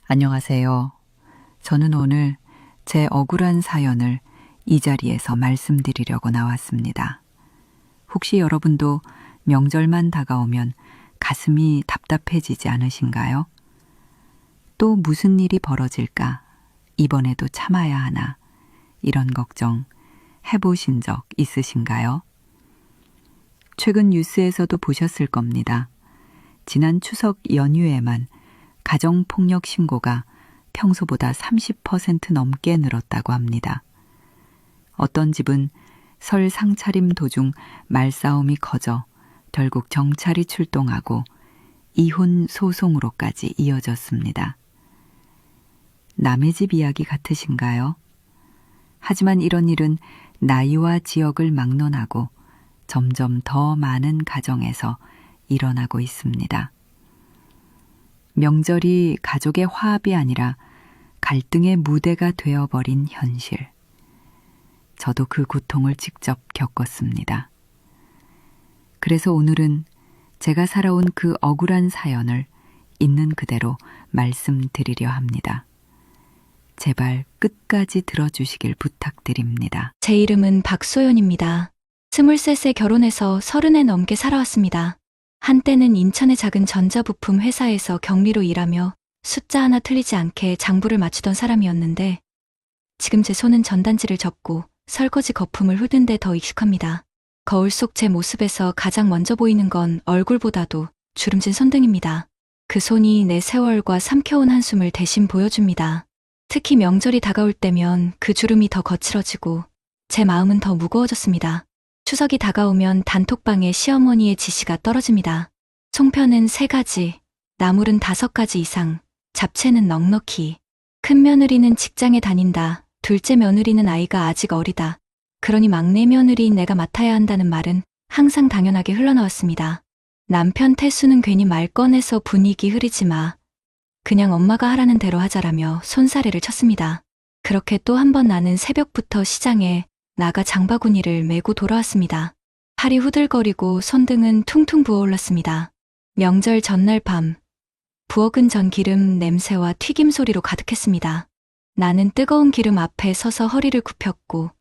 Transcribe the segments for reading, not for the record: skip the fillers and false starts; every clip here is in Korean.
안녕하세요. 저는 오늘 제 억울한 사연을 이 자리에서 말씀드리려고 나왔습니다. 혹시 여러분도 명절만 다가오면 가슴이 답답해지지 않으신가요? 또 무슨 일이 벌어질까? 이번에도 참아야 하나? 이런 걱정 해보신 적 있으신가요? 최근 뉴스에서도 보셨을 겁니다. 지난 추석 연휴에만 가정폭력 신고가 평소보다 30% 넘게 늘었다고 합니다. 어떤 집은 설 상차림 도중 말싸움이 커져 결국 경찰이 출동하고 이혼 소송으로까지 이어졌습니다. 남의 집 이야기 같으신가요? 하지만 이런 일은 나이와 지역을 막론하고 점점 더 많은 가정에서 일어나고 있습니다. 명절이 가족의 화합이 아니라 갈등의 무대가 되어버린 현실. 저도 그 고통을 직접 겪었습니다. 그래서 오늘은 제가 살아온 그 억울한 사연을 있는 그대로 말씀드리려 합니다. 제발 끝까지 들어주시길 부탁드립니다. 제 이름은 박소연입니다. 23세 결혼해서 30에 넘게 살아왔습니다. 한때는 인천의 작은 전자부품 회사에서 경리로 일하며 숫자 하나 틀리지 않게 장부를 맞추던 사람이었는데 지금 제 손은 전단지를 접고 설거지 거품을 훑는 데 더 익숙합니다. 거울 속 제 모습에서 가장 먼저 보이는 건 얼굴보다도 주름진 손등입니다. 그 손이 내 세월과 삼켜온 한숨을 대신 보여줍니다. 특히 명절이 다가올 때면 그 주름이 더 거칠어지고 제 마음은 더 무거워졌습니다. 추석이 다가오면 단톡방에 시어머니의 지시가 떨어집니다. 송편은 3가지, 나물은 5가지 이상, 잡채는 넉넉히. 큰 며느리는 직장에 다닌다. 둘째 며느리는 아이가 아직 어리다. 그러니 막내 며느리인 내가 맡아야 한다는 말은 항상 당연하게 흘러나왔습니다. 남편 태수는 괜히 말 꺼내서 분위기 흐리지 마. 그냥 엄마가 하라는 대로 하자라며 손사래를 쳤습니다. 그렇게 또 한 번 나는 새벽부터 시장에 나가 장바구니를 메고 돌아왔습니다. 팔이 후들거리고 손등은 퉁퉁 부어올랐습니다. 명절 전날 밤, 부엌은 전기름 냄새와 튀김 소리로 가득했습니다. 나는 뜨거운 기름 앞에 서서 허리를 굽혔고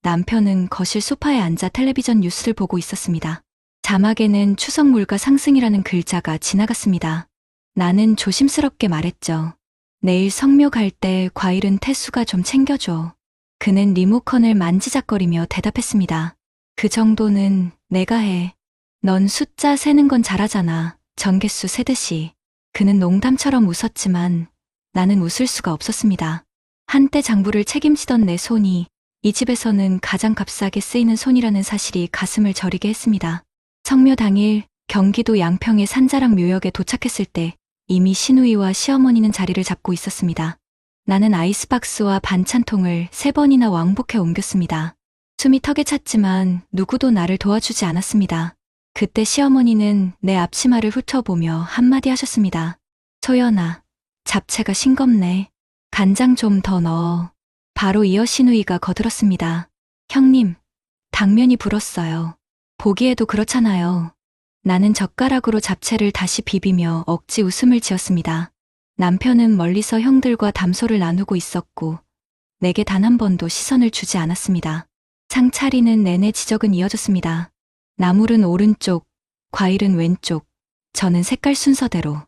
남편은 거실 소파에 앉아 텔레비전 뉴스를 보고 있었습니다. 자막에는 추석 물가 상승이라는 글자가 지나갔습니다. 나는 조심스럽게 말했죠. 내일 성묘 갈 때 과일은 태수가 좀 챙겨줘. 그는 리모컨을 만지작거리며 대답했습니다. 그 정도는 내가 해. 넌 숫자 세는 건 잘하잖아. 전개수 세듯이. 그는 농담처럼 웃었지만 나는 웃을 수가 없었습니다. 한때 장부를 책임지던 내 손이 이 집에서는 가장 값싸게 쓰이는 손이라는 사실이 가슴을 저리게 했습니다. 성묘 당일 경기도 양평의 산자락 묘역에 도착했을 때 이미 시누이와 시어머니는 자리를 잡고 있었습니다. 나는 아이스박스와 반찬통을 3번이나 왕복해 옮겼습니다. 숨이 턱에 찼지만 누구도 나를 도와주지 않았습니다. 그때 시어머니는 내 앞치마를 훑어보며 한마디 하셨습니다. 소연아, 잡채가 싱겁네. 간장 좀 더 넣어. 바로 이어 시누이가 거들었습니다. 형님, 당면이 불었어요. 보기에도 그렇잖아요. 나는 젓가락으로 잡채를 다시 비비며 억지 웃음을 지었습니다. 남편은 멀리서 형들과 담소를 나누고 있었고 내게 단 한 번도 시선을 주지 않았습니다. 상 차리는 내내 지적은 이어졌습니다. 나물은 오른쪽, 과일은 왼쪽, 저는 색깔 순서대로.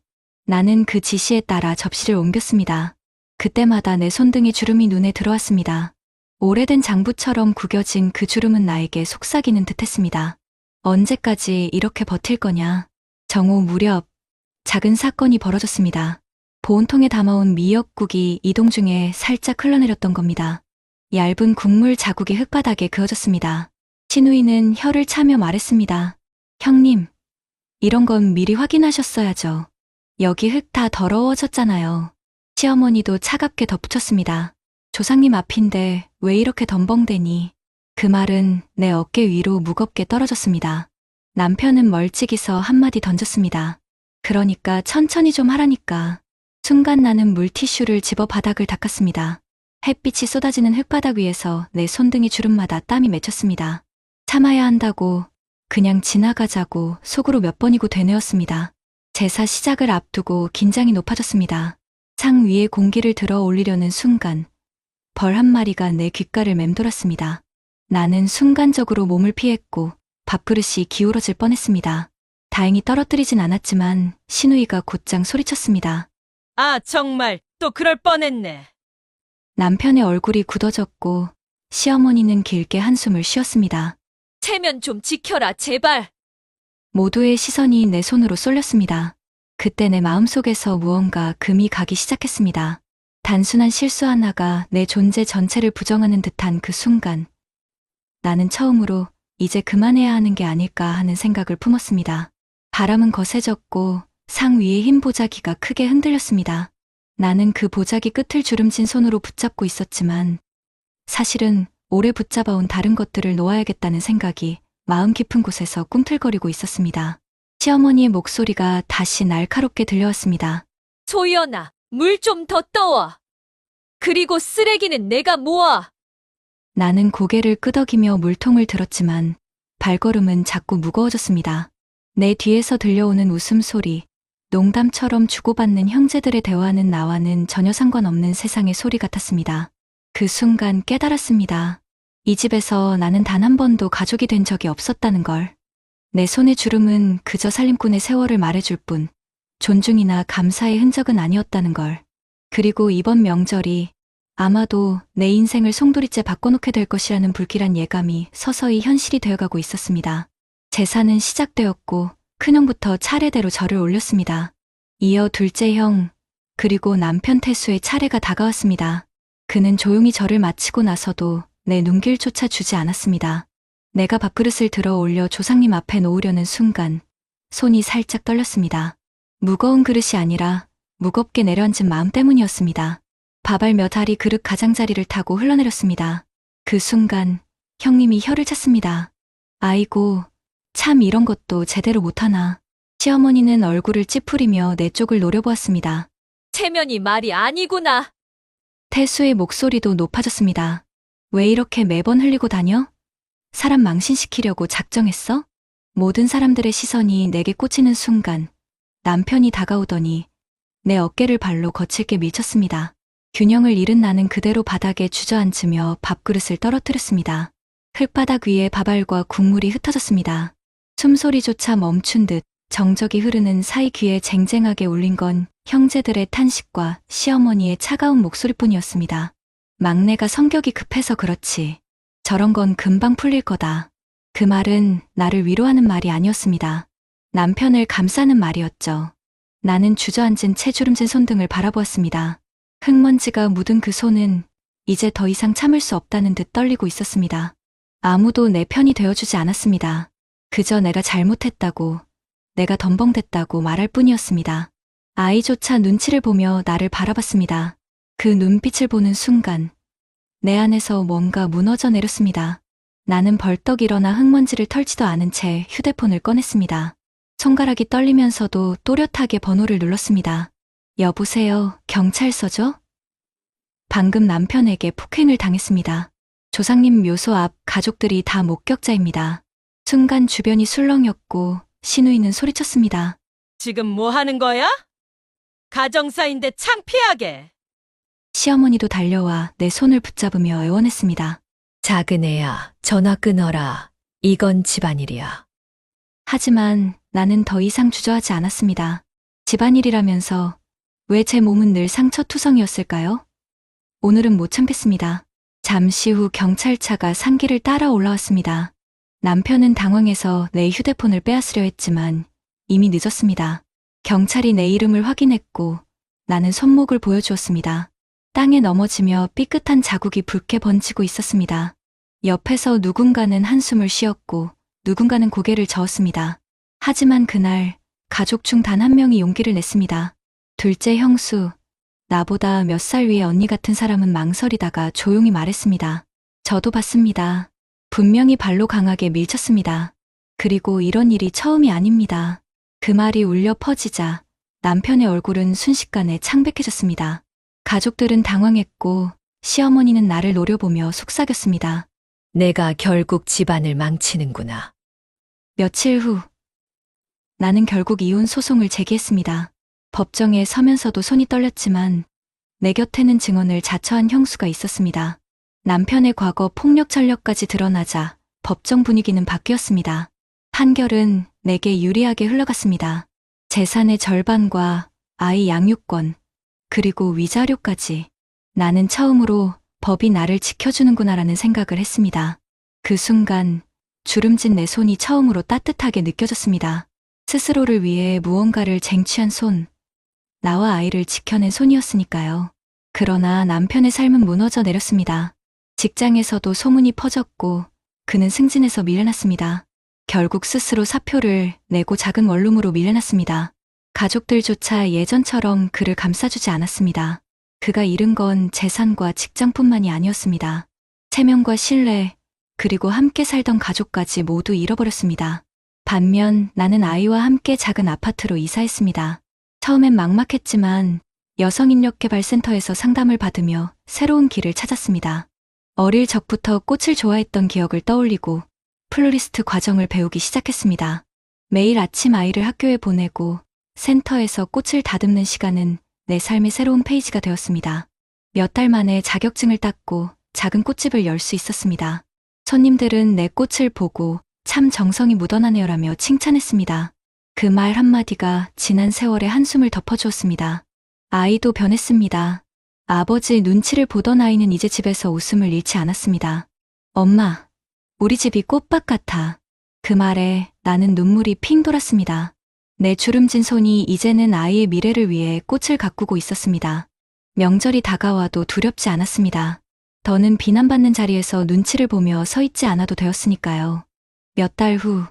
나는 그 지시에 따라 접시를 옮겼습니다. 그때마다 내 손등에 주름이 눈에 들어왔습니다. 오래된 장부처럼 구겨진 그 주름은 나에게 속삭이는 듯했습니다. 언제까지 이렇게 버틸 거냐. 정오 무렵 작은 사건이 벌어졌습니다. 보온통에 담아온 미역국이 이동 중에 살짝 흘러내렸던 겁니다. 얇은 국물 자국이 흙바닥에 그어졌습니다. 시누이는 혀를 차며 말했습니다. 형님, 이런 건 미리 확인하셨어야죠. 여기 흙 다 더러워졌잖아요. 시어머니도 차갑게 덧붙였습니다. 조상님 앞인데 왜 이렇게 덤벙대니. 그 말은 내 어깨 위로 무겁게 떨어졌습니다. 남편은 멀찍이서 한마디 던졌습니다. 그러니까 천천히 좀 하라니까. 순간 나는 물티슈를 집어 바닥을 닦았습니다. 햇빛이 쏟아지는 흙바닥 위에서 내 손등이 주름마다 땀이 맺혔습니다. 참아야 한다고, 그냥 지나가자고 속으로 몇 번이고 되뇌었습니다. 제사 시작을 앞두고 긴장이 높아졌습니다. 상 위에 공기를 들어 올리려는 순간 벌 한 마리가 내 귓가를 맴돌았습니다. 나는 순간적으로 몸을 피했고 밥그릇이 기울어질 뻔했습니다. 다행히 떨어뜨리진 않았지만 신우이가 곧장 소리쳤습니다. 아, 정말 또 그럴 뻔했네. 남편의 얼굴이 굳어졌고 시어머니는 길게 한숨을 쉬었습니다. 체면 좀 지켜라, 제발. 모두의 시선이 내 손으로 쏠렸습니다. 그때 내 마음속에서 무언가 금이 가기 시작했습니다. 단순한 실수 하나가 내 존재 전체를 부정하는 듯한 그 순간, 나는 처음으로 이제 그만해야 하는 게 아닐까 하는 생각을 품었습니다. 바람은 거세졌고 상 위의 흰 보자기가 크게 흔들렸습니다. 나는 그 보자기 끝을 주름진 손으로 붙잡고 있었지만 사실은 오래 붙잡아온 다른 것들을 놓아야겠다는 생각이 마음 깊은 곳에서 꿈틀거리고 있었습니다. 시어머니의 목소리가 다시 날카롭게 들려왔습니다. 소연아, 물 좀 더 떠와. 그리고 쓰레기는 내가 모아. 나는 고개를 끄덕이며 물통을 들었지만 발걸음은 자꾸 무거워졌습니다. 내 뒤에서 들려오는 웃음소리, 농담처럼 주고받는 형제들의 대화는 나와는 전혀 상관없는 세상의 소리 같았습니다. 그 순간 깨달았습니다. 이 집에서 나는 단 한 번도 가족이 된 적이 없었다는 걸. 내 손의 주름은 그저 살림꾼의 세월을 말해줄 뿐 존중이나 감사의 흔적은 아니었다는 걸. 그리고 이번 명절이 아마도 내 인생을 송두리째 바꿔놓게 될 것이라는 불길한 예감이 서서히 현실이 되어가고 있었습니다. 제사는 시작되었고 큰형부터 차례대로 절을 올렸습니다. 이어 둘째 형, 그리고 남편 태수의 차례가 다가왔습니다. 그는 조용히 절을 마치고 나서도 내 눈길조차 주지 않았습니다. 내가 밥그릇을 들어 올려 조상님 앞에 놓으려는 순간 손이 살짝 떨렸습니다. 무거운 그릇이 아니라 무겁게 내려앉은 마음 때문이었습니다. 밥알 몇 알이 그릇 가장자리를 타고 흘러내렸습니다. 그 순간 형님이 혀를 찼습니다. 아이고, 참 이런 것도 제대로 못하나. 시어머니는 얼굴을 찌푸리며 내 쪽을 노려보았습니다. 체면이 말이 아니구나. 태수의 목소리도 높아졌습니다. 왜 이렇게 매번 흘리고 다녀? 사람 망신시키려고 작정했어? 모든 사람들의 시선이 내게 꽂히는 순간 남편이 다가오더니 내 어깨를 발로 거칠게 밀쳤습니다. 균형을 잃은 나는 그대로 바닥에 주저앉으며 밥그릇을 떨어뜨렸습니다. 흙바닥 위에 밥알과 국물이 흩어졌습니다. 숨소리조차 멈춘 듯 정적이 흐르는 사이 귀에 쟁쟁하게 울린 건 형제들의 탄식과 시어머니의 차가운 목소리뿐이었습니다. 막내가 성격이 급해서 그렇지. 저런 건 금방 풀릴 거다. 그 말은 나를 위로하는 말이 아니었습니다. 남편을 감싸는 말이었죠. 나는 주저앉은 채 주름진 손등을 바라보았습니다. 흙먼지가 묻은 그 손은 이제 더 이상 참을 수 없다는 듯 떨리고 있었습니다. 아무도 내 편이 되어주지 않았습니다. 그저 내가 잘못했다고, 내가 덤벙댔다고 말할 뿐이었습니다. 아이조차 눈치를 보며 나를 바라봤습니다. 그 눈빛을 보는 순간 내 안에서 뭔가 무너져 내렸습니다. 나는 벌떡 일어나 흙먼지를 털지도 않은 채 휴대폰을 꺼냈습니다. 손가락이 떨리면서도 또렷하게 번호를 눌렀습니다. 여보세요, 경찰서죠? 방금 남편에게 폭행을 당했습니다. 조상님 묘소 앞 가족들이 다 목격자입니다. 순간 주변이 술렁였고 신우이는 소리쳤습니다. 지금 뭐 하는 거야? 가정사인데 창피하게. 시어머니도 달려와 내 손을 붙잡으며 애원했습니다. 작은 애야, 전화 끊어라. 이건 집안일이야. 하지만 나는 더 이상 주저하지 않았습니다. 집안일이라면서 왜 제 몸은 늘 상처투성이었을까요? 오늘은 못 참겠습니다. 잠시 후 경찰차가 산길을 따라 올라왔습니다. 남편은 당황해서 내 휴대폰을 빼앗으려 했지만 이미 늦었습니다. 경찰이 내 이름을 확인했고 나는 손목을 보여주었습니다. 땅에 넘어지며 삐끗한 자국이 붉게 번지고 있었습니다. 옆에서 누군가는 한숨을 쉬었고 누군가는 고개를 저었습니다. 하지만 그날 가족 중 단 한 명이 용기를 냈습니다. 둘째 형수, 나보다 몇 살 위의 언니 같은 사람은 망설이다가 조용히 말했습니다. 저도 봤습니다. 분명히 발로 강하게 밀쳤습니다. 그리고 이런 일이 처음이 아닙니다. 그 말이 울려 퍼지자 남편의 얼굴은 순식간에 창백해졌습니다. 가족들은 당황했고 시어머니는 나를 노려보며 속삭였습니다. 내가 결국 집안을 망치는구나. 며칠 후 나는 결국 이혼 소송을 제기했습니다. 법정에 서면서도 손이 떨렸지만 내 곁에는 증언을 자처한 형수가 있었습니다. 남편의 과거 폭력 전력까지 드러나자 법정 분위기는 바뀌었습니다. 판결은 내게 유리하게 흘러갔습니다. 재산의 절반과 아이 양육권, 그리고 위자료까지. 나는 처음으로 법이 나를 지켜주는구나라는 생각을 했습니다. 그 순간 주름진 내 손이 처음으로 따뜻하게 느껴졌습니다. 스스로를 위해 무언가를 쟁취한 손, 나와 아이를 지켜낸 손이었으니까요. 그러나 남편의 삶은 무너져 내렸습니다. 직장에서도 소문이 퍼졌고 그는 승진해서 밀려났습니다. 결국 스스로 사표를 내고 작은 원룸으로 밀려났습니다. 가족들조차 예전처럼 그를 감싸주지 않았습니다. 그가 잃은 건 재산과 직장뿐만이 아니었습니다. 체면과 신뢰, 그리고 함께 살던 가족까지 모두 잃어버렸습니다. 반면 나는 아이와 함께 작은 아파트로 이사했습니다. 처음엔 막막했지만 여성인력개발센터에서 상담을 받으며 새로운 길을 찾았습니다. 어릴 적부터 꽃을 좋아했던 기억을 떠올리고 플로리스트 과정을 배우기 시작했습니다. 매일 아침 아이를 학교에 보내고 센터에서 꽃을 다듬는 시간은 내 삶의 새로운 페이지가 되었습니다. 몇 달 만에 자격증을 땄고 작은 꽃집을 열 수 있었습니다. 손님들은 내 꽃을 보고 참 정성이 묻어나네요라며 칭찬했습니다. 그 말 한마디가 지난 세월의 한숨을 덮어주었습니다. 아이도 변했습니다. 아버지의 눈치를 보던 아이는 이제 집에서 웃음을 잃지 않았습니다. 엄마, 우리 집이 꽃밭 같아. 그 말에 나는 눈물이 핑 돌았습니다. 내 주름진 손이 이제는 아이의 미래를 위해 꽃을 가꾸고 있었습니다. 명절이 다가와도 두렵지 않았습니다. 더는 비난받는 자리에서 눈치를 보며 서 있지 않아도 되었으니까요. 몇 달 후,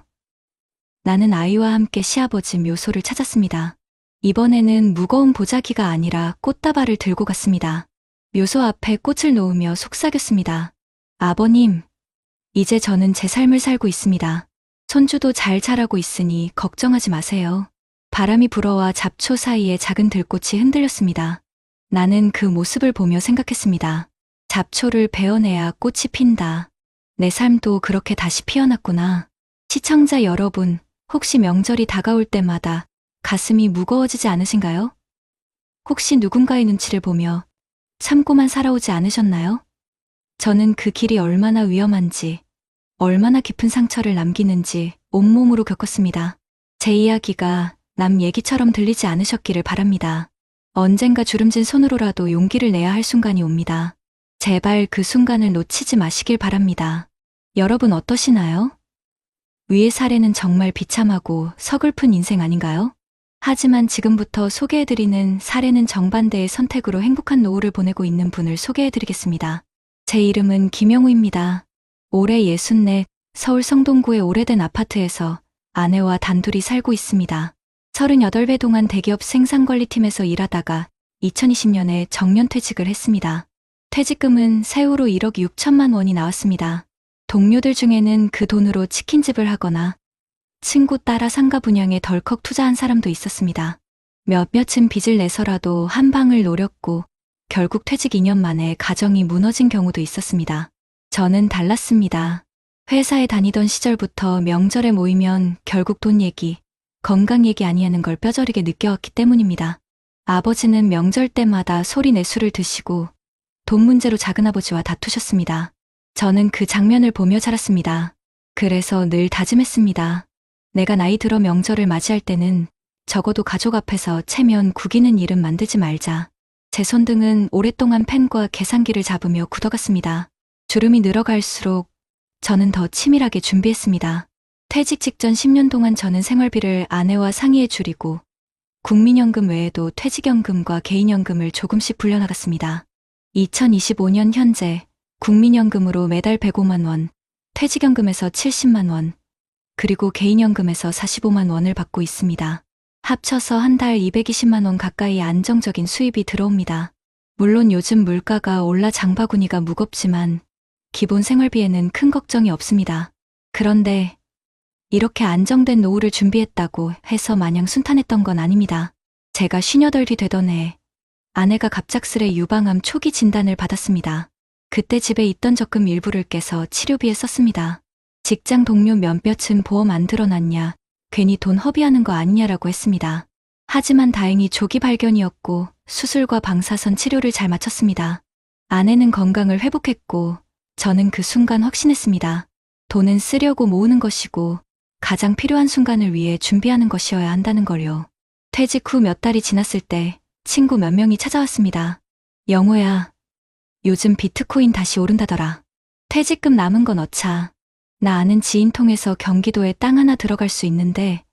나는 아이와 함께 시아버지 묘소를 찾았습니다. 이번에는 무거운 보자기가 아니라 꽃다발을 들고 갔습니다. 묘소 앞에 꽃을 놓으며 속삭였습니다. 아버님, 이제 저는 제 삶을 살고 있습니다. 손주도 잘 자라고 있으니 걱정하지 마세요. 바람이 불어와 잡초 사이에 작은 들꽃이 흔들렸습니다. 나는 그 모습을 보며 생각했습니다. 잡초를 베어내야 꽃이 핀다. 내 삶도 그렇게 다시 피어났구나. 시청자 여러분, 혹시 명절이 다가올 때마다 가슴이 무거워지지 않으신가요? 혹시 누군가의 눈치를 보며 참고만 살아오지 않으셨나요? 저는 그 길이 얼마나 위험한지, 얼마나 깊은 상처를 남기는지 온몸으로 겪었습니다. 제 이야기가 남 얘기처럼 들리지 않으셨기를 바랍니다. 언젠가 주름진 손으로라도 용기를 내야 할 순간이 옵니다. 제발 그 순간을 놓치지 마시길 바랍니다. 여러분 어떠시나요? 위의 사례는 정말 비참하고 서글픈 인생 아닌가요? 하지만 지금부터 소개해드리는 사례는 정반대의 선택으로 행복한 노후를 보내고 있는 분을 소개해드리겠습니다. 제 이름은 김영우입니다. 올해 64, 서울 성동구의 오래된 아파트에서 아내와 단둘이 살고 있습니다. 38배 동안 대기업 생산관리팀에서 일하다가 2020년에 정년퇴직을 했습니다. 퇴직금은 세후로 1억 6천만 원이 나왔습니다. 동료들 중에는 그 돈으로 치킨집을 하거나 친구 따라 상가 분양에 덜컥 투자한 사람도 있었습니다. 몇몇은 빚을 내서라도 한 방을 노렸고 결국 퇴직 2년 만에 가정이 무너진 경우도 있었습니다. 저는 달랐습니다. 회사에 다니던 시절부터 명절에 모이면 결국 돈 얘기, 건강 얘기 아니하는 걸 뼈저리게 느껴왔기 때문입니다. 아버지는 명절 때마다 소리 내술을 드시고 돈 문제로 작은아버지와 다투셨습니다. 저는 그 장면을 보며 자랐습니다. 그래서 늘 다짐했습니다. 내가 나이 들어 명절을 맞이할 때는 적어도 가족 앞에서 체면 구기는 일은 만들지 말자. 제 손등은 오랫동안 펜과 계산기를 잡으며 굳어갔습니다. 주름이 늘어갈수록 저는 더 치밀하게 준비했습니다. 퇴직 직전 10년 동안 저는 생활비를 아내와 상의해 줄이고 국민연금 외에도 퇴직연금과 개인연금을 조금씩 불려나갔습니다. 2025년 현재 국민연금으로 매달 105만 원, 퇴직연금에서 70만 원, 그리고 개인연금에서 45만 원을 받고 있습니다. 합쳐서 한 달 220만 원 가까이 안정적인 수입이 들어옵니다. 물론 요즘 물가가 올라 장바구니가 무겁지만 기본 생활비에는 큰 걱정이 없습니다. 그런데 이렇게 안정된 노후를 준비했다고 해서 마냥 순탄했던 건 아닙니다. 제가 58이 되던 해 아내가 갑작스레 유방암 초기 진단을 받았습니다. 그때 집에 있던 적금 일부를 깨서 치료비에 썼습니다. 직장 동료 몇몇은 보험 안 들어놨냐, 괜히 돈 허비하는 거 아니냐라고 했습니다. 하지만 다행히 조기 발견이었고 수술과 방사선 치료를 잘 마쳤습니다. 아내는 건강을 회복했고 저는 그 순간 확신했습니다. 돈은 쓰려고 모으는 것이고 가장 필요한 순간을 위해 준비하는 것이어야 한다는 걸요. 퇴직 후 몇 달이 지났을 때 친구 몇 명이 찾아왔습니다. 영호야, 요즘 비트코인 다시 오른다더라. 퇴직금 남은 거 넣자. 나 아는 지인 통해서 경기도에 땅 하나 들어갈 수 있는데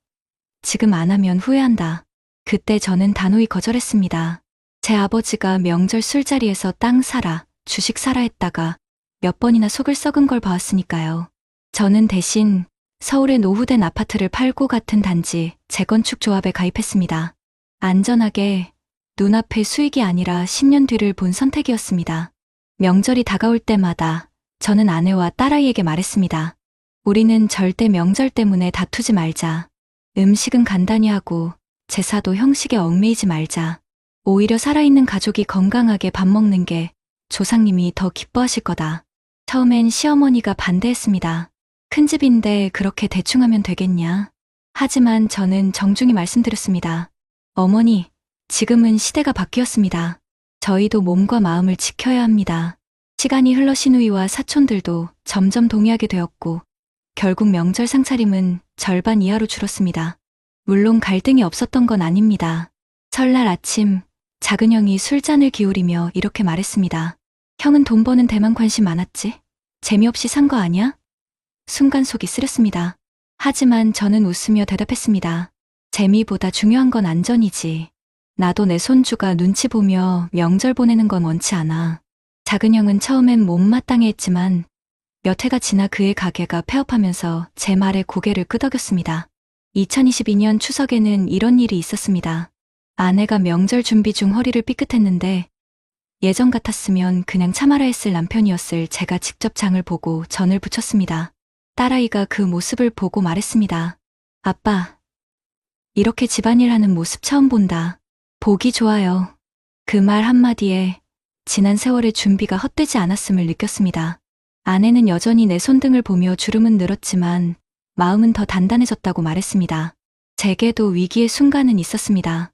지금 안 하면 후회한다. 그때 저는 단호히 거절했습니다. 제 아버지가 명절 술자리에서 땅 사라, 주식 사라 했다가 몇 번이나 속을 썩은 걸 봐왔으니까요. 저는 대신 서울의 노후된 아파트를 팔고 같은 단지 재건축 조합에 가입했습니다. 안전하게 눈앞의 수익이 아니라 10년 뒤를 본 선택이었습니다. 명절이 다가올 때마다 저는 아내와 딸아이에게 말했습니다. 우리는 절대 명절 때문에 다투지 말자. 음식은 간단히 하고 제사도 형식에 얽매이지 말자. 오히려 살아있는 가족이 건강하게 밥 먹는 게 조상님이 더 기뻐하실 거다. 처음엔 시어머니가 반대했습니다. 큰 집인데 그렇게 대충 하면 되겠냐. 하지만 저는 정중히 말씀드렸습니다. 어머니, 지금은 시대가 바뀌었습니다. 저희도 몸과 마음을 지켜야 합니다. 시간이 흘러 시누이와 사촌들도 점점 동의하게 되었고 결국 명절 상차림은 절반 이하로 줄었습니다. 물론 갈등이 없었던 건 아닙니다. 설날 아침 작은 형이 술잔을 기울이며 이렇게 말했습니다. 형은 돈 버는 데만 관심 많았지? 재미없이 산 거 아냐? 순간 속이 쓰렸습니다. 하지만 저는 웃으며 대답했습니다. 재미보다 중요한 건 안전이지. 나도 내 손주가 눈치 보며 명절 보내는 건 원치 않아. 작은 형은 처음엔 못마땅해 했지만 몇 해가 지나 그의 가게가 폐업하면서 제 말에 고개를 끄덕였습니다. 2022년 추석에는 이런 일이 있었습니다. 아내가 명절 준비 중 허리를 삐끗했는데 예전 같았으면 그냥 참아라 했을 남편이었을 제가 직접 장을 보고 전을 부쳤습니다. 딸아이가 그 모습을 보고 말했습니다. 아빠, 이렇게 집안일 하는 모습 처음 본다. 보기 좋아요. 그 말 한마디에 지난 세월의 준비가 헛되지 않았음을 느꼈습니다. 아내는 여전히 내 손등을 보며 주름은 늘었지만 마음은 더 단단해졌다고 말했습니다. 제게도 위기의 순간은 있었습니다.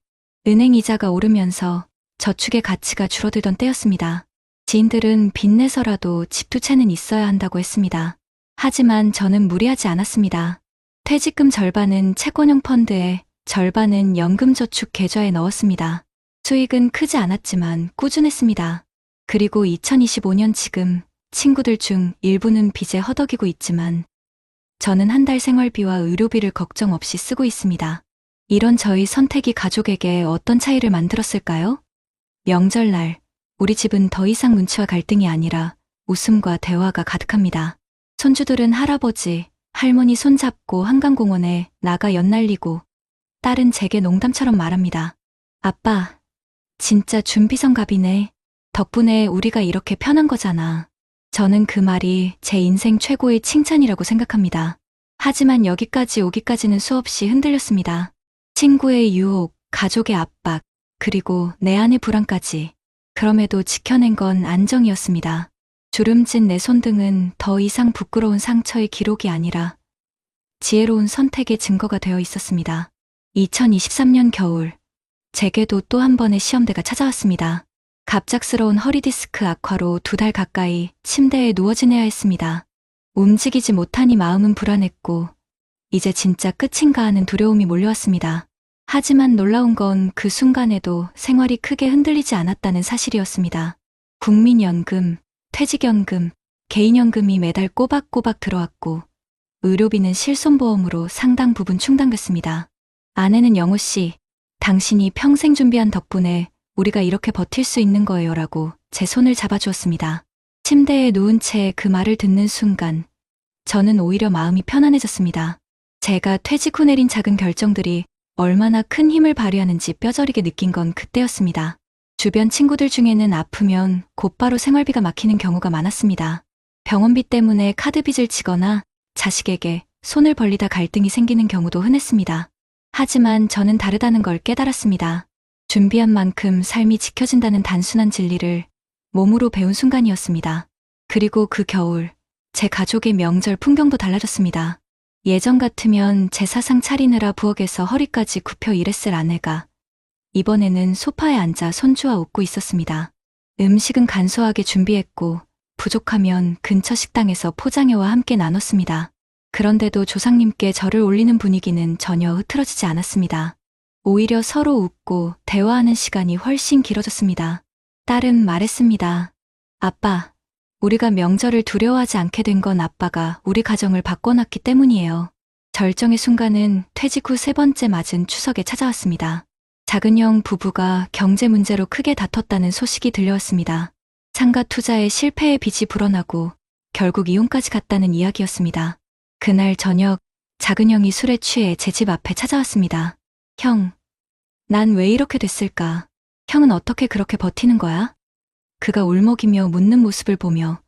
은행 이자가 오르면서 저축의 가치가 줄어들던 때였습니다. 지인들은 빚내서라도 집 두 채는 있어야 한다고 했습니다. 하지만 저는 무리하지 않았습니다. 퇴직금 절반은 채권형 펀드에 절반은 연금저축 계좌에 넣었습니다. 수익은 크지 않았지만 꾸준했습니다. 그리고 2025년 지금 친구들 중 일부는 빚에 허덕이고 있지만 저는 한 달 생활비와 의료비를 걱정 없이 쓰고 있습니다. 이런 저희 선택이 가족에게 어떤 차이를 만들었을까요? 명절날 우리 집은 더 이상 눈치와 갈등이 아니라 웃음과 대화가 가득합니다. 손주들은 할아버지, 할머니 손잡고 한강공원에 나가 연날리고 딸은 제게 농담처럼 말합니다. 아빠, 진짜 준비성갑이네. 덕분에 우리가 이렇게 편한 거잖아. 저는 그 말이 제 인생 최고의 칭찬이라고 생각합니다. 하지만 여기까지 오기까지는 수없이 흔들렸습니다. 친구의 유혹, 가족의 압박, 그리고 내 안의 불안까지. 그럼에도 지켜낸 건 안정이었습니다. 주름진 내 손등은 더 이상 부끄러운 상처의 기록이 아니라 지혜로운 선택의 증거가 되어 있었습니다. 2023년 겨울, 제게도 또 한 번의 시험대가 찾아왔습니다. 갑작스러운 허리디스크 악화로 2달 가까이 침대에 누워 지내야 했습니다. 움직이지 못하니 마음은 불안했고 이제 진짜 끝인가 하는 두려움이 몰려왔습니다. 하지만 놀라운 건 그 순간에도 생활이 크게 흔들리지 않았다는 사실이었습니다. 국민연금, 퇴직연금, 개인연금이 매달 꼬박꼬박 들어왔고 의료비는 실손보험으로 상당 부분 충당됐습니다. 아내는 영호 씨, 당신이 평생 준비한 덕분에 우리가 이렇게 버틸 수 있는 거예요 라고 제 손을 잡아주었습니다. 침대에 누운 채 그 말을 듣는 순간 저는 오히려 마음이 편안해졌습니다. 제가 퇴직 후 내린 작은 결정들이 얼마나 큰 힘을 발휘하는지 뼈저리게 느낀 건 그때였습니다. 주변 친구들 중에는 아프면 곧바로 생활비가 막히는 경우가 많았습니다. 병원비 때문에 카드빚을 지거나 자식에게 손을 벌리다 갈등이 생기는 경우도 흔했습니다. 하지만 저는 다르다는 걸 깨달았습니다. 준비한 만큼 삶이 지켜진다는 단순한 진리를 몸으로 배운 순간이었습니다. 그리고 그 겨울, 제 가족의 명절 풍경도 달라졌습니다. 예전 같으면 제사상 차리느라 부엌에서 허리까지 굽혀 일했을 아내가 이번에는 소파에 앉아 손주와 웃고 있었습니다. 음식은 간소하게 준비했고 부족하면 근처 식당에서 포장해와 함께 나눴습니다. 그런데도 조상님께 절을 올리는 분위기는 전혀 흐트러지지 않았습니다. 오히려 서로 웃고 대화하는 시간이 훨씬 길어졌습니다. 딸은 말했습니다. 아빠, 우리가 명절을 두려워하지 않게 된 건 아빠가 우리 가정을 바꿔놨기 때문이에요. 절정의 순간은 퇴직 후 3번째 맞은 추석에 찾아왔습니다. 작은형 부부가 경제 문제로 크게 다퉜다는 소식이 들려왔습니다. 상가 투자에 실패의 빚이 불어나고 결국 이혼까지 갔다는 이야기였습니다. 그날 저녁 작은형이 술에 취해 제 집 앞에 찾아왔습니다. 형, 난 왜 이렇게 됐을까? 형은 어떻게 그렇게 버티는 거야? 그가 울먹이며 묻는 모습을 보며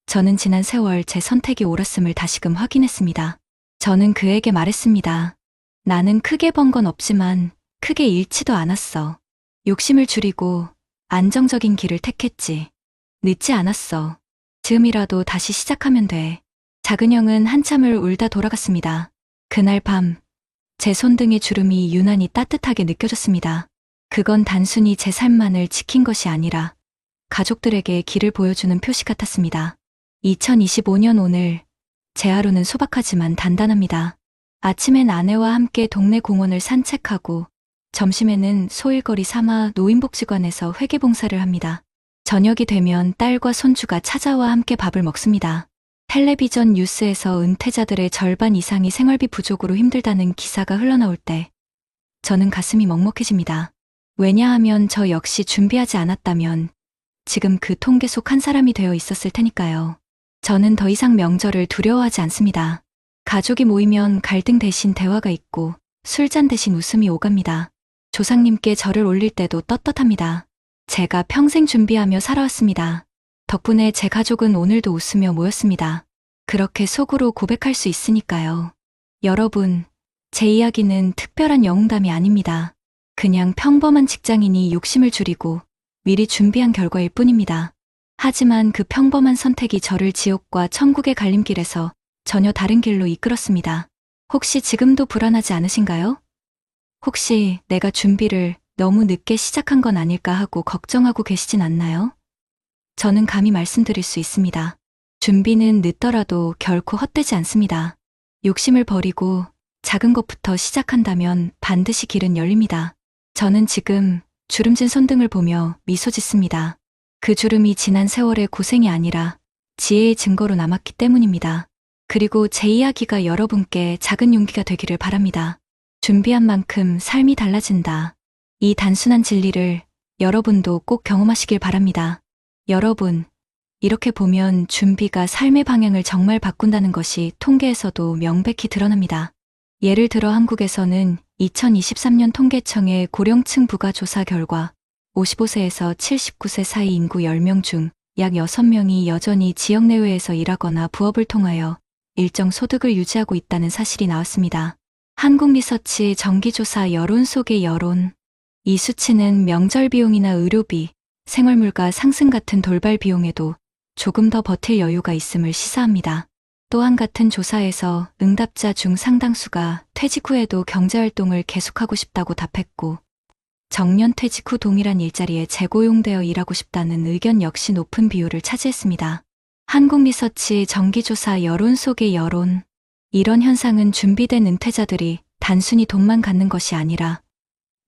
저는 지난 세월 제 선택이 옳았음을 다시금 확인했습니다. 저는 그에게 말했습니다. 나는 크게 번 건 없지만 크게 잃지도 않았어. 욕심을 줄이고 안정적인 길을 택했지. 늦지 않았어. 지금이라도 다시 시작하면 돼. 작은형은 한참을 울다 돌아갔습니다. 그날 밤, 제 손등의 주름이 유난히 따뜻하게 느껴졌습니다. 그건 단순히 제 삶만을 지킨 것이 아니라 가족들에게 길을 보여주는 표시 같았습니다. 2025년 오늘, 제 하루는 소박하지만 단단합니다. 아침엔 아내와 함께 동네 공원을 산책하고 점심에는 소일거리 삼아 노인복지관에서 회계봉사를 합니다. 저녁이 되면 딸과 손주가 찾아와 함께 밥을 먹습니다. 텔레비전 뉴스에서 은퇴자들의 절반 이상이 생활비 부족으로 힘들다는 기사가 흘러나올 때 저는 가슴이 먹먹해집니다. 왜냐하면 저 역시 준비하지 않았다면 지금 그 통계 속 한 사람이 되어 있었을 테니까요. 저는 더 이상 명절을 두려워하지 않습니다. 가족이 모이면 갈등 대신 대화가 있고 술잔 대신 웃음이 오갑니다. 조상님께 절을 올릴 때도 떳떳합니다. 제가 평생 준비하며 살아왔습니다. 덕분에 제 가족은 오늘도 웃으며 모였습니다. 그렇게 속으로 고백할 수 있으니까요. 여러분, 제 이야기는 특별한 영웅담이 아닙니다. 그냥 평범한 직장인이 욕심을 줄이고 미리 준비한 결과일 뿐입니다. 하지만 그 평범한 선택이 저를 지옥과 천국의 갈림길에서 전혀 다른 길로 이끌었습니다. 혹시 지금도 불안하지 않으신가요? 혹시 내가 준비를 너무 늦게 시작한 건 아닐까 하고 걱정하고 계시진 않나요? 저는 감히 말씀드릴 수 있습니다. 준비는 늦더라도 결코 헛되지 않습니다. 욕심을 버리고 작은 것부터 시작한다면 반드시 길은 열립니다. 저는 지금 주름진 손등을 보며 미소 짓습니다. 그 주름이 지난 세월의 고생이 아니라 지혜의 증거로 남았기 때문입니다. 그리고 제 이야기가 여러분께 작은 용기가 되기를 바랍니다. 준비한 만큼 삶이 달라진다. 이 단순한 진리를 여러분도 꼭 경험하시길 바랍니다. 여러분, 이렇게 보면 준비가 삶의 방향을 정말 바꾼다는 것이 통계에서도 명백히 드러납니다. 예를 들어 한국에서는 2023년 통계청의 고령층 부가 조사 결과 55세에서 79세 사이 인구 10명 중 약 6명이 여전히 지역 내외에서 일하거나 부업을 통하여 일정 소득을 유지하고 있다는 사실이 나왔습니다. 한국리서치 정기조사 여론 속의 여론. 이 수치는 명절 비용이나 의료비, 생활물가 상승 같은 돌발 비용에도 조금 더 버틸 여유가 있음을 시사합니다. 또한 같은 조사에서 응답자 중 상당수가 퇴직 후에도 경제활동을 계속하고 싶다고 답했고, 정년 퇴직 후 동일한 일자리에 재고용되어 일하고 싶다는 의견 역시 높은 비율을 차지했습니다. 한국리서치 정기조사 여론 속의 여론. 이런 현상은 준비된 은퇴자들이 단순히 돈만 갖는 것이 아니라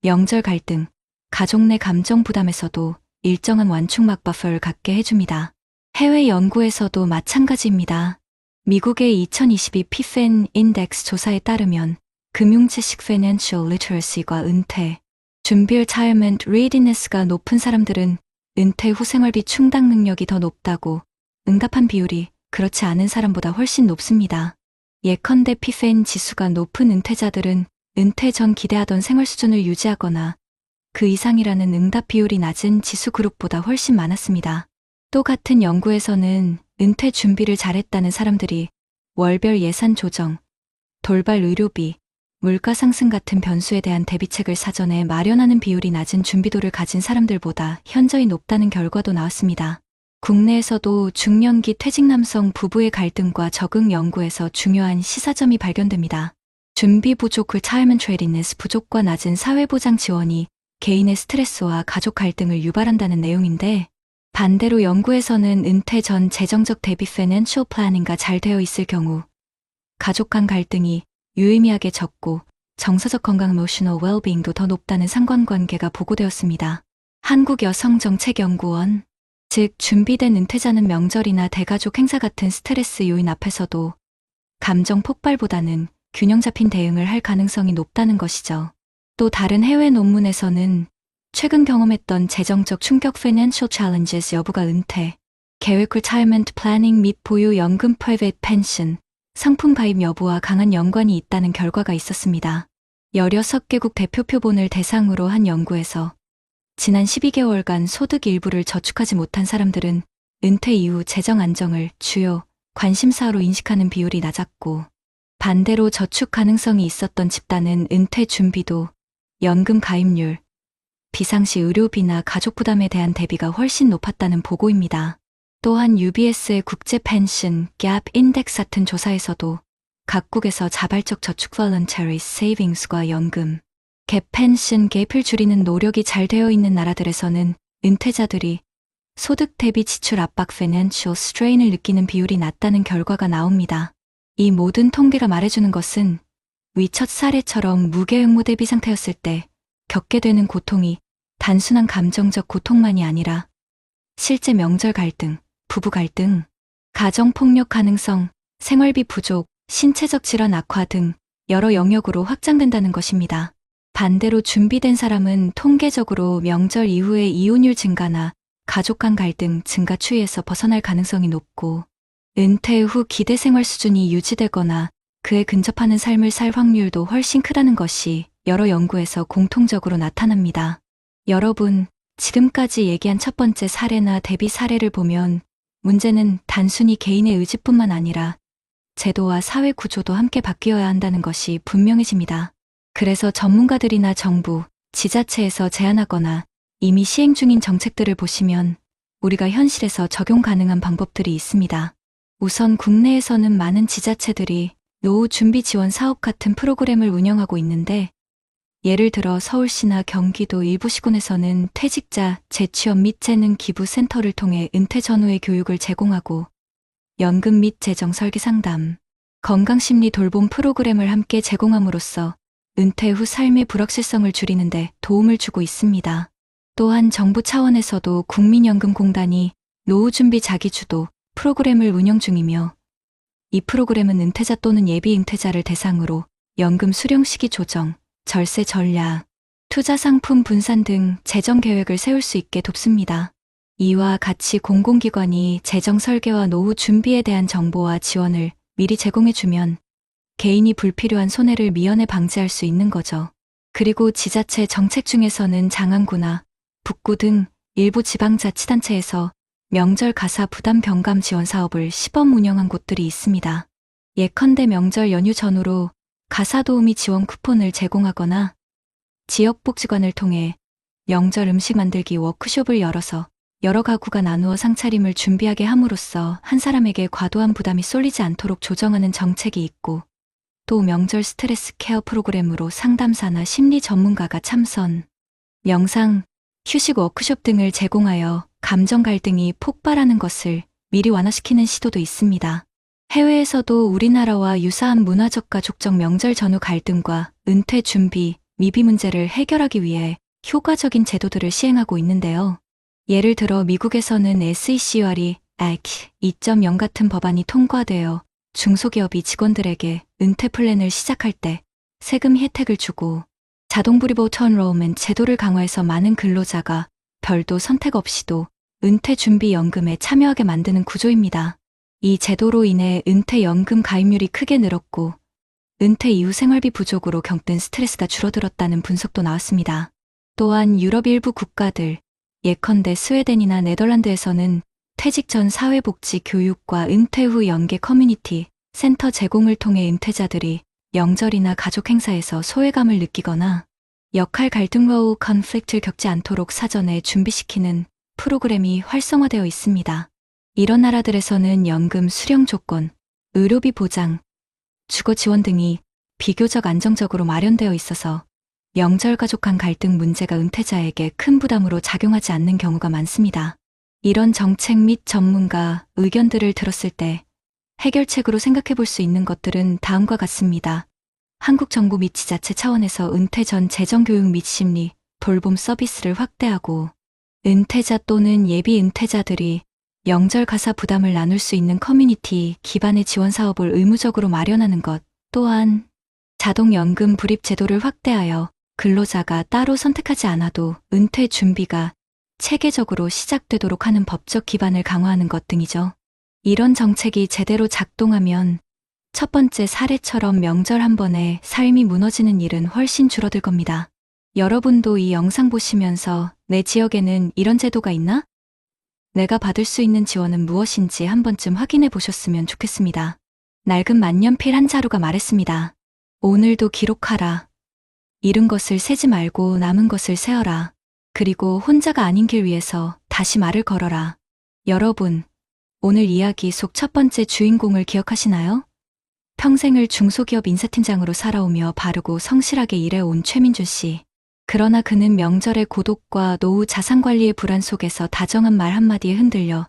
명절 갈등, 가족 내 감정 부담에서도 일정한 완충막 버퍼를 갖게 해줍니다. 해외 연구에서도 마찬가지입니다. 미국의 2022 피펜 인덱스 조사에 따르면 금융지식 Financial Literacy과 은퇴, 준비 Retirement Readiness가 높은 사람들은 은퇴 후 생활비 충당 능력이 더 높다고 응답한 비율이 그렇지 않은 사람보다 훨씬 높습니다. 예컨대 피펜 지수가 높은 은퇴자들은 은퇴 전 기대하던 생활 수준을 유지하거나 그 이상이라는 응답 비율이 낮은 지수 그룹보다 훨씬 많았습니다. 또 같은 연구에서는 은퇴 준비를 잘했다는 사람들이 월별 예산 조정, 돌발 의료비, 물가 상승 같은 변수에 대한 대비책을 사전에 마련하는 비율이 낮은 준비도를 가진 사람들보다 현저히 높다는 결과도 나왔습니다. 국내에서도 중년기 퇴직 남성 부부의 갈등과 적응 연구에서 중요한 시사점이 발견됩니다. 준비 부족 Retirement Readiness 부족과 낮은 사회보장 지원이 개인의 스트레스와 가족 갈등을 유발한다는 내용인데, 반대로 연구에서는 은퇴 전 재정적 대비 financial planning가 잘 되어 있을 경우 가족 간 갈등이 유의미하게 적고 정서적 건강 emotional well-being도 더 높다는 상관관계가 보고되었습니다. 한국여성정책연구원, 즉 준비된 은퇴자는 명절이나 대가족 행사 같은 스트레스 요인 앞에서도 감정 폭발보다는 균형 잡힌 대응을 할 가능성이 높다는 것이죠. 또 다른 해외 논문에서는 최근 경험했던 재정적 충격 financial challenges 여부가 은퇴, 계획 retirement planning 및 보유 연금 private pension, 상품 가입 여부와 강한 연관이 있다는 결과가 있었습니다. 16개국 대표 표본을 대상으로 한 연구에서 지난 12개월간 소득 일부를 저축하지 못한 사람들은 은퇴 이후 재정 안정을 주요 관심사로 인식하는 비율이 낮았고, 반대로 저축 가능성이 있었던 집단은 은퇴 준비도, 연금 가입률, 비상시 의료비나 가족 부담에 대한 대비가 훨씬 높았다는 보고입니다. 또한 UBS의 국제 펜션 갭 인덱스 같은 조사에서도 각국에서 자발적 저축 voluntary savings과 연금, 갭 펜션 갭을 줄이는 노력이 잘 되어 있는 나라들에서는 은퇴자들이 소득 대비 지출 압박 financial strain을 느끼는 비율이 낮다는 결과가 나옵니다. 이 모든 통계가 말해주는 것은 위 첫 사례처럼 무계획모 대비 상태였을 때 겪게 되는 고통이 단순한 감정적 고통만이 아니라 실제 명절 갈등, 부부 갈등, 가정폭력 가능성, 생활비 부족, 신체적 질환 악화 등 여러 영역으로 확장된다는 것입니다. 반대로 준비된 사람은 통계적으로 명절 이후의 이혼율 증가나 가족 간 갈등 증가 추이에서 벗어날 가능성이 높고, 은퇴 후 기대 생활 수준이 유지되거나 그에 근접하는 삶을 살 확률도 훨씬 크다는 것이 여러 연구에서 공통적으로 나타납니다. 여러분, 지금까지 얘기한 첫 번째 사례나 대비 사례를 보면 문제는 단순히 개인의 의지뿐만 아니라 제도와 사회 구조도 함께 바뀌어야 한다는 것이 분명해집니다. 그래서 전문가들이나 정부, 지자체에서 제안하거나 이미 시행 중인 정책들을 보시면 우리가 현실에서 적용 가능한 방법들이 있습니다. 우선 국내에서는 많은 지자체들이 노후 준비 지원 사업 같은 프로그램을 운영하고 있는데, 예를 들어 서울시나 경기도 일부 시군에서는 퇴직자 재취업 및 재능 기부 센터를 통해 은퇴 전후의 교육을 제공하고, 연금 및 재정 설계 상담, 건강심리 돌봄 프로그램을 함께 제공함으로써 은퇴 후 삶의 불확실성을 줄이는 데 도움을 주고 있습니다. 또한 정부 차원에서도 국민연금공단이 노후준비 자기주도 프로그램을 운영 중이며, 이 프로그램은 은퇴자 또는 예비 은퇴자를 대상으로 연금 수령 시기 조정, 절세 전략, 투자 상품 분산 등 재정 계획을 세울 수 있게 돕습니다. 이와 같이 공공기관이 재정 설계와 노후 준비에 대한 정보와 지원을 미리 제공해주면 개인이 불필요한 손해를 미연에 방지할 수 있는 거죠. 그리고 지자체 정책 중에서는 장안구나 북구 등 일부 지방자치단체에서 명절 가사 부담 경감 지원 사업을 시범 운영한 곳들이 있습니다. 예컨대 명절 연휴 전후로 가사 도우미 지원 쿠폰을 제공하거나 지역복지관을 통해 명절 음식 만들기 워크숍을 열어서 여러 가구가 나누어 상차림을 준비하게 함으로써 한 사람에게 과도한 부담이 쏠리지 않도록 조정하는 정책이 있고, 또 명절 스트레스 케어 프로그램으로 상담사나 심리 전문가가 참선, 명상, 휴식 워크숍 등을 제공하여 감정 갈등이 폭발하는 것을 미리 완화시키는 시도도 있습니다. 해외에서도 우리나라와 유사한 문화적 가족적 명절 전후 갈등과 은퇴 준비, 미비 문제를 해결하기 위해 효과적인 제도들을 시행하고 있는데요. 예를 들어 미국에서는 SECUR이 Act 2.0 같은 법안이 통과되어 중소기업이 직원들에게 은퇴 플랜을 시작할 때 세금 혜택을 주고, 자동 브리보트 엔롤먼트 제도를 강화해서 많은 근로자가 별도 선택 없이도 은퇴 준비 연금에 참여하게 만드는 구조입니다. 이 제도로 인해 은퇴 연금 가입률이 크게 늘었고, 은퇴 이후 생활비 부족으로 겪는 스트레스가 줄어들었다는 분석도 나왔습니다. 또한 유럽 일부 국가들, 예컨대 스웨덴이나 네덜란드에서는 퇴직 전 사회복지 교육과 은퇴 후 연계 커뮤니티 센터 제공을 통해 은퇴자들이 명절이나 가족 행사에서 소외감을 느끼거나 역할 갈등 로우 컨플릭트를 겪지 않도록 사전에 준비시키는 프로그램이 활성화되어 있습니다. 이런 나라들에서는 연금 수령 조건, 의료비 보장, 주거 지원 등이 비교적 안정적으로 마련되어 있어서 명절 가족 간 갈등 문제가 은퇴자에게 큰 부담으로 작용하지 않는 경우가 많습니다. 이런 정책 및 전문가 의견들을 들었을 때 해결책으로 생각해 볼 수 있는 것들은 다음과 같습니다. 한국 정부 및 지자체 차원에서 은퇴 전 재정교육 및 심리, 돌봄 서비스를 확대하고 은퇴자 또는 예비 은퇴자들이 명절 가사 부담을 나눌 수 있는 커뮤니티 기반의 지원 사업을 의무적으로 마련하는 것, 또한 자동연금 불입 제도를 확대하여 근로자가 따로 선택하지 않아도 은퇴 준비가 체계적으로 시작되도록 하는 법적 기반을 강화하는 것 등이죠. 이런 정책이 제대로 작동하면 첫 번째 사례처럼 명절 한 번에 삶이 무너지는 일은 훨씬 줄어들 겁니다. 여러분도 이 영상 보시면서 내 지역에는 이런 제도가 있나? 내가 받을 수 있는 지원은 무엇인지 한 번쯤 확인해 보셨으면 좋겠습니다. 낡은 만년필 한 자루가 말했습니다. 오늘도 기록하라. 잃은 것을 세지 말고 남은 것을 세어라. 그리고 혼자가 아닌 길 위에서 다시 말을 걸어라. 여러분, 오늘 이야기 속 첫 번째 주인공을 기억하시나요? 평생을 중소기업 인사팀장으로 살아오며 바르고 성실하게 일해온 최민준 씨. 그러나 그는 명절의 고독과 노후 자산관리의 불안 속에서 다정한 말 한마디에 흔들려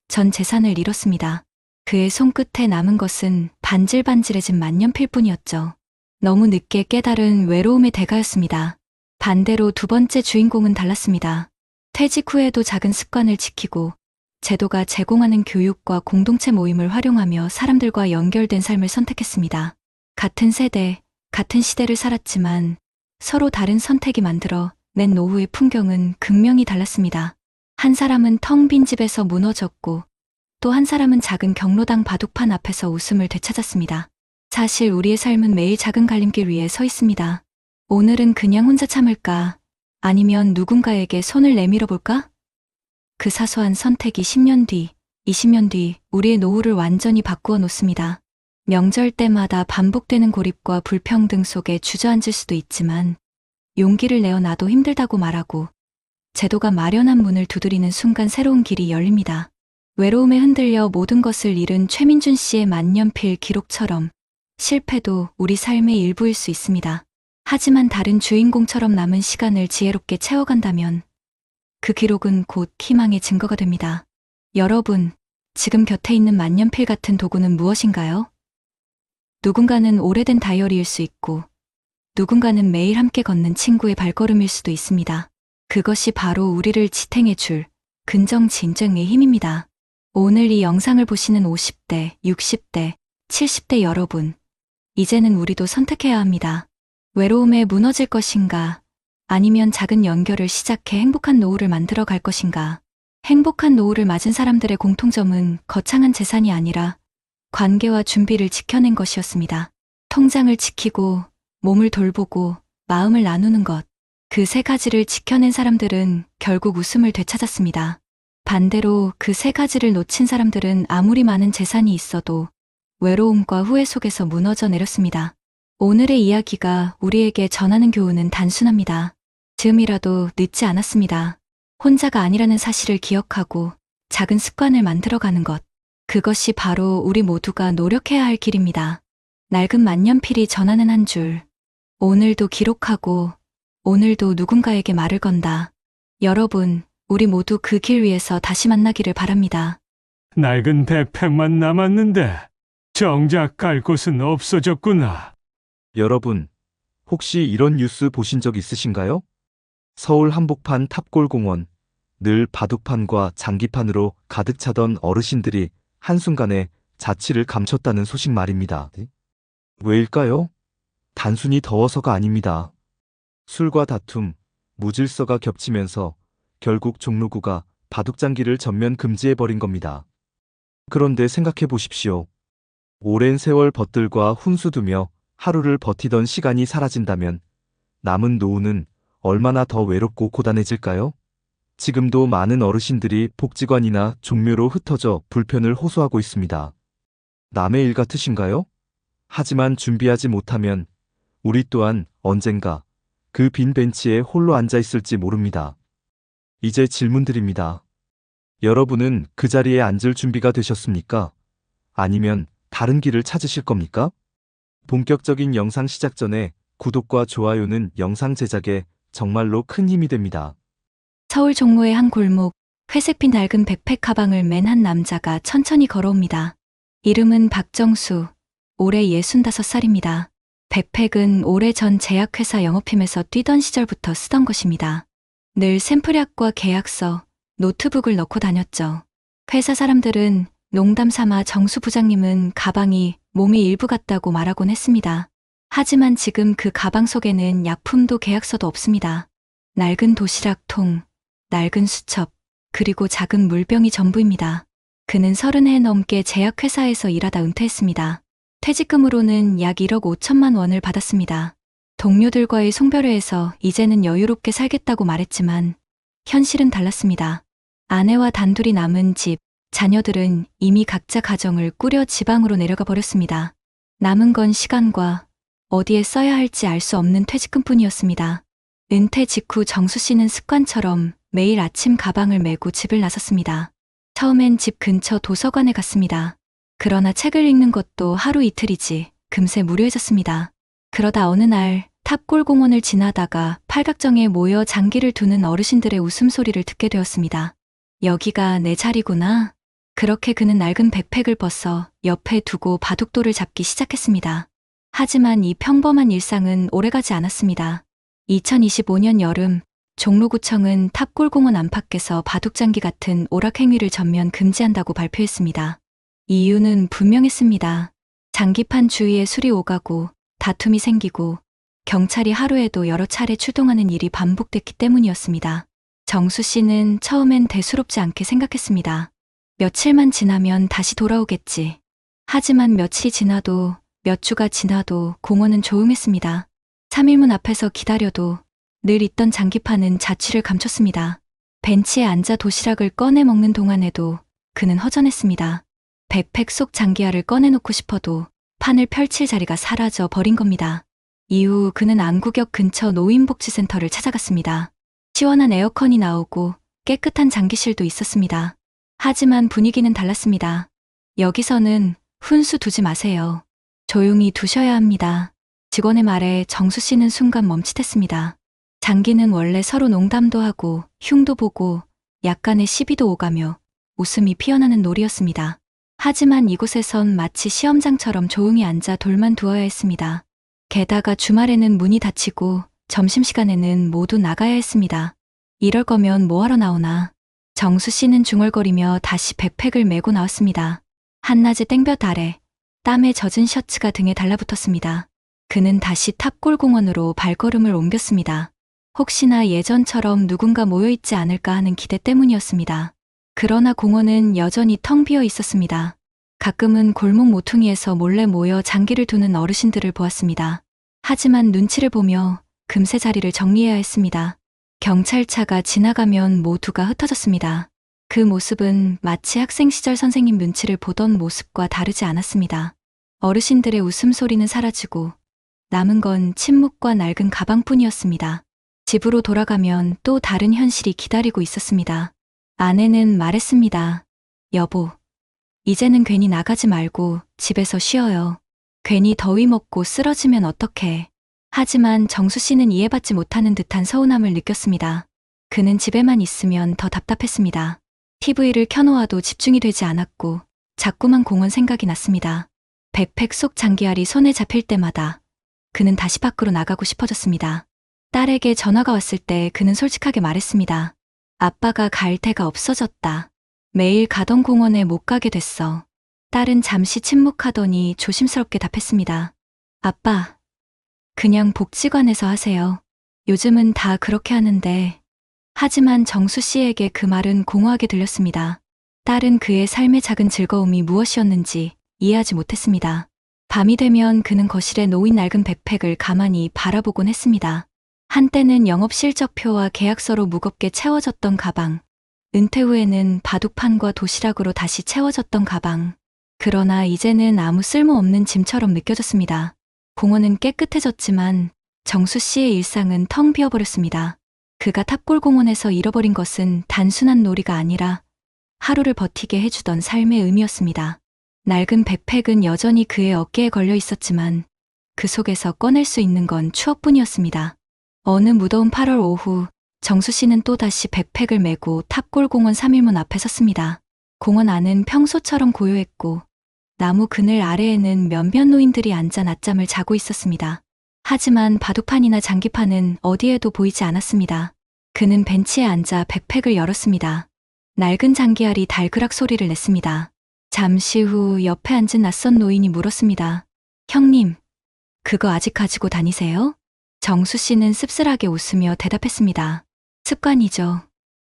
전 재산을 잃었습니다. 그의 손끝에 남은 것은 반질반질해진 만년필뿐이었죠. 너무 늦게 깨달은 외로움의 대가였습니다. 반대로 두 번째 주인공은 달랐습니다. 퇴직 후에도 작은 습관을 지키고 제도가 제공하는 교육과 공동체 모임을 활용하며 사람들과 연결된 삶을 선택했습니다. 같은 세대, 같은 시대를 살았지만 서로 다른 선택이 만들어 낸 노후의 풍경은 극명히 달랐습니다. 한 사람은 텅 빈 집에서 무너졌고 또 한 사람은 작은 경로당 바둑판 앞에서 웃음을 되찾았습니다. 사실 우리의 삶은 매일 작은 갈림길 위에 서 있습니다. 오늘은 그냥 혼자 참을까? 아니면 누군가에게 손을 내밀어 볼까? 그 사소한 선택이 10년 뒤, 20년 뒤 우리의 노후를 완전히 바꾸어 놓습니다. 명절 때마다 반복되는 고립과 불평등 속에 주저앉을 수도 있지만 용기를 내어 나도 힘들다고 말하고 제도가 마련한 문을 두드리는 순간 새로운 길이 열립니다. 외로움에 흔들려 모든 것을 잃은 최민준 씨의 만년필 기록처럼 실패도 우리 삶의 일부일 수 있습니다. 하지만 다른 주인공처럼 남은 시간을 지혜롭게 채워간다면 그 기록은 곧 희망의 증거가 됩니다. 여러분, 지금 곁에 있는 만년필 같은 도구는 무엇인가요? 누군가는 오래된 다이어리일 수 있고 누군가는 매일 함께 걷는 친구의 발걸음일 수도 있습니다. 그것이 바로 우리를 지탱해줄 근정진정의 힘입니다. 오늘 이 영상을 보시는 50대, 60대, 70대 여러분, 이제는 우리도 선택해야 합니다. 외로움에 무너질 것인가? 아니면 작은 연결을 시작해 행복한 노후를 만들어 갈 것인가? 행복한 노후를 맞은 사람들의 공통점은 거창한 재산이 아니라 관계와 준비를 지켜낸 것이었습니다. 통장을 지키고, 몸을 돌보고, 마음을 나누는 것. 그 세 가지를 지켜낸 사람들은 결국 웃음을 되찾았습니다. 반대로 그 세 가지를 놓친 사람들은 아무리 많은 재산이 있어도 외로움과 후회 속에서 무너져 내렸습니다. 오늘의 이야기가 우리에게 전하는 교훈은 단순합니다. 지금이라도 늦지 않았습니다. 혼자가 아니라는 사실을 기억하고 작은 습관을 만들어가는 것. 그것이 바로 우리 모두가 노력해야 할 길입니다. 낡은 만년필이 전하는 한 줄. 오늘도 기록하고 오늘도 누군가에게 말을 건다. 여러분, 우리 모두 그 길 위에서 다시 만나기를 바랍니다. 낡은 백팩만 남았는데 정작 갈 곳은 없어졌구나. 여러분, 혹시 이런 뉴스 보신 적 있으신가요? 서울 한복판 탑골공원, 늘 바둑판과 장기판으로 가득 차던 어르신들이 한순간에 자취를 감췄다는 소식 말입니다. 왜일까요? 단순히 더워서가 아닙니다. 술과 다툼, 무질서가 겹치면서 결국 종로구가 바둑장기를 전면 금지해버린 겁니다. 그런데 생각해 보십시오. 오랜 세월 벗들과 훈수 두며 하루를 버티던 시간이 사라진다면 남은 노후는 얼마나 더 외롭고 고단해질까요? 지금도 많은 어르신들이 복지관이나 종묘로 흩어져 불편을 호소하고 있습니다. 남의 일 같으신가요? 하지만 준비하지 못하면 우리 또한 언젠가 그 빈 벤치에 홀로 앉아 있을지 모릅니다. 이제 질문드립니다. 여러분은 그 자리에 앉을 준비가 되셨습니까? 아니면 다른 길을 찾으실 겁니까? 본격적인 영상 시작 전에 구독과 좋아요는 영상 제작에 정말로 큰 힘이 됩니다. 서울 종로의 한 골목, 회색빛 낡은 백팩 가방을 맨 한 남자가 천천히 걸어옵니다. 이름은 박정수, 올해 65살입니다. 백팩은 오래전 제약회사 영업팀에서 뛰던 시절부터 쓰던 것입니다. 늘 샘플약과 계약서, 노트북을 넣고 다녔죠. 회사 사람들은 농담 삼아 정수 부장님은 가방이 몸의 일부 같다고 말하곤 했습니다. 하지만 지금 그 가방 속에는 약품도 계약서도 없습니다. 낡은 도시락통, 낡은 수첩, 그리고 작은 물병이 전부입니다. 그는 30해 넘게 제약회사에서 일하다 은퇴했습니다. 퇴직금으로는 약 1억 5천만 원을 받았습니다. 동료들과의 송별회에서 이제는 여유롭게 살겠다고 말했지만 현실은 달랐습니다. 아내와 단둘이 남은 집, 자녀들은 이미 각자 가정을 꾸려 지방으로 내려가 버렸습니다. 남은 건 시간과 어디에 써야 할지 알 수 없는 퇴직금뿐이었습니다. 은퇴 직후 정수 씨는 습관처럼 매일 아침 가방을 메고 집을 나섰습니다. 처음엔 집 근처 도서관에 갔습니다. 그러나 책을 읽는 것도 하루 이틀이지 금세 무료해졌습니다. 그러다 어느 날 탑골공원을 지나다가 팔각정에 모여 장기를 두는 어르신들의 웃음소리를 듣게 되었습니다. 여기가 내 자리구나. 그렇게 그는 낡은 백팩을 벗어 옆에 두고 바둑돌을 잡기 시작했습니다. 하지만 이 평범한 일상은 오래가지 않았습니다. 2025년 여름, 종로구청은 탑골공원 안팎에서 바둑장기 같은 오락행위를 전면 금지한다고 발표했습니다. 이유는 분명했습니다. 장기판 주위에 술이 오가고 다툼이 생기고 경찰이 하루에도 여러 차례 출동하는 일이 반복됐기 때문이었습니다. 정수 씨는 처음엔 대수롭지 않게 생각했습니다. 며칠만 지나면 다시 돌아오겠지. 하지만 며칠이 지나도 몇 주가 지나도 공원은 조용했습니다. 3일문 앞에서 기다려도 늘 있던 장기판은 자취를 감췄습니다. 벤치에 앉아 도시락을 꺼내 먹는 동안에도 그는 허전했습니다. 백팩 속 장기알을 꺼내놓고 싶어도 판을 펼칠 자리가 사라져 버린 겁니다. 이후 그는 안구역 근처 노인복지센터를 찾아갔습니다. 시원한 에어컨이 나오고 깨끗한 장기실도 있었습니다. 하지만 분위기는 달랐습니다. 여기서는 훈수 두지 마세요. 조용히 두셔야 합니다. 직원의 말에 정수 씨는 순간 멈칫했습니다. 장기는 원래 서로 농담도 하고 흉도 보고 약간의 시비도 오가며 웃음이 피어나는 놀이였습니다. 하지만 이곳에선 마치 시험장처럼 조용히 앉아 돌만 두어야 했습니다. 게다가 주말에는 문이 닫히고 점심시간에는 모두 나가야 했습니다. 이럴 거면 뭐하러 나오나. 정수 씨는 중얼거리며 다시 백팩을 메고 나왔습니다. 한낮의 땡볕 아래 땀에 젖은 셔츠가 등에 달라붙었습니다. 그는 다시 탑골공원으로 발걸음을 옮겼습니다. 혹시나 예전처럼 누군가 모여있지 않을까 하는 기대 때문이었습니다. 그러나 공원은 여전히 텅 비어 있었습니다. 가끔은 골목 모퉁이에서 몰래 모여 장기를 두는 어르신들을 보았습니다. 하지만 눈치를 보며 금세 자리를 정리해야 했습니다. 경찰차가 지나가면 모두가 흩어졌습니다. 그 모습은 마치 학생 시절 선생님 눈치를 보던 모습과 다르지 않았습니다. 어르신들의 웃음소리는 사라지고 남은 건 침묵과 낡은 가방뿐이었습니다. 집으로 돌아가면 또 다른 현실이 기다리고 있었습니다. 아내는 말했습니다. 여보, 이제는 괜히 나가지 말고 집에서 쉬어요. 괜히 더위 먹고 쓰러지면 어떡해. 하지만 정수 씨는 이해받지 못하는 듯한 서운함을 느꼈습니다. 그는 집에만 있으면 더 답답했습니다. TV를 켜놓아도 집중이 되지 않았고 자꾸만 공원 생각이 났습니다. 백팩 속 장기알이 손에 잡힐 때마다 그는 다시 밖으로 나가고 싶어졌습니다. 딸에게 전화가 왔을 때 그는 솔직하게 말했습니다. 아빠가 갈 데가 없어졌다. 매일 가던 공원에 못 가게 됐어. 딸은 잠시 침묵하더니 조심스럽게 답했습니다. 아빠, 그냥 복지관에서 하세요. 요즘은 다 그렇게 하는데. 하지만 정수 씨에게 그 말은 공허하게 들렸습니다. 딸은 그의 삶의 작은 즐거움이 무엇이었는지 이해하지 못했습니다. 밤이 되면 그는 거실에 놓인 낡은 백팩을 가만히 바라보곤 했습니다. 한때는 영업 실적표와 계약서로 무겁게 채워졌던 가방, 은퇴 후에는 바둑판과 도시락으로 다시 채워졌던 가방. 그러나 이제는 아무 쓸모없는 짐처럼 느껴졌습니다. 공원은 깨끗해졌지만 정수 씨의 일상은 텅 비어버렸습니다. 그가 탑골공원에서 잃어버린 것은 단순한 놀이가 아니라 하루를 버티게 해주던 삶의 의미였습니다. 낡은 백팩은 여전히 그의 어깨에 걸려 있었지만 그 속에서 꺼낼 수 있는 건 추억뿐이었습니다. 어느 무더운 8월 오후, 정수 씨는 또다시 백팩을 메고 탑골공원 3일문 앞에 섰습니다. 공원 안은 평소처럼 고요했고 나무 그늘 아래에는 몇몇 노인들이 앉아 낮잠을 자고 있었습니다. 하지만 바둑판이나 장기판은 어디에도 보이지 않았습니다. 그는 벤치에 앉아 백팩을 열었습니다. 낡은 장기알이 달그락 소리를 냈습니다. 잠시 후 옆에 앉은 낯선 노인이 물었습니다. 형님, 그거 아직 가지고 다니세요? 정수 씨는 씁쓸하게 웃으며 대답했습니다. 습관이죠.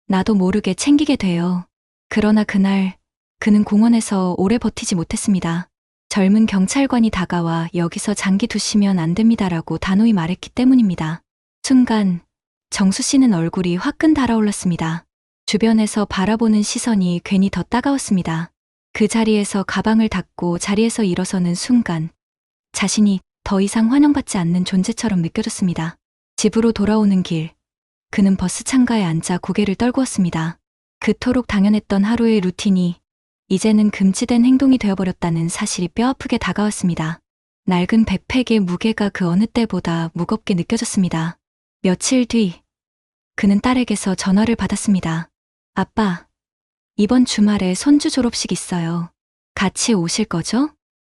나도 모르게 챙기게 돼요. 그러나 그날 그는 공원에서 오래 버티지 못했습니다. 젊은 경찰관이 다가와 여기서 장기 두시면 안 됩니다라고 단호히 말했기 때문입니다. 순간 정수 씨는 얼굴이 화끈 달아올랐습니다. 주변에서 바라보는 시선이 괜히 더 따가웠습니다. 그 자리에서 가방을 닫고 자리에서 일어서는 순간 자신이 더 이상 환영받지 않는 존재처럼 느껴졌습니다. 집으로 돌아오는 길, 그는 버스 창가에 앉아 고개를 떨구었습니다. 그토록 당연했던 하루의 루틴이 이제는 금지된 행동이 되어버렸다는 사실이 뼈아프게 다가왔습니다. 낡은 백팩의 무게가 그 어느 때보다 무겁게 느껴졌습니다. 며칠 뒤, 그는 딸에게서 전화를 받았습니다. 아빠, 이번 주말에 손주 졸업식 있어요. 같이 오실 거죠?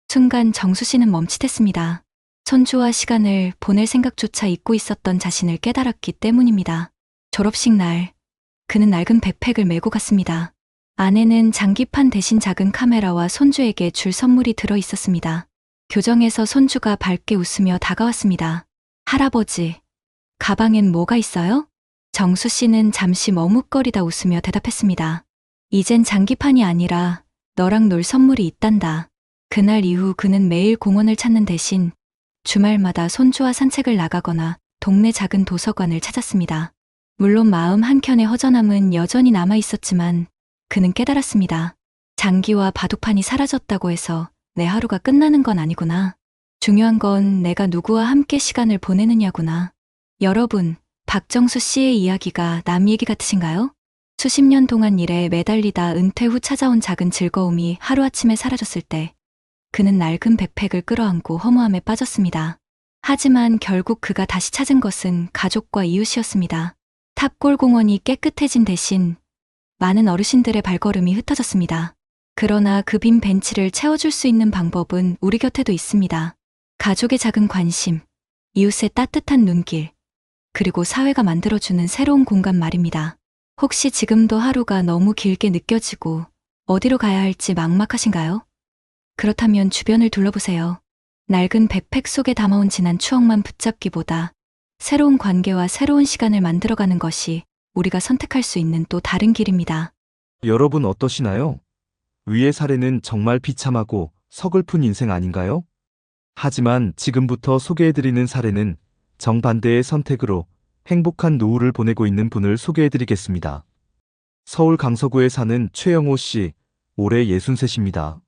순간 정수 씨는 멈칫했습니다. 손주와 시간을 보낼 생각조차 잊고 있었던 자신을 깨달았기 때문입니다. 졸업식 날, 그는 낡은 백팩을 메고 갔습니다. 안에는 장기판 대신 작은 카메라와 손주에게 줄 선물이 들어 있었습니다. 교정에서 손주가 밝게 웃으며 다가왔습니다. 할아버지, 가방엔 뭐가 있어요? 정수 씨는 잠시 머뭇거리다 웃으며 대답했습니다. 이젠 장기판이 아니라 너랑 놀 선물이 있단다. 그날 이후 그는 매일 공원을 찾는 대신 주말마다 손주와 산책을 나가거나 동네 작은 도서관을 찾았습니다. 물론 마음 한켠에 허전함은 여전히 남아 있었지만 그는 깨달았습니다. 장기와 바둑판이 사라졌다고 해서 내 하루가 끝나는 건 아니구나. 중요한 건 내가 누구와 함께 시간을 보내느냐구나. 여러분, 박정수 씨의 이야기가 남 얘기 같으신가요? 수십 년 동안 일에 매달리다 은퇴 후 찾아온 작은 즐거움이 하루아침에 사라졌을 때 그는 낡은 백팩을 끌어안고 허무함에 빠졌습니다. 하지만 결국 그가 다시 찾은 것은 가족과 이웃이었습니다. 탑골공원이 깨끗해진 대신 많은 어르신들의 발걸음이 흩어졌습니다. 그러나 그 빈 벤치를 채워줄 수 있는 방법은 우리 곁에도 있습니다. 가족의 작은 관심, 이웃의 따뜻한 눈길, 그리고 사회가 만들어주는 새로운 공간 말입니다. 혹시 지금도 하루가 너무 길게 느껴지고 어디로 가야 할지 막막하신가요? 그렇다면 주변을 둘러보세요. 낡은 백팩 속에 담아온 지난 추억만 붙잡기보다 새로운 관계와 새로운 시간을 만들어가는 것이 우리가 선택할 수 있는 또 다른 길입니다. 여러분 어떠시나요? 위의 사례는 정말 비참하고 서글픈 인생 아닌가요? 하지만 지금부터 소개해드리는 사례는 정반대의 선택으로 행복한 노후를 보내고 있는 분을 소개해드리겠습니다. 서울 강서구에 사는 최영호 씨, 올해 63입니다.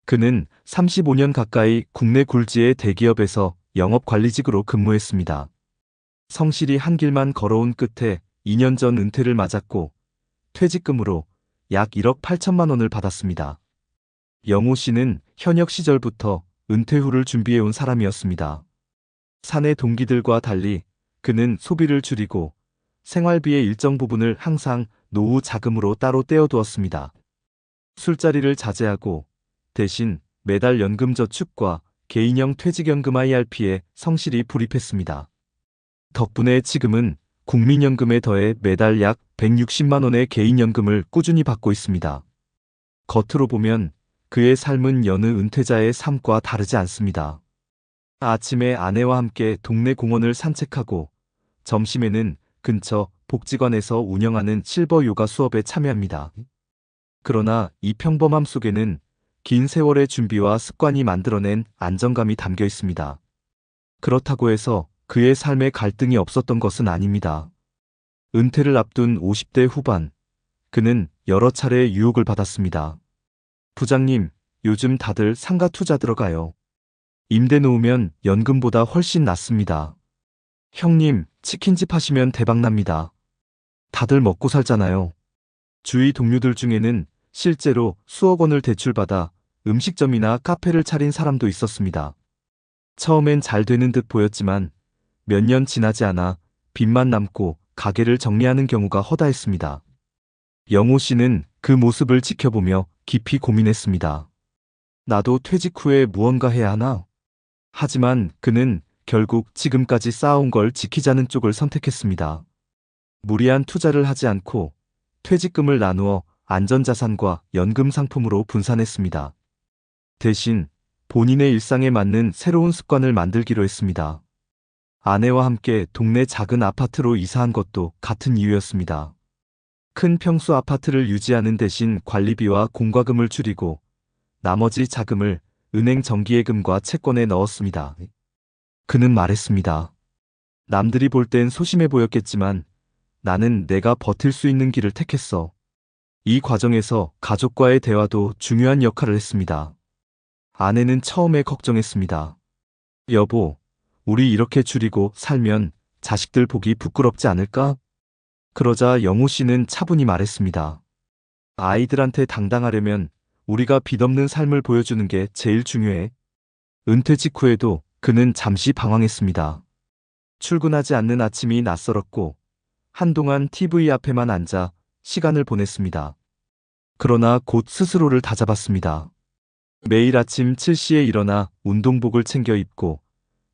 그는 35년 가까이 국내 굴지의 대기업에서 영업관리직으로 근무했습니다. 성실히 한 길만 걸어온 끝에 2년 전 은퇴를 맞았고 퇴직금으로 약 1억 8천만 원을 받았습니다. 영호 씨는 현역 시절부터 은퇴 후를 준비해온 사람이었습니다. 사내 동기들과 달리 그는 소비를 줄이고 생활비의 일정 부분을 항상 노후 자금으로 따로 떼어두었습니다. 술자리를 자제하고 대신 매달 연금 저축과 개인형 퇴직연금 IRP에 성실히 불입했습니다. 덕분에 지금은 국민연금에 더해 매달 약 160만 원의 개인연금을 꾸준히 받고 있습니다. 겉으로 보면 그의 삶은 여느 은퇴자의 삶과 다르지 않습니다. 아침에 아내와 함께 동네 공원을 산책하고 점심에는 근처 복지관에서 운영하는 실버 요가 수업에 참여합니다. 그러나 이 평범함 속에는 긴 세월의 준비와 습관이 만들어낸 안정감이 담겨 있습니다. 그렇다고 해서 그의 삶에 갈등이 없었던 것은 아닙니다. 은퇴를 앞둔 50대 후반, 그는 여러 차례 유혹을 받았습니다. 부장님, 요즘 다들 상가 투자 들어가요. 임대 놓으면 연금보다 훨씬 낫습니다. 형님, 치킨집 하시면 대박납니다. 다들 먹고 살잖아요. 주위 동료들 중에는 실제로 수억 원을 대출받아 음식점이나 카페를 차린 사람도 있었습니다. 처음엔 잘 되는 듯 보였지만 몇 년 지나지 않아 빚만 남고 가게를 정리하는 경우가 허다했습니다. 영호 씨는 그 모습을 지켜보며 깊이 고민했습니다. 나도 퇴직 후에 무언가 해야 하나? 하지만 그는 결국 지금까지 쌓아온 걸 지키자는 쪽을 선택했습니다. 무리한 투자를 하지 않고 퇴직금을 나누어 안전자산과 연금 상품으로 분산했습니다. 대신 본인의 일상에 맞는 새로운 습관을 만들기로 했습니다. 아내와 함께 동네 작은 아파트로 이사한 것도 같은 이유였습니다. 큰 평수 아파트를 유지하는 대신 관리비와 공과금을 줄이고 나머지 자금을 은행 정기예금과 채권에 넣었습니다. 그는 말했습니다. 남들이 볼 땐 소심해 보였겠지만 나는 내가 버틸 수 있는 길을 택했어. 이 과정에서 가족과의 대화도 중요한 역할을 했습니다. 아내는 처음에 걱정했습니다. 여보, 우리 이렇게 줄이고 살면 자식들 보기 부끄럽지 않을까? 그러자 영호 씨는 차분히 말했습니다. 아이들한테 당당하려면 우리가 빚 없는 삶을 보여주는 게 제일 중요해. 은퇴 직후에도 그는 잠시 방황했습니다. 출근하지 않는 아침이 낯설었고 한동안 TV 앞에만 앉아 시간을 보냈습니다. 그러나 곧 스스로를 다잡았습니다. 매일 아침 7시에 일어나 운동복을 챙겨 입고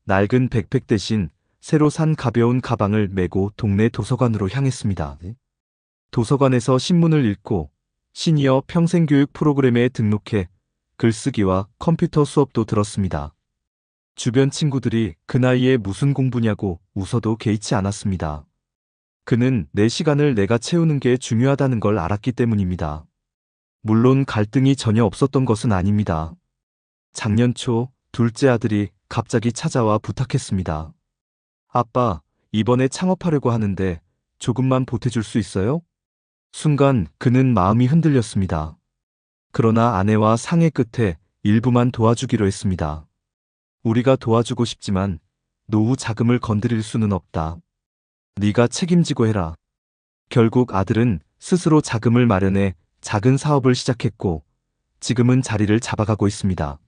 낡은 백팩 대신 새로 산 가벼운 가방을 메고 동네 도서관으로 향했습니다. 도서관에서 신문을 읽고 시니어 평생교육 프로그램에 등록해 글쓰기와 컴퓨터 수업도 들었습니다. 주변 친구들이 그 나이에 무슨 공부냐고 웃어도 개의치 않았습니다. 그는 내 시간을 내가 채우는 게 중요하다는 걸 알았기 때문입니다. 물론 갈등이 전혀 없었던 것은 아닙니다. 작년 초 둘째 아들이 갑자기 찾아와 부탁했습니다. 아빠, 이번에 창업하려고 하는데 조금만 보태줄 수 있어요? 순간 그는 마음이 흔들렸습니다. 그러나 아내와 상의 끝에 일부만 도와주기로 했습니다. 우리가 도와주고 싶지만 노후 자금을 건드릴 수는 없다. 네가 책임지고 해라. 결국 아들은 스스로 자금을 마련해 작은 사업을 시작했고 지금은 자리를 잡아가고 있습니다.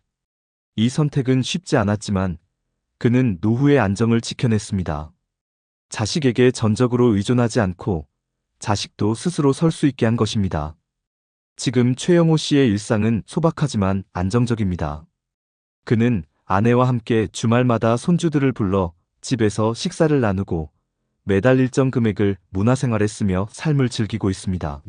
이 선택은 쉽지 않았지만 그는 노후의 안정을 지켜냈습니다. 자식에게 전적으로 의존하지 않고 자식도 스스로 설 수 있게 한 것입니다. 지금 최영호 씨의 일상은 소박하지만 안정적입니다. 그는 아내와 함께 주말마다 손주들을 불러 집에서 식사를 나누고 매달 일정 금액을 문화생활에 쓰며 삶을 즐기고 있습니다.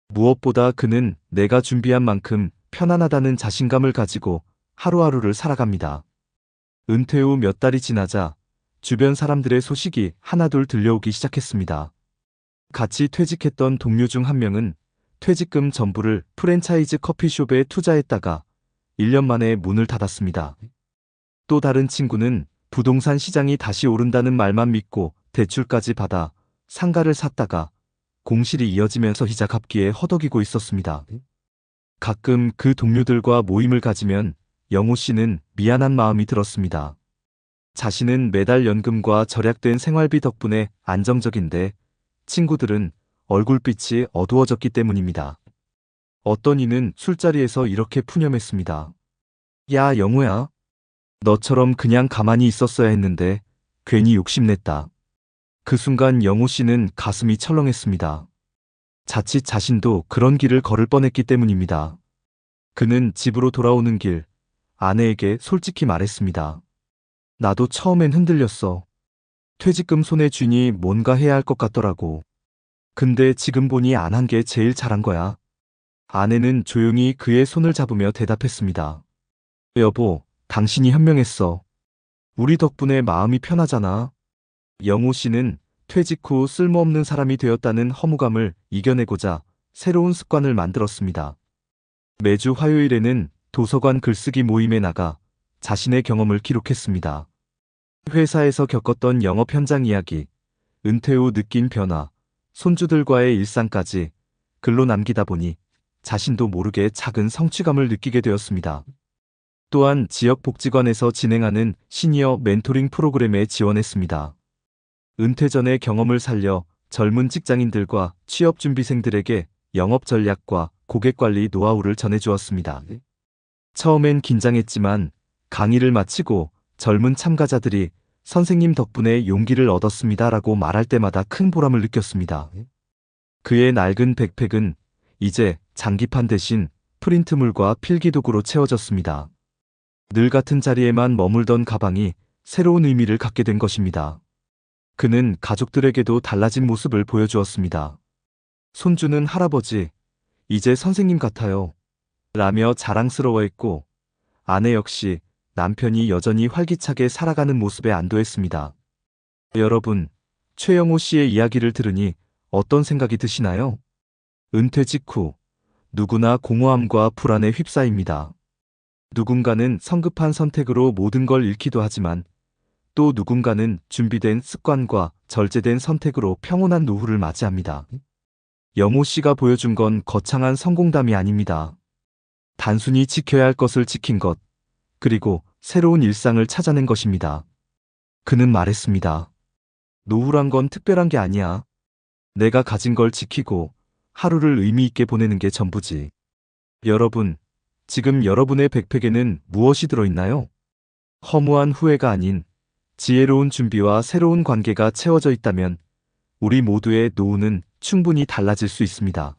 무엇보다 그는 내가 준비한 만큼 편안하다는 자신감을 가지고 하루하루를 살아갑니다. 은퇴 후 몇 달이 지나자 주변 사람들의 소식이 하나둘 들려오기 시작했습니다. 같이 퇴직했던 동료 중 한 명은 퇴직금 전부를 프랜차이즈 커피숍에 투자했다가 1년 만에 문을 닫았습니다. 또 다른 친구는 부동산 시장이 다시 오른다는 말만 믿고 대출까지 받아 상가를 샀다가 공실이 이어지면서 이자 갚기에 허덕이고 있었습니다. 가끔 그 동료들과 모임을 가지면 영호 씨는 미안한 마음이 들었습니다. 자신은 매달 연금과 절약된 생활비 덕분에 안정적인데 친구들은 얼굴빛이 어두워졌기 때문입니다. 어떤 이는 술자리에서 이렇게 푸념했습니다. 야, 영호야. 너처럼 그냥 가만히 있었어야 했는데 괜히 욕심냈다. 그 순간 영호 씨는 가슴이 철렁했습니다. 자칫 자신도 그런 길을 걸을 뻔했기 때문입니다. 그는 집으로 돌아오는 길 아내에게 솔직히 말했습니다. 나도 처음엔 흔들렸어. 퇴직금 손에 쥐니 뭔가 해야 할 것 같더라고. 근데 지금 보니 안 한 게 제일 잘한 거야. 아내는 조용히 그의 손을 잡으며 대답했습니다. 여보, 당신이 현명했어. 우리 덕분에 마음이 편하잖아. 영호 씨는 퇴직 후 쓸모없는 사람이 되었다는 허무감을 이겨내고자 새로운 습관을 만들었습니다. 매주 화요일에는 도서관 글쓰기 모임에 나가 자신의 경험을 기록했습니다. 회사에서 겪었던 영업 현장 이야기, 은퇴 후 느낀 변화, 손주들과의 일상까지 글로 남기다 보니 자신도 모르게 작은 성취감을 느끼게 되었습니다. 또한 지역복지관에서 진행하는 시니어 멘토링 프로그램에 지원했습니다. 은퇴 전의 경험을 살려 젊은 직장인들과 취업준비생들에게 영업 전략과 고객관리 노하우를 전해주었습니다. 처음엔 긴장했지만 강의를 마치고 젊은 참가자들이 선생님 덕분에 용기를 얻었습니다라고 말할 때마다 큰 보람을 느꼈습니다. 그의 낡은 백팩은 이제 장기판 대신 프린트물과 필기도구로 채워졌습니다. 늘 같은 자리에만 머물던 가방이 새로운 의미를 갖게 된 것입니다. 그는 가족들에게도 달라진 모습을 보여주었습니다. 손주는 할아버지, 이제 선생님 같아요. 라며 자랑스러워했고, 아내 역시 남편이 여전히 활기차게 살아가는 모습에 안도했습니다. 여러분, 최영호 씨의 이야기를 들으니 어떤 생각이 드시나요? 은퇴 직후 누구나 공허함과 불안에 휩싸입니다. 누군가는 성급한 선택으로 모든 걸 잃기도 하지만 또 누군가는 준비된 습관과 절제된 선택으로 평온한 노후를 맞이합니다. 영호 씨가 보여준 건 거창한 성공담이 아닙니다. 단순히 지켜야 할 것을 지킨 것, 그리고 새로운 일상을 찾아낸 것입니다. 그는 말했습니다. 노후란 건 특별한 게 아니야. 내가 가진 걸 지키고 하루를 의미 있게 보내는 게 전부지. 여러분, 지금 여러분의 백팩에는 무엇이 들어있나요? 허무한 후회가 아닌 지혜로운 준비와 새로운 관계가 채워져 있다면 우리 모두의 노후는 충분히 달라질 수 있습니다.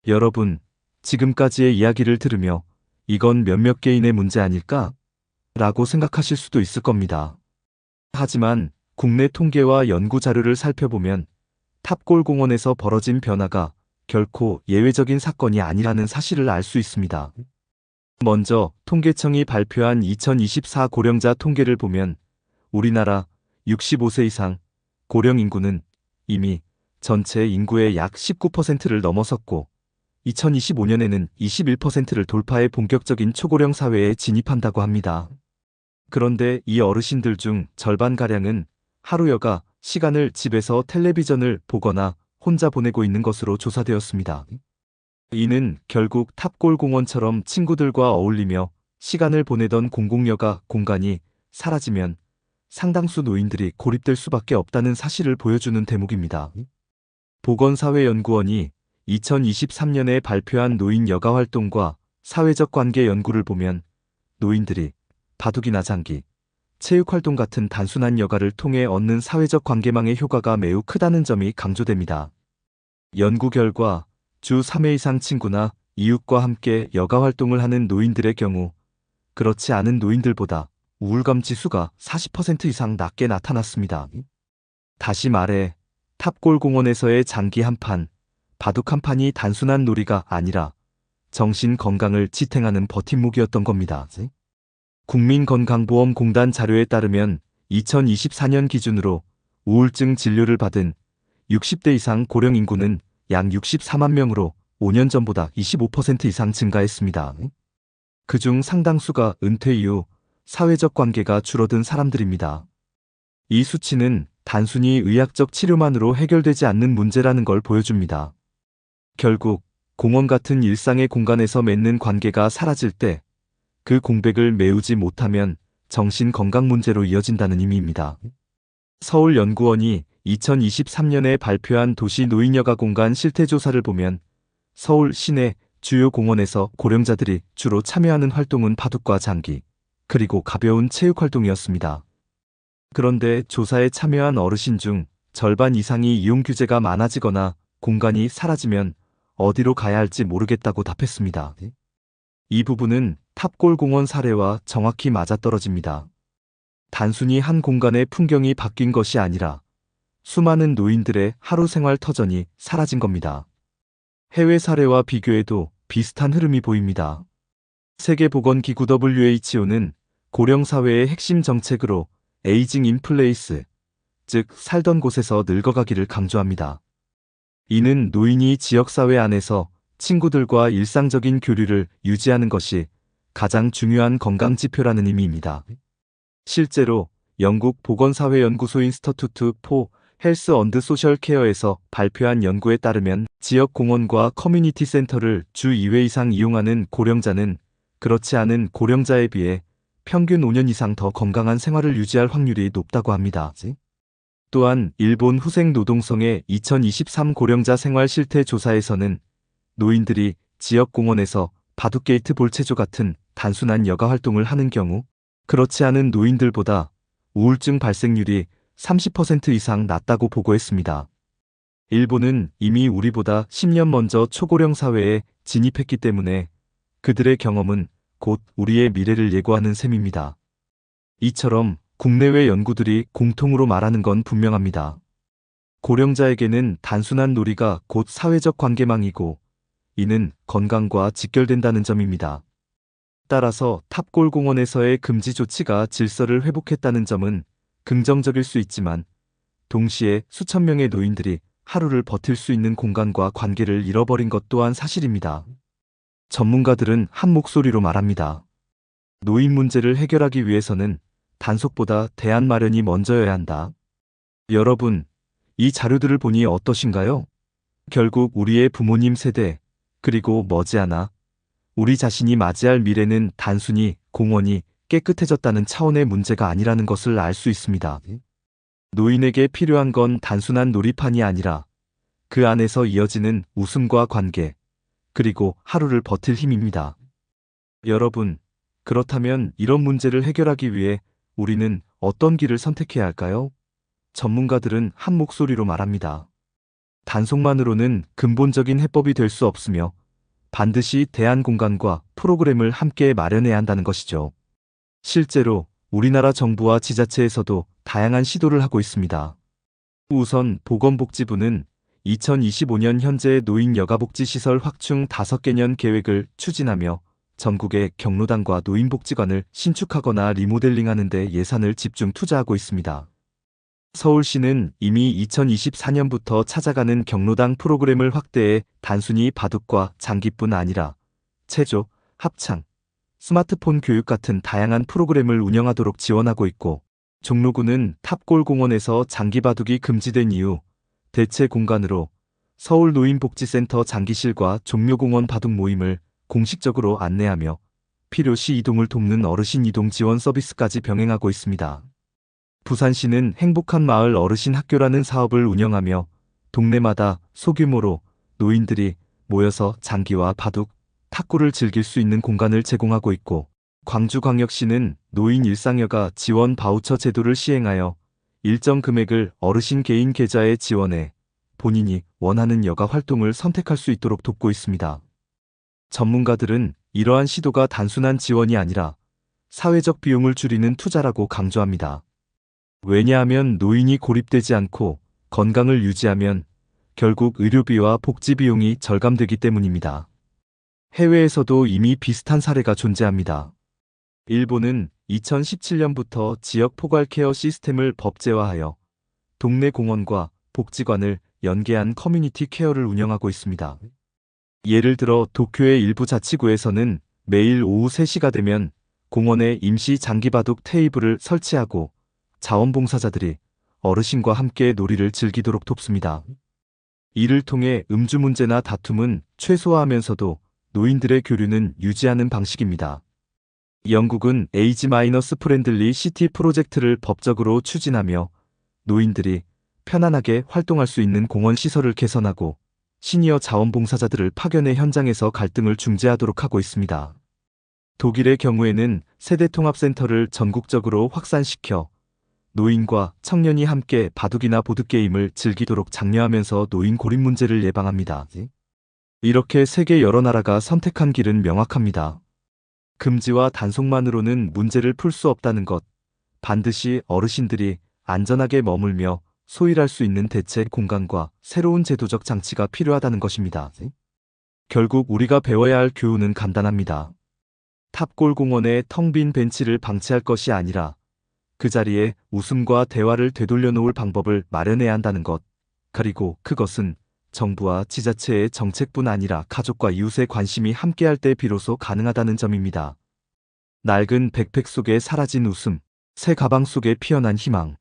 여러분, 지금까지의 이야기를 들으며 이건 몇몇 개인의 문제 아닐까? 라고 생각하실 수도 있을 겁니다. 하지만 국내 통계와 연구 자료를 살펴보면 탑골공원에서 벌어진 변화가 결코 예외적인 사건이 아니라는 사실을 알 수 있습니다. 먼저 통계청이 발표한 2024 고령자 통계를 보면 우리나라 65세 이상 고령 인구는 이미 전체 인구의 약 19%를 넘어섰고 2025년에는 21%를 돌파해 본격적인 초고령 사회에 진입한다고 합니다. 그런데 이 어르신들 중 절반가량은 하루 여가 시간을 집에서 텔레비전을 보거나 혼자 보내고 있는 것으로 조사되었습니다. 이는 결국 탑골공원처럼 친구들과 어울리며 시간을 보내던 공공여가 공간이 사라지면 상당수 노인들이 고립될 수밖에 없다는 사실을 보여주는 대목입니다. 보건사회연구원이 2023년에 발표한 노인 여가 활동과 사회적 관계 연구를 보면 노인들이 바둑이나 장기, 체육활동 같은 단순한 여가를 통해 얻는 사회적 관계망의 효과가 매우 크다는 점이 강조됩니다. 연구 결과 주 3회 이상 친구나 이웃과 함께 여가 활동을 하는 노인들의 경우 그렇지 않은 노인들보다 우울감 지수가 40% 이상 낮게 나타났습니다. 다시 말해 탑골공원에서의 장기 한판, 바둑 한 판이 단순한 놀이가 아니라 정신 건강을 지탱하는 버팀목이었던 겁니다. 국민건강보험공단 자료에 따르면 2024년 기준으로 우울증 진료를 받은 60대 이상 고령 인구는 약 64만 명으로 5년 전보다 25% 이상 증가했습니다. 그중 상당수가 은퇴 이후 사회적 관계가 줄어든 사람들입니다. 이 수치는 단순히 의학적 치료만으로 해결되지 않는 문제라는 걸 보여줍니다. 결국 공원 같은 일상의 공간에서 맺는 관계가 사라질 때 그 공백을 메우지 못하면 정신 건강 문제로 이어진다는 의미입니다. 서울연구원이 2023년에 발표한 도시 노인여가 공간 실태조사를 보면 서울 시내 주요 공원에서 고령자들이 주로 참여하는 활동은 바둑과 장기, 그리고 가벼운 체육활동이었습니다. 그런데 조사에 참여한 어르신 중 절반 이상이 이용 규제가 많아지거나 공간이 사라지면 어디로 가야 할지 모르겠다고 답했습니다. 이 부분은 탑골공원 사례와 정확히 맞아떨어집니다. 단순히 한 공간의 풍경이 바뀐 것이 아니라 수많은 노인들의 하루 생활 터전이 사라진 겁니다. 해외 사례와 비교해도 비슷한 흐름이 보입니다. 세계보건기구 WHO는 고령사회의 핵심 정책으로 에이징 인 플레이스, 즉 살던 곳에서 늙어가기를 강조합니다. 이는 노인이 지역사회 안에서 친구들과 일상적인 교류를 유지하는 것이 가장 중요한 건강지표라는 의미입니다. 실제로 영국 보건사회연구소 인스터투트 포 헬스 언드 소셜 케어에서 발표한 연구에 따르면 지역 공원과 커뮤니티 센터를 주 2회 이상 이용하는 고령자는 그렇지 않은 고령자에 비해 평균 5년 이상 더 건강한 생활을 유지할 확률이 높다고 합니다. 또한 일본 후생노동성의 2023 고령자 생활 실태 조사에서는 노인들이 지역 공원에서 바둑게이트 볼체조 같은 단순한 여가 활동을 하는 경우 그렇지 않은 노인들보다 우울증 발생률이 30% 이상 낮다고 보고했습니다. 일본은 이미 우리보다 10년 먼저 초고령 사회에 진입했기 때문에 그들의 경험은 곧 우리의 미래를 예고하는 셈입니다. 이처럼 국내외 연구들이 공통으로 말하는 건 분명합니다. 고령자에게는 단순한 놀이가 곧 사회적 관계망이고 이는 건강과 직결된다는 점입니다. 따라서 탑골공원에서의 금지 조치가 질서를 회복했다는 점은 긍정적일 수 있지만 동시에 수천 명의 노인들이 하루를 버틸 수 있는 공간과 관계를 잃어버린 것 또한 사실입니다. 전문가들은 한 목소리로 말합니다. 노인 문제를 해결하기 위해서는 단속보다 대안 마련이 먼저여야 한다. 여러분, 이 자료들을 보니 어떠신가요? 결국 우리의 부모님 세대, 그리고 머지않아 우리 자신이 맞이할 미래는 단순히 공원이 깨끗해졌다는 차원의 문제가 아니라는 것을 알 수 있습니다. 노인에게 필요한 건 단순한 놀이판이 아니라 그 안에서 이어지는 웃음과 관계, 그리고 하루를 버틸 힘입니다. 여러분, 그렇다면 이런 문제를 해결하기 위해 우리는 어떤 길을 선택해야 할까요? 전문가들은 한 목소리로 말합니다. 단속만으로는 근본적인 해법이 될 수 없으며 반드시 대안 공간과 프로그램을 함께 마련해야 한다는 것이죠. 실제로 우리나라 정부와 지자체에서도 다양한 시도를 하고 있습니다. 우선 보건복지부는 2025년 현재 노인 여가복지시설 확충 5개년 계획을 추진하며 전국의 경로당과 노인복지관을 신축하거나 리모델링하는 데 예산을 집중 투자하고 있습니다. 서울시는 이미 2024년부터 찾아가는 경로당 프로그램을 확대해 단순히 바둑과 장기뿐 아니라 체조, 합창, 스마트폰 교육 같은 다양한 프로그램을 운영하도록 지원하고 있고, 종로구는 탑골공원에서 장기바둑이 금지된 이후 대체 공간으로 서울노인복지센터 장기실과 종묘공원 바둑 모임을 공식적으로 안내하며 필요시 이동을 돕는 어르신 이동 지원 서비스까지 병행하고 있습니다. 부산시는 행복한 마을 어르신 학교라는 사업을 운영하며 동네마다 소규모로 노인들이 모여서 장기와 바둑, 탁구를 즐길 수 있는 공간을 제공하고 있고, 광주광역시는 노인 일상여가 지원 바우처 제도를 시행하여 일정 금액을 어르신 개인 계좌에 지원해 본인이 원하는 여가 활동을 선택할 수 있도록 돕고 있습니다. 전문가들은 이러한 시도가 단순한 지원이 아니라 사회적 비용을 줄이는 투자라고 강조합니다. 왜냐하면 노인이 고립되지 않고 건강을 유지하면 결국 의료비와 복지비용이 절감되기 때문입니다. 해외에서도 이미 비슷한 사례가 존재합니다. 일본은 2017년부터 지역 포괄 케어 시스템을 법제화하여 동네 공원과 복지관을 연계한 커뮤니티 케어를 운영하고 있습니다. 예를 들어 도쿄의 일부 자치구에서는 매일 오후 3시가 되면 공원에 임시 장기바둑 테이블을 설치하고 자원봉사자들이 어르신과 함께 놀이를 즐기도록 돕습니다. 이를 통해 음주 문제나 다툼은 최소화하면서도 노인들의 교류는 유지하는 방식입니다. 영국은 에이지-프렌들리 시티 프로젝트를 법적으로 추진하며 노인들이 편안하게 활동할 수 있는 공원 시설을 개선하고 시니어 자원봉사자들을 파견해 현장에서 갈등을 중재하도록 하고 있습니다. 독일의 경우에는 세대통합센터를 전국적으로 확산시켜 노인과 청년이 함께 바둑이나 보드게임을 즐기도록 장려하면서 노인 고립 문제를 예방합니다. 이렇게 세계 여러 나라가 선택한 길은 명확합니다. 금지와 단속만으로는 문제를 풀 수 없다는 것, 반드시 어르신들이 안전하게 머물며 소일할 수 있는 대체 공간과 새로운 제도적 장치가 필요하다는 것입니다. 결국 우리가 배워야 할 교훈은 간단합니다. 탑골공원에 텅 빈 벤치를 방치할 것이 아니라 그 자리에 웃음과 대화를 되돌려 놓을 방법을 마련해야 한다는 것, 그리고 그것은 정부와 지자체의 정책뿐 아니라 가족과 이웃의 관심이 함께할 때 비로소 가능하다는 점입니다. 낡은 백팩 속에 사라진 웃음, 새 가방 속에 피어난 희망,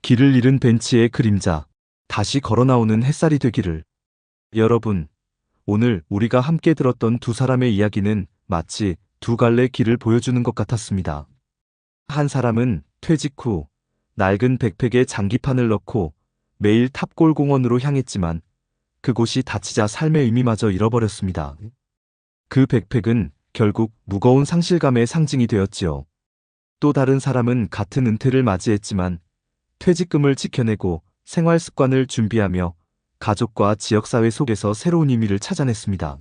길을 잃은 벤치의 그림자, 다시 걸어나오는 햇살이 되기를. 여러분, 오늘 우리가 함께 들었던 두 사람의 이야기는 마치 두 갈래 길을 보여주는 것 같았습니다. 한 사람은 퇴직 후 낡은 백팩에 장기판을 넣고 매일 탑골공원으로 향했지만 그곳이 닫히자 삶의 의미마저 잃어버렸습니다. 그 백팩은 결국 무거운 상실감의 상징이 되었지요. 또 다른 사람은 같은 은퇴를 맞이했지만 퇴직금을 지켜내고 생활 습관을 준비하며 가족과 지역사회 속에서 새로운 의미를 찾아냈습니다.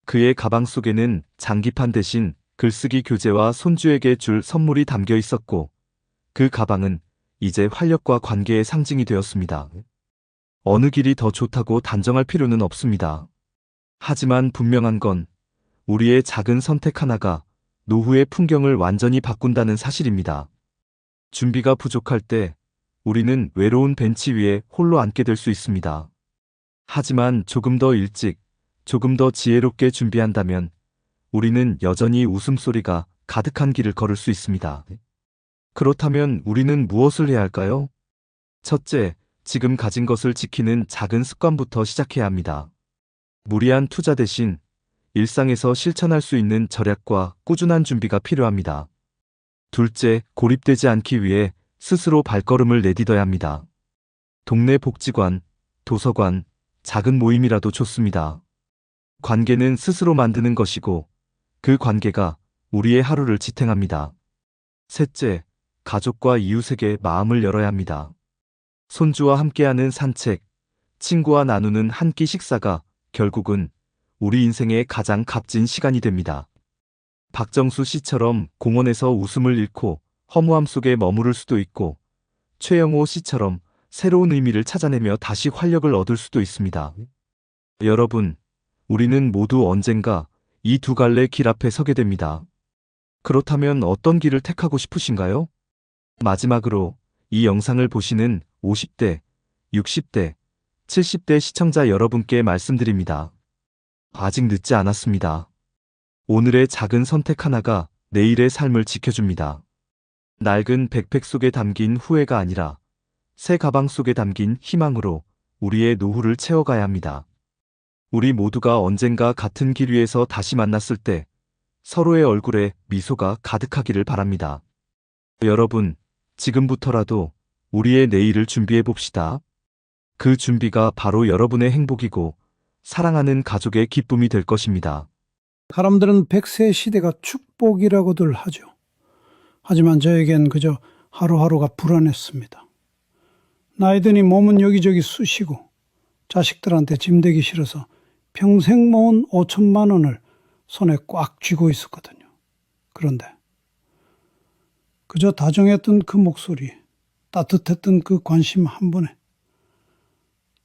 그의 가방 속에는 장기판 대신 글쓰기 교재와 손주에게 줄 선물이 담겨 있었고, 그 가방은 이제 활력과 관계의 상징이 되었습니다. 어느 길이 더 좋다고 단정할 필요는 없습니다. 하지만 분명한 건 우리의 작은 선택 하나가 노후의 풍경을 완전히 바꾼다는 사실입니다. 준비가 부족할 때 우리는 외로운 벤치 위에 홀로 앉게 될 수 있습니다. 하지만 조금 더 일찍, 조금 더 지혜롭게 준비한다면 우리는 여전히 웃음소리가 가득한 길을 걸을 수 있습니다. 그렇다면 우리는 무엇을 해야 할까요? 첫째, 지금 가진 것을 지키는 작은 습관부터 시작해야 합니다. 무리한 투자 대신 일상에서 실천할 수 있는 절약과 꾸준한 준비가 필요합니다. 둘째, 고립되지 않기 위해 스스로 발걸음을 내딛어야 합니다. 동네 복지관, 도서관, 작은 모임이라도 좋습니다. 관계는 스스로 만드는 것이고 그 관계가 우리의 하루를 지탱합니다. 셋째, 가족과 이웃에게 마음을 열어야 합니다. 손주와 함께하는 산책, 친구와 나누는 한 끼 식사가 결국은 우리 인생의 가장 값진 시간이 됩니다. 박정수 씨처럼 공원에서 웃음을 잃고 허무함 속에 머무를 수도 있고, 최영호 씨처럼 새로운 의미를 찾아내며 다시 활력을 얻을 수도 있습니다. 여러분, 우리는 모두 언젠가 이 두 갈래 길 앞에 서게 됩니다. 그렇다면 어떤 길을 택하고 싶으신가요? 마지막으로 이 영상을 보시는 50대, 60대, 70대 시청자 여러분께 말씀드립니다. 아직 늦지 않았습니다. 오늘의 작은 선택 하나가 내일의 삶을 지켜줍니다. 낡은 백팩 속에 담긴 후회가 아니라 새 가방 속에 담긴 희망으로 우리의 노후를 채워가야 합니다. 우리 모두가 언젠가 같은 길 위에서 다시 만났을 때 서로의 얼굴에 미소가 가득하기를 바랍니다. 여러분, 지금부터라도 우리의 내일을 준비해 봅시다. 그 준비가 바로 여러분의 행복이고 사랑하는 가족의 기쁨이 될 것입니다. 사람들은 100세 시대가 축복이라고들 하죠. 하지만 저에겐 그저 하루하루가 불안했습니다. 나이 드니 몸은 여기저기 쑤시고 자식들한테 짐되기 싫어서 평생 모은 5천만 원을 손에 꽉 쥐고 있었거든요. 그런데 그저 다정했던 그 목소리, 따뜻했던 그 관심 한 번에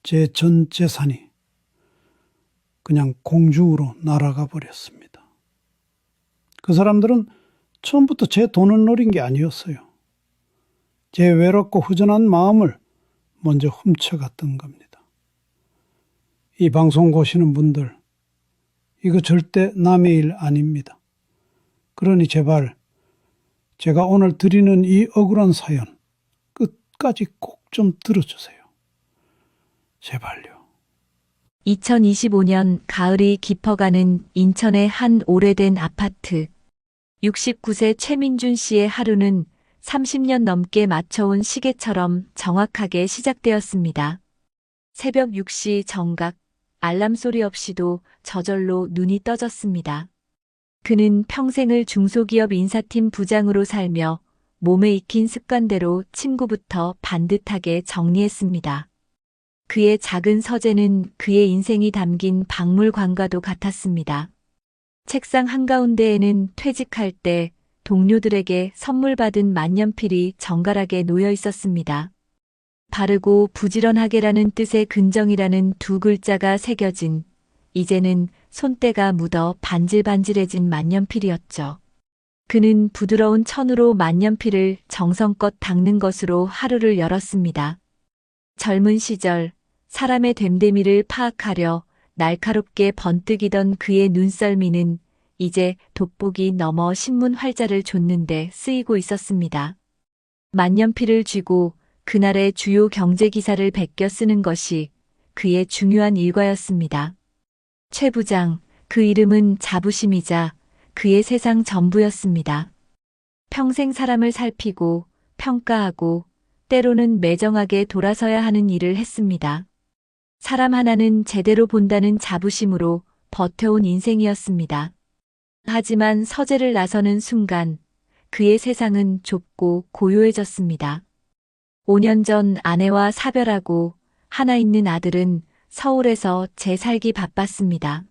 제 전 재산이 그냥 공중으로 날아가 버렸습니다. 그 사람들은 처음부터 제 돈을 노린 게 아니었어요. 제 외롭고 허전한 마음을 먼저 훔쳐갔던 겁니다. 이 방송 보시는 분들, 이거 절대 남의 일 아닙니다. 그러니 제발 제가 오늘 드리는 이 억울한 사연 끝까지 꼭 좀 들어주세요. 제발요. 2025년 가을이 깊어가는 인천의 한 오래된 아파트. 69세 최민준 씨의 하루는 30년 넘게 맞춰온 시계처럼 정확하게 시작되었습니다. 새벽 6시 정각, 알람 소리 없이도 저절로 눈이 떠졌습니다. 그는 평생을 중소기업 인사팀 부장으로 살며 몸에 익힌 습관대로 침구부터 반듯하게 정리했습니다. 그의 작은 서재는 그의 인생이 담긴 박물관과도 같았습니다. 책상 한가운데에는 퇴직할 때 동료들에게 선물 받은 만년필이 정갈하게 놓여 있었습니다. 바르고 부지런하게라는 뜻의 근정이라는 두 글자가 새겨진, 이제는 손때가 묻어 반질반질해진 만년필이었죠. 그는 부드러운 천으로 만년필을 정성껏 닦는 것으로 하루를 열었습니다. 젊은 시절 사람의 됨됨이를 파악하려 날카롭게 번뜩이던 그의 눈썰미는 이제 돋보기 넘어 신문 활자를 좇는데 쓰이고 있었습니다. 만년필을 쥐고 그날의 주요 경제 기사를 베껴 쓰는 것이 그의 중요한 일과였습니다. 최 부장, 그 이름은 자부심이자 그의 세상 전부였습니다. 평생 사람을 살피고 평가하고 때로는 매정하게 돌아서야 하는 일을 했습니다. 사람 하나는 제대로 본다는 자부심으로 버텨온 인생이었습니다. 하지만 서재를 나서는 순간 그의 세상은 좁고 고요해졌습니다. 5년 전 아내와 사별하고 하나 있는 아들은 서울에서 재살기 바빴습니다.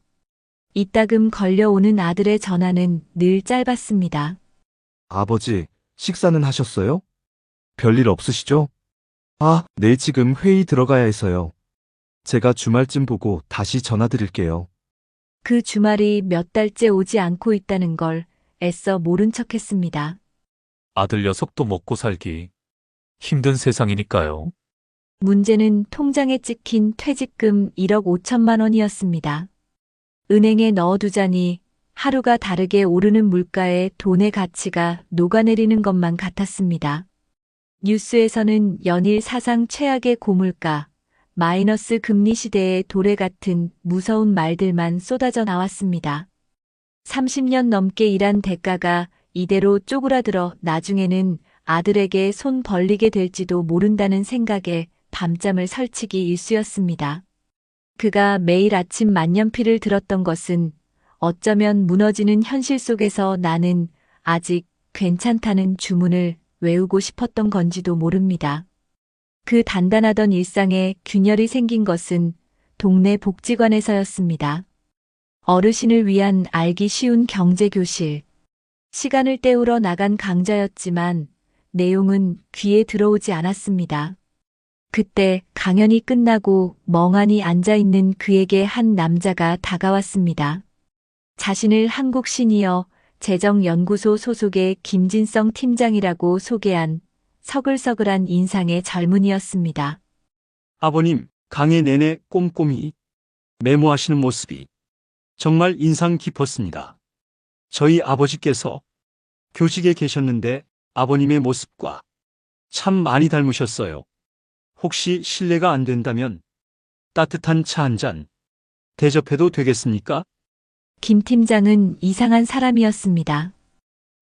이따금 걸려오는 아들의 전화는 늘 짧았습니다. 아버지, 식사는 하셨어요? 별일 없으시죠? 아, 네, 지금 회의 들어가야 해서요. 제가 주말쯤 보고 다시 전화드릴게요. 그 주말이 몇 달째 오지 않고 있다는 걸 애써 모른 척했습니다. 아들 녀석도 먹고 살기 힘든 세상이니까요. 문제는 통장에 찍힌 퇴직금 1억 5천만 원이었습니다. 은행에 넣어두자니 하루가 다르게 오르는 물가에 돈의 가치가 녹아내리는 것만 같았습니다. 뉴스에서는 연일 사상 최악의 고물가, 마이너스 금리 시대의 도래 같은 무서운 말들만 쏟아져 나왔습니다. 30년 넘게 일한 대가가 이대로 쪼그라들어 나중에는 아들에게 손 벌리게 될지도 모른다는 생각에 밤잠을 설치기 일쑤였습니다. 그가 매일 아침 만년필을 들었던 것은 어쩌면 무너지는 현실 속에서 나는 아직 괜찮다는 주문을 외우고 싶었던 건지도 모릅니다. 그 단단하던 일상에 균열이 생긴 것은 동네 복지관에서였습니다. 어르신을 위한 알기 쉬운 경제교실. 시간을 때우러 나간 강좌였지만 내용은 귀에 들어오지 않았습니다. 그때 강연이 끝나고 멍하니 앉아있는 그에게 한 남자가 다가왔습니다. 자신을 한국시니어 재정연구소 소속의 김진성 팀장이라고 소개한 서글서글한 인상의 젊은이였습니다. 아버님, 강의 내내 꼼꼼히 메모하시는 모습이 정말 인상 깊었습니다. 저희 아버지께서 교직에 계셨는데 아버님의 모습과 참 많이 닮으셨어요. 혹시 실례가 안 된다면 따뜻한 차 한 잔 대접해도 되겠습니까? 김 팀장은 이상한 사람이었습니다.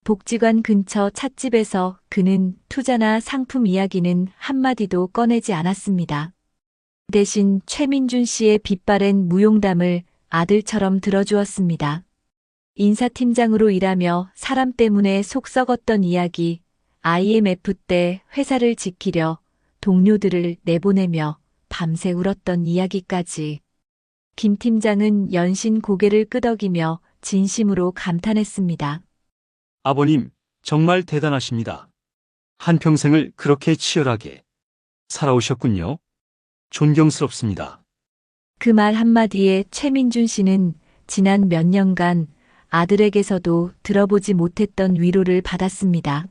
복지관 근처 찻집에서 그는 투자나 상품 이야기는 한마디도 꺼내지 않았습니다. 대신 최민준 씨의 빛바랜 무용담을 아들처럼 들어주었습니다. 인사팀장으로 일하며 사람 때문에 속 썩었던 이야기, IMF 때 회사를 지키려 동료들을 내보내며 밤새 울었던 이야기까지. 김 팀장은 연신 고개를 끄덕이며 진심으로 감탄했습니다. 아버님, 정말 대단하십니다. 한평생을 그렇게 치열하게 살아오셨군요. 존경스럽습니다. 그 말 한마디에 최민준 씨는 지난 몇 년간 아들에게서도 들어보지 못했던 위로를 받았습니다.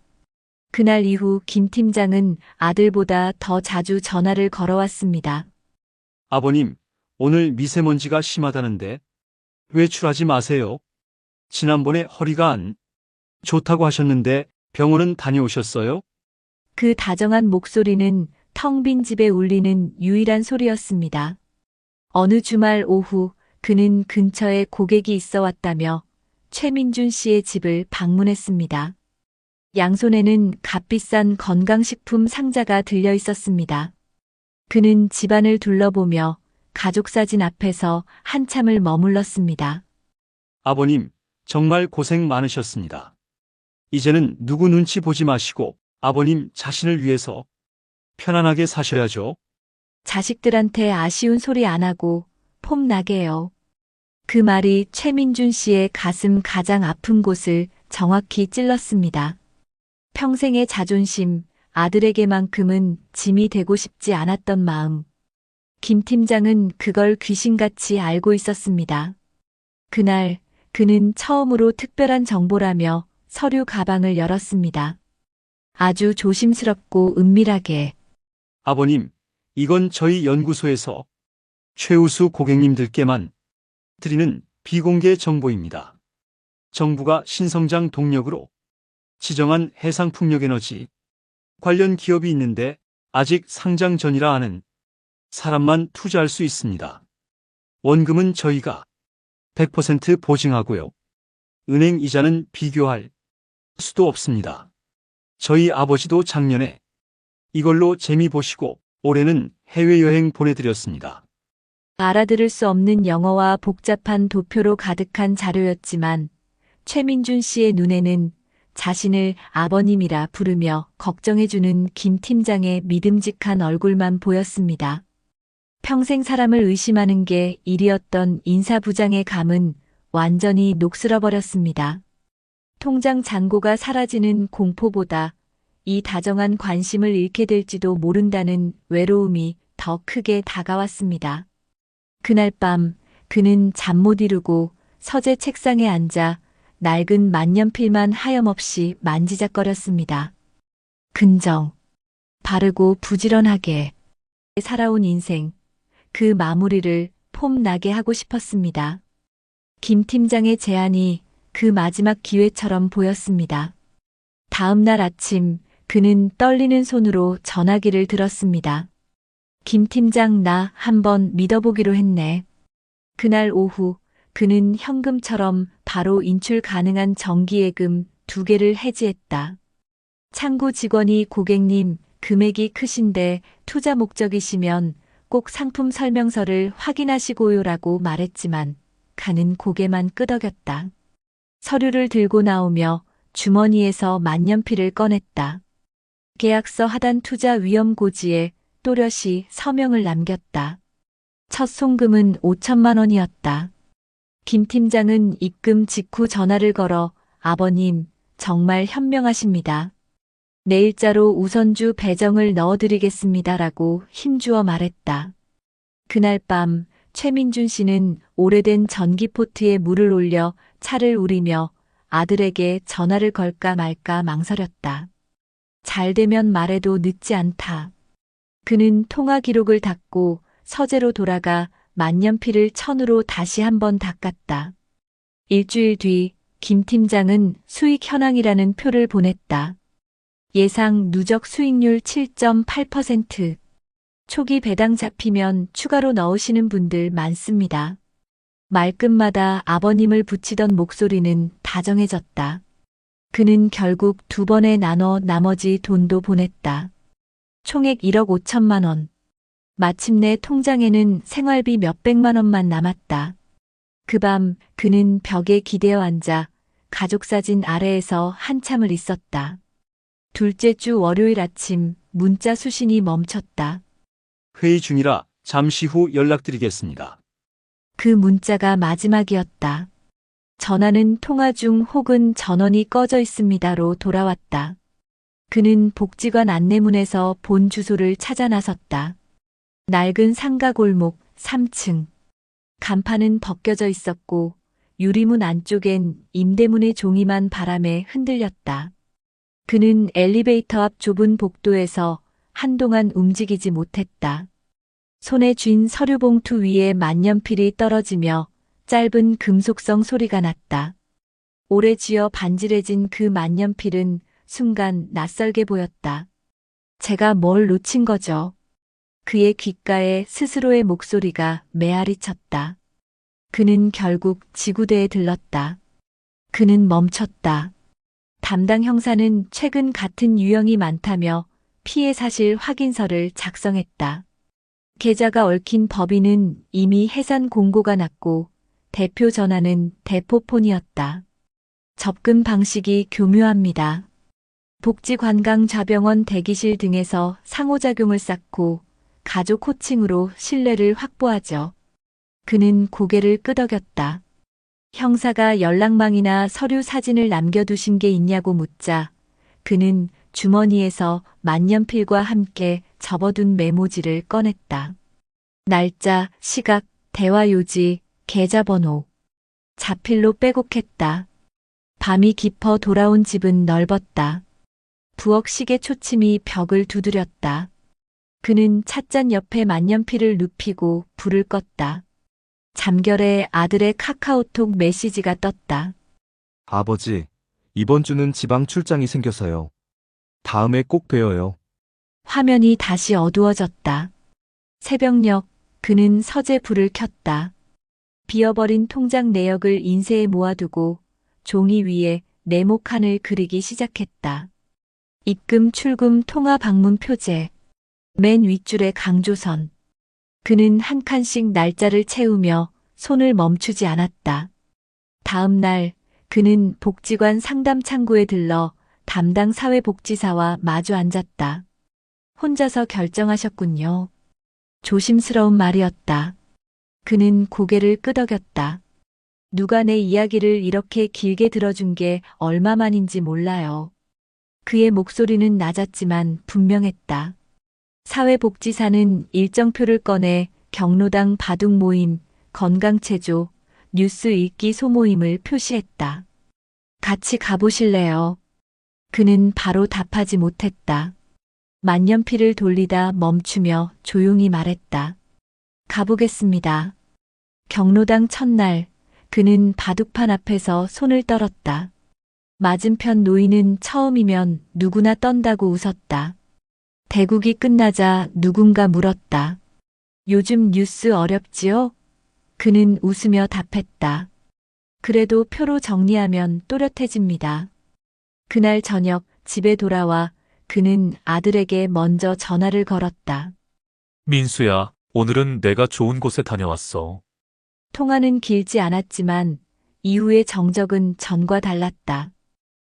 그날 이후 김 팀장은 아들보다 더 자주 전화를 걸어왔습니다. 아버님, 오늘 미세먼지가 심하다는데 외출하지 마세요. 지난번에 허리가 안 좋다고 하셨는데 병원은 다녀오셨어요? 그 다정한 목소리는 텅 빈 집에 울리는 유일한 소리였습니다. 어느 주말 오후 그는 근처에 고객이 있어 왔다며 최민준 씨의 집을 방문했습니다. 양손에는 값비싼 건강식품 상자가 들려 있었습니다. 그는 집안을 둘러보며 가족 사진 앞에서 한참을 머물렀습니다. 아버님, 정말 고생 많으셨습니다. 이제는 누구 눈치 보지 마시고 아버님 자신을 위해서 편안하게 사셔야죠. 자식들한테 아쉬운 소리 안 하고 폼나게요. 그 말이 최민준 씨의 가슴 가장 아픈 곳을 정확히 찔렀습니다. 평생의 자존심, 아들에게만큼은 짐이 되고 싶지 않았던 마음. 김 팀장은 그걸 귀신같이 알고 있었습니다. 그날 그는 처음으로 특별한 정보라며 서류 가방을 열었습니다. 아주 조심스럽고 은밀하게. 아버님, 이건 저희 연구소에서 최우수 고객님들께만 드리는 비공개 정보입니다. 정부가 신성장 동력으로 지정한 해상풍력에너지 관련 기업이 있는데 아직 상장 전이라 하는 사람만 투자할 수 있습니다. 원금은 저희가 100% 보증하고요. 은행 이자는 비교할 수도 없습니다. 저희 아버지도 작년에 이걸로 재미 보시고 올해는 해외여행 보내드렸습니다. 알아들을 수 없는 영어와 복잡한 도표로 가득한 자료였지만 최민준 씨의 눈에는 자신을 아버님이라 부르며 걱정해주는 김 팀장의 믿음직한 얼굴만 보였습니다. 평생 사람을 의심하는 게 일이었던 인사부장의 감은 완전히 녹슬어버렸습니다. 통장 잔고가 사라지는 공포보다 이 다정한 관심을 잃게 될지도 모른다는 외로움이 더 크게 다가왔습니다. 그날 밤 그는 잠 못 이루고 서재 책상에 앉아 낡은 만년필만 하염없이 만지작거렸습니다. 근정, 바르고 부지런하게 살아온 인생, 그 마무리를 폼나게 하고 싶었습니다. 김 팀장의 제안이 그 마지막 기회처럼 보였습니다. 다음 날 아침 그는 떨리는 손으로 전화기를 들었습니다. 김 팀장, 나 한번 믿어보기로 했네. 그날 오후 그는 현금처럼 바로 인출 가능한 정기예금 2개를 해지했다. 창구 직원이 고객님, 금액이 크신데 투자 목적이시면 꼭 상품 설명서를 확인하시고요라고 말했지만 그는 고개만 끄덕였다. 서류를 들고 나오며 주머니에서 만년필을 꺼냈다. 계약서 하단 투자 위험 고지에 또렷이 서명을 남겼다. 첫 송금은 5천만 원이었다. 김 팀장은 입금 직후 전화를 걸어 아버님, 정말 현명하십니다. 내일자로 우선주 배정을 넣어드리겠습니다라고 힘주어 말했다. 그날 밤 최민준 씨는 오래된 전기포트에 물을 올려 차를 우리며 아들에게 전화를 걸까 말까 망설였다. 잘 되면 말해도 늦지 않다. 그는 통화 기록을 닫고 서재로 돌아가 만년필을 천으로 다시 한번 닦았다. 일주일 뒤 김 팀장은 수익 현황이라는 표를 보냈다. 예상 누적 수익률 7.8%. 초기 배당 잡히면 추가로 넣으시는 분들 많습니다. 말끝마다 아버님을 붙이던 목소리는 다정해졌다. 그는 결국 2번에 나눠 나머지 돈도 보냈다. 총액 1억 5천만 원. 마침내 통장에는 생활비 몇백만 원만 남았다. 그 밤 그는 벽에 기대어 앉아 가족사진 아래에서 한참을 있었다. 둘째 주 월요일 아침 문자 수신이 멈췄다. 회의 중이라 잠시 후 연락드리겠습니다. 그 문자가 마지막이었다. 전화는 통화 중 혹은 전원이 꺼져 있습니다로 돌아왔다. 그는 복지관 안내문에서 본 주소를 찾아 나섰다. 낡은 상가 골목 3층. 간판은 벗겨져 있었고 유리문 안쪽엔 임대문의 종이만 바람에 흔들렸다. 그는 엘리베이터 앞 좁은 복도에서 한동안 움직이지 못했다. 손에 쥔 서류 봉투 위에 만년필이 떨어지며 짧은 금속성 소리가 났다. 오래 쥐어 반질해진 그 만년필은 순간 낯설게 보였다. 제가 뭘 놓친 거죠? 그의 귓가에 스스로의 목소리가 메아리 쳤다. 그는 결국 지구대에 들렀다. 그는 멈췄다. 담당 형사는 최근 같은 유형이 많다며 피해 사실 확인서를 작성했다. 계좌가 얽힌 법인은 이미 해산 공고가 났고 대표 전화는 대포폰이었다. 접근 방식이 교묘합니다. 복지관광좌병원 대기실 등에서 상호작용을 쌓고 가족 호칭으로 신뢰를 확보하죠. 그는 고개를 끄덕였다. 형사가 연락망이나 서류 사진을 남겨두신 게 있냐고 묻자 그는 주머니에서 만년필과 함께 접어둔 메모지를 꺼냈다. 날짜, 시각, 대화 요지, 계좌번호. 자필로 빼곡했다. 밤이 깊어 돌아온 집은 넓었다. 부엌 시계 초침이 벽을 두드렸다. 그는 찻잔 옆에 만년필을 눕히고 불을 껐다. 잠결에 아들의 카카오톡 메시지가 떴다. 아버지, 이번 주는 지방 출장이 생겨서요. 다음에 꼭 봬요. 화면이 다시 어두워졌다. 새벽녘 그는 서재 불을 켰다. 비어버린 통장 내역을 인쇄해 모아두고 종이 위에 네모칸을 그리기 시작했다. 입금, 출금, 통화 방문 표제. 맨 윗줄에 강조선. 그는 한 칸씩 날짜를 채우며 손을 멈추지 않았다. 다음 날 그는 복지관 상담 창구에 들러 담당 사회복지사와 마주 앉았다. 혼자서 결정하셨군요. 조심스러운 말이었다. 그는 고개를 끄덕였다. 누가 내 이야기를 이렇게 길게 들어준 게 얼마만인지 몰라요. 그의 목소리는 낮았지만 분명했다. 사회복지사는 일정표를 꺼내 경로당 바둑 모임, 건강체조, 뉴스 읽기 소모임을 표시했다. 같이 가보실래요? 그는 바로 답하지 못했다. 만년필을 돌리다 멈추며 조용히 말했다. 가보겠습니다. 경로당 첫날, 그는 바둑판 앞에서 손을 떨었다. 맞은편 노인은 처음이면 누구나 떤다고 웃었다. 대국이 끝나자 누군가 물었다. 요즘 뉴스 어렵지요? 그는 웃으며 답했다. 그래도 표로 정리하면 또렷해집니다. 그날 저녁 집에 돌아와 그는 아들에게 먼저 전화를 걸었다. 민수야, 오늘은 내가 좋은 곳에 다녀왔어. 통화는 길지 않았지만 이후의 정적은 전과 달랐다.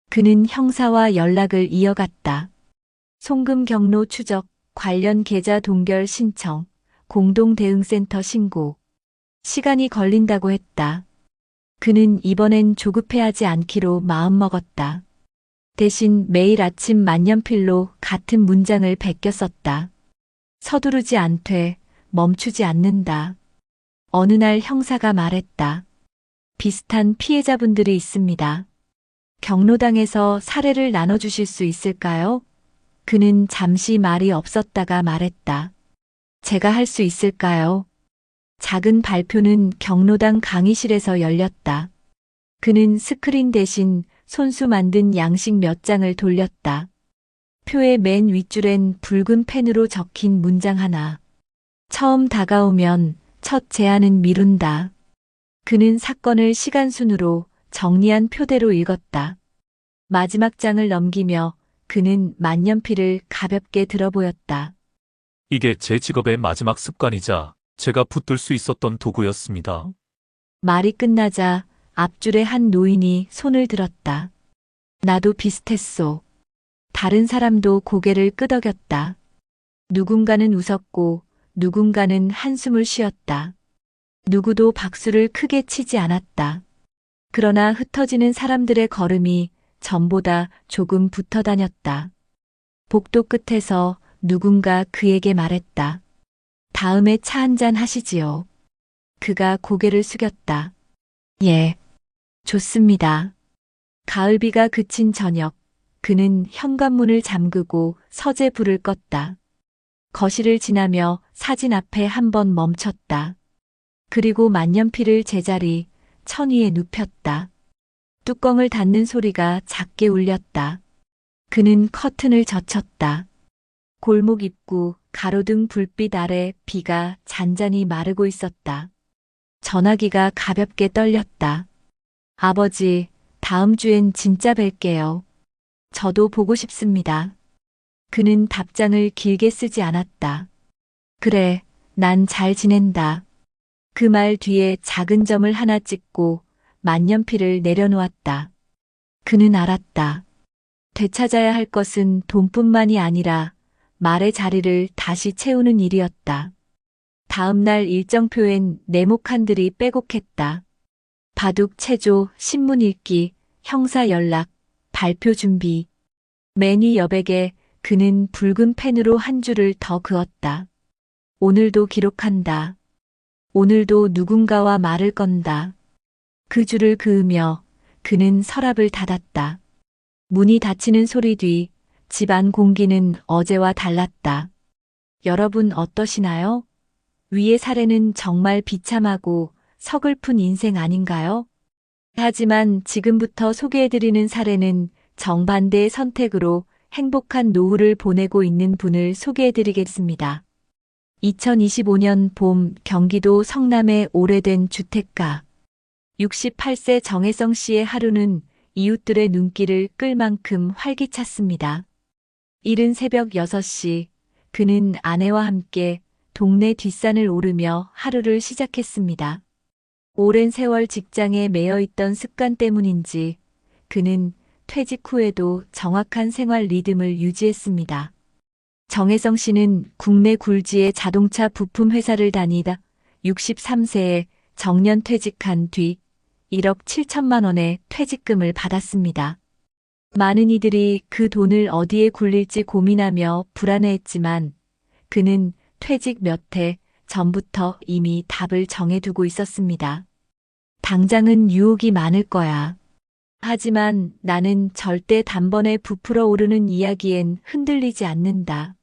그는 형사와 연락을 이어갔다. 송금 경로 추적, 관련 계좌 동결 신청, 공동대응센터 신고. 시간이 걸린다고 했다. 그는 이번엔 조급해하지 않기로 마음먹었다. 대신 매일 아침 만년필로 같은 문장을 베껴 썼다. 서두르지 않되 멈추지 않는다. 어느 날 형사가 말했다. 비슷한 피해자분들이 있습니다. 경로당에서 사례를 나눠주실 수 있을까요? 그는 잠시 말이 없었다가 말했다. 제가 할 수 있을까요? 작은 발표는 경로당 강의실에서 열렸다. 그는 스크린 대신 손수 만든 양식 몇 장을 돌렸다. 표의 맨 윗줄엔 붉은 펜으로 적힌 문장 하나. 처음 다가오면 첫 제안은 미룬다. 그는 사건을 시간순으로 정리한 표대로 읽었다. 마지막 장을 넘기며 그는 만년필을 가볍게 들어보였다. 이게 제 직업의 마지막 습관이자 제가 붙들 수 있었던 도구였습니다. 말이 끝나자 앞줄의 한 노인이 손을 들었다. 나도 비슷했소. 다른 사람도 고개를 끄덕였다. 누군가는 웃었고 누군가는 한숨을 쉬었다. 누구도 박수를 크게 치지 않았다. 그러나 흩어지는 사람들의 걸음이 전보다 조금 붙어 다녔다. 복도 끝에서 누군가 그에게 말했다. 다음에 차 한잔 하시지요. 그가 고개를 숙였다. 예, 좋습니다. 가을비가 그친 저녁, 그는 현관문을 잠그고 서재 불을 껐다. 거실을 지나며 사진 앞에 한 번 멈췄다. 그리고 만년필을 제자리, 천 위에 눕혔다. 뚜껑을 닫는 소리가 작게 울렸다. 그는 커튼을 젖혔다. 골목 입구, 가로등 불빛 아래 비가 잔잔히 마르고 있었다. 전화기가 가볍게 떨렸다. 아버지, 다음 주엔 진짜 뵐게요. 저도 보고 싶습니다. 그는 답장을 길게 쓰지 않았다. 그래, 난 잘 지낸다. 그 말 뒤에 작은 점을 하나 찍고 만년필을 내려놓았다. 그는 알았다. 되찾아야 할 것은 돈뿐만이 아니라 말의 자리를 다시 채우는 일이었다. 다음 날 일정표엔 네모칸들이 빼곡했다. 바둑 체조, 신문 읽기, 형사 연락, 발표 준비. 맨 위 여백에 그는 붉은 펜으로 한 줄을 더 그었다. 오늘도 기록한다. 오늘도 누군가와 말을 건다. 그 줄을 그으며 그는 서랍을 닫았다. 문이 닫히는 소리 뒤 집안 공기는 어제와 달랐다. 여러분 어떠시나요? 위의 사례는 정말 비참하고 서글픈 인생 아닌가요? 하지만 지금부터 소개해드리는 사례는 정반대의 선택으로 행복한 노후를 보내고 있는 분을 소개해드리겠습니다. 2025년 봄 경기도 성남의 오래된 주택가. 68세 정혜성 씨의 하루는 이웃들의 눈길을 끌 만큼 활기찼습니다. 이른 새벽 6시, 그는 아내와 함께 동네 뒷산을 오르며 하루를 시작했습니다. 오랜 세월 직장에 매여 있던 습관 때문인지 그는 퇴직 후에도 정확한 생활 리듬을 유지했습니다. 정혜성 씨는 국내 굴지의 자동차 부품 회사를 다니다 63세에 정년 퇴직한 뒤 1억 7천만 원의 퇴직금을 받았습니다. 많은 이들이 그 돈을 어디에 굴릴지 고민하며 불안해했지만 그는 퇴직 몇 해 전부터 이미 답을 정해두고 있었습니다. 당장은 유혹이 많을 거야. 하지만 나는 절대 단번에 부풀어 오르는 이야기엔 흔들리지 않는다.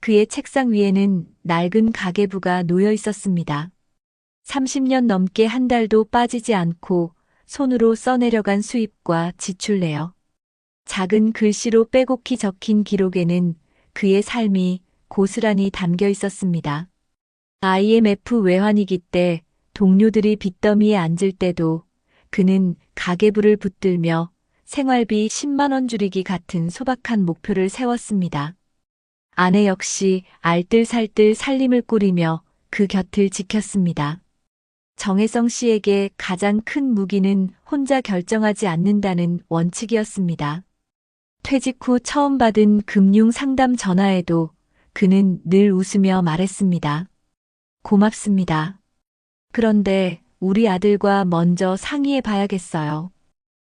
그의 책상 위에는 낡은 가계부가 놓여 있었습니다. 30년 넘게 한 달도 빠지지 않고 손으로 써내려간 수입과 지출 내역. 작은 글씨로 빼곡히 적힌 기록에는 그의 삶이 고스란히 담겨 있었습니다. IMF 외환위기 때 동료들이 빚더미에 앉을 때도 그는 가계부를 붙들며 생활비 10만 원 줄이기 같은 소박한 목표를 세웠습니다. 아내 역시 알뜰살뜰 살림을 꾸리며 그 곁을 지켰습니다. 정혜성 씨에게 가장 큰 무기는 혼자 결정하지 않는다는 원칙이었습니다. 퇴직 후 처음 받은 금융 상담 전화에도 그는 늘 웃으며 말했습니다. 고맙습니다. 그런데 우리 아들과 먼저 상의해 봐야겠어요.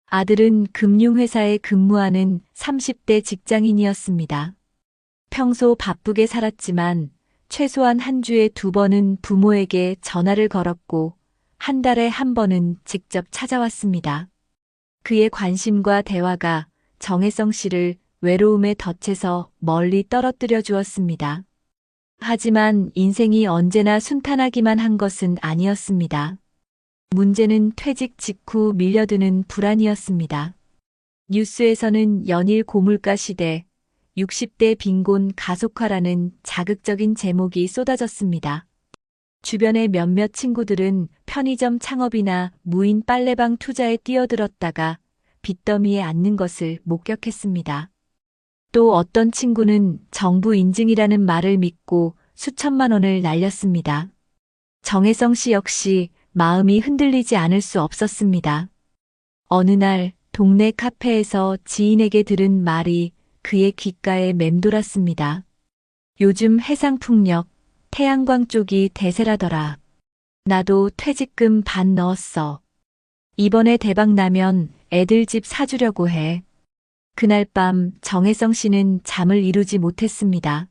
아들은 금융회사에 근무하는 30대 직장인이었습니다. 평소 바쁘게 살았지만 최소한 한 주에 2번은 부모에게 전화를 걸었고 한 달에 한 번은 직접 찾아왔습니다. 그의 관심과 대화가 정혜성 씨를 외로움에 덫에서 멀리 떨어뜨려 주었습니다. 하지만 인생이 언제나 순탄하기만 한 것은 아니었습니다. 문제는 퇴직 직후 밀려드는 불안이었습니다. 뉴스에서는 연일 고물가 시대, 60대 빈곤 가속화라는 자극적인 제목이 쏟아졌습니다. 주변의 몇몇 친구들은 편의점 창업이나 무인 빨래방 투자에 뛰어들었다가 빚더미에 앉는 것을 목격했습니다. 또 어떤 친구는 정부 인증이라는 말을 믿고 수천만 원을 날렸습니다. 정혜성 씨 역시 마음이 흔들리지 않을 수 없었습니다. 어느 날 동네 카페에서 지인에게 들은 말이 그의 귓가에 맴돌았습니다. 요즘 해상풍력, 태양광 쪽이 대세라더라. 나도 퇴직금 반 넣었어. 이번에 대박 나면 애들 집 사주려고 해. 그날 밤 정혜성 씨는 잠을 이루지 못했습니다.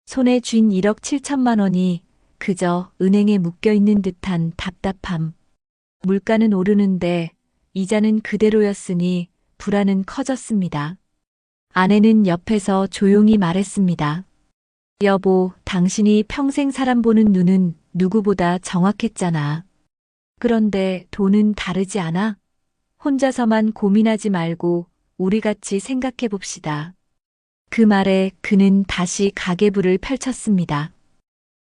손에 쥔 1억 7천만 원이 그저 은행에 묶여있는 듯한 답답함. 물가는 오르는데 이자는 그대로였으니 불안은 커졌습니다. 아내는 옆에서 조용히 말했습니다. 여보, 당신이 평생 사람 보는 눈은 누구보다 정확했잖아. 그런데 돈은 다르지 않아? 혼자서만 고민하지 말고 우리 같이 생각해 봅시다. 그 말에 그는 다시 가계부를 펼쳤습니다.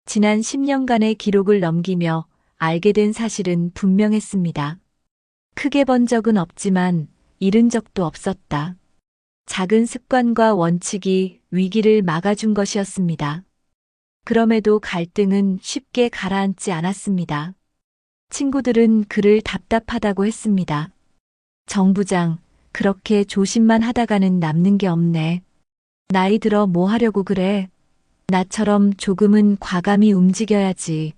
지난 10년간의 기록을 넘기며 알게 된 사실은 분명했습니다. 크게 번 적은 없지만 잃은 적도 없었다. 작은 습관과 원칙이 위기를 막아준 것이었습니다. 그럼에도 갈등은 쉽게 가라앉지 않았습니다. 친구들은 그를 답답하다고 했습니다. 정 부장, 그렇게 조심만 하다가는 남는 게 없네. 나이 들어 뭐 하려고 그래? 나처럼 조금은 과감히 움직여야지.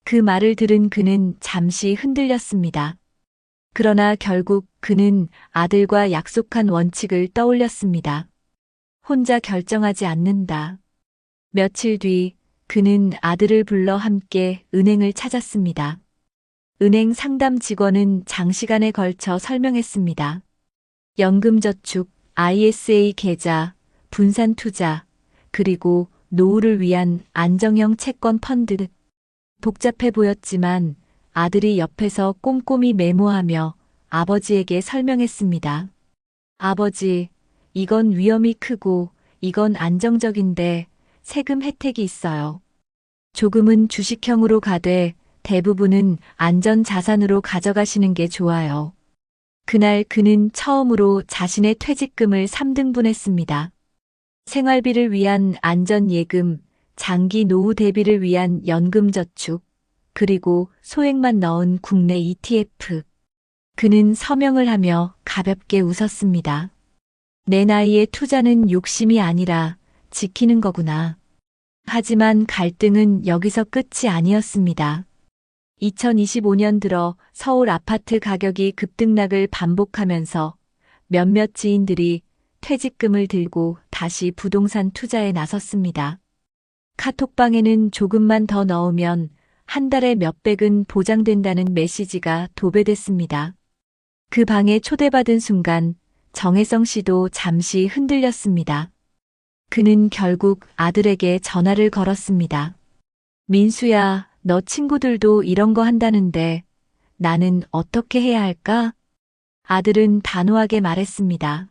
그 말을 들은 그는 잠시 흔들렸습니다. 그러나 결국 그는 아들과 약속한 원칙을 떠올렸습니다. 혼자 결정하지 않는다. 며칠 뒤 그는 아들을 불러 함께 은행을 찾았습니다. 은행 상담 직원은 장시간에 걸쳐 설명했습니다. 연금저축, ISA 계좌, 분산투자, 그리고 노후를 위한 안정형 채권 펀드. 복잡해 보였지만 아들이 옆에서 꼼꼼히 메모하며 아버지에게 설명했습니다. 아버지, 이건 위험이 크고 이건 안정적인데 세금 혜택이 있어요. 조금은 주식형으로 가되 대부분은 안전자산으로 가져가시는 게 좋아요. 그날 그는 처음으로 자신의 퇴직금을 3등분했습니다. 생활비를 위한 안전예금, 장기 노후 대비를 위한 연금저축, 그리고 소액만 넣은 국내 ETF. 그는 서명을 하며 가볍게 웃었습니다. 내 나이에 투자는 욕심이 아니라 지키는 거구나. 하지만 갈등은 여기서 끝이 아니었습니다. 2025년 들어 서울 아파트 가격이 급등락을 반복하면서 몇몇 지인들이 퇴직금을 들고 다시 부동산 투자에 나섰습니다. 카톡방에는 조금만 더 넣으면 한 달에 몇백은 보장된다는 메시지가 도배됐습니다. 그 방에 초대받은 순간 정혜성 씨도 잠시 흔들렸습니다. 그는 결국 아들에게 전화를 걸었습니다. 민수야, 너 친구들도 이런 거 한다는데 나는 어떻게 해야 할까? 아들은 단호하게 말했습니다.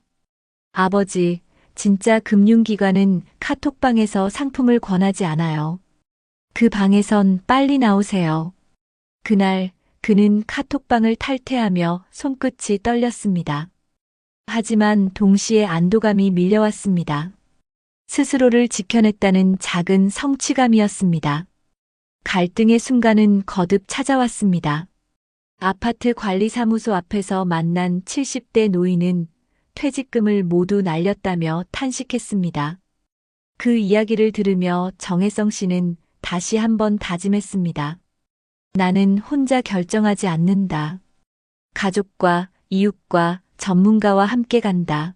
아버지, 진짜 금융기관은 카톡방에서 상품을 권하지 않아요. 그 방에선 빨리 나오세요. 그날 그는 카톡방을 탈퇴하며 손끝이 떨렸습니다. 하지만 동시에 안도감이 밀려왔습니다. 스스로를 지켜냈다는 작은 성취감이었습니다. 갈등의 순간은 거듭 찾아왔습니다. 아파트 관리사무소 앞에서 만난 70대 노인은 퇴직금을 모두 날렸다며 탄식했습니다. 그 이야기를 들으며 정혜성 씨는 다시 한번 다짐했습니다. 나는 혼자 결정하지 않는다. 가족과 이웃과 전문가와 함께 간다.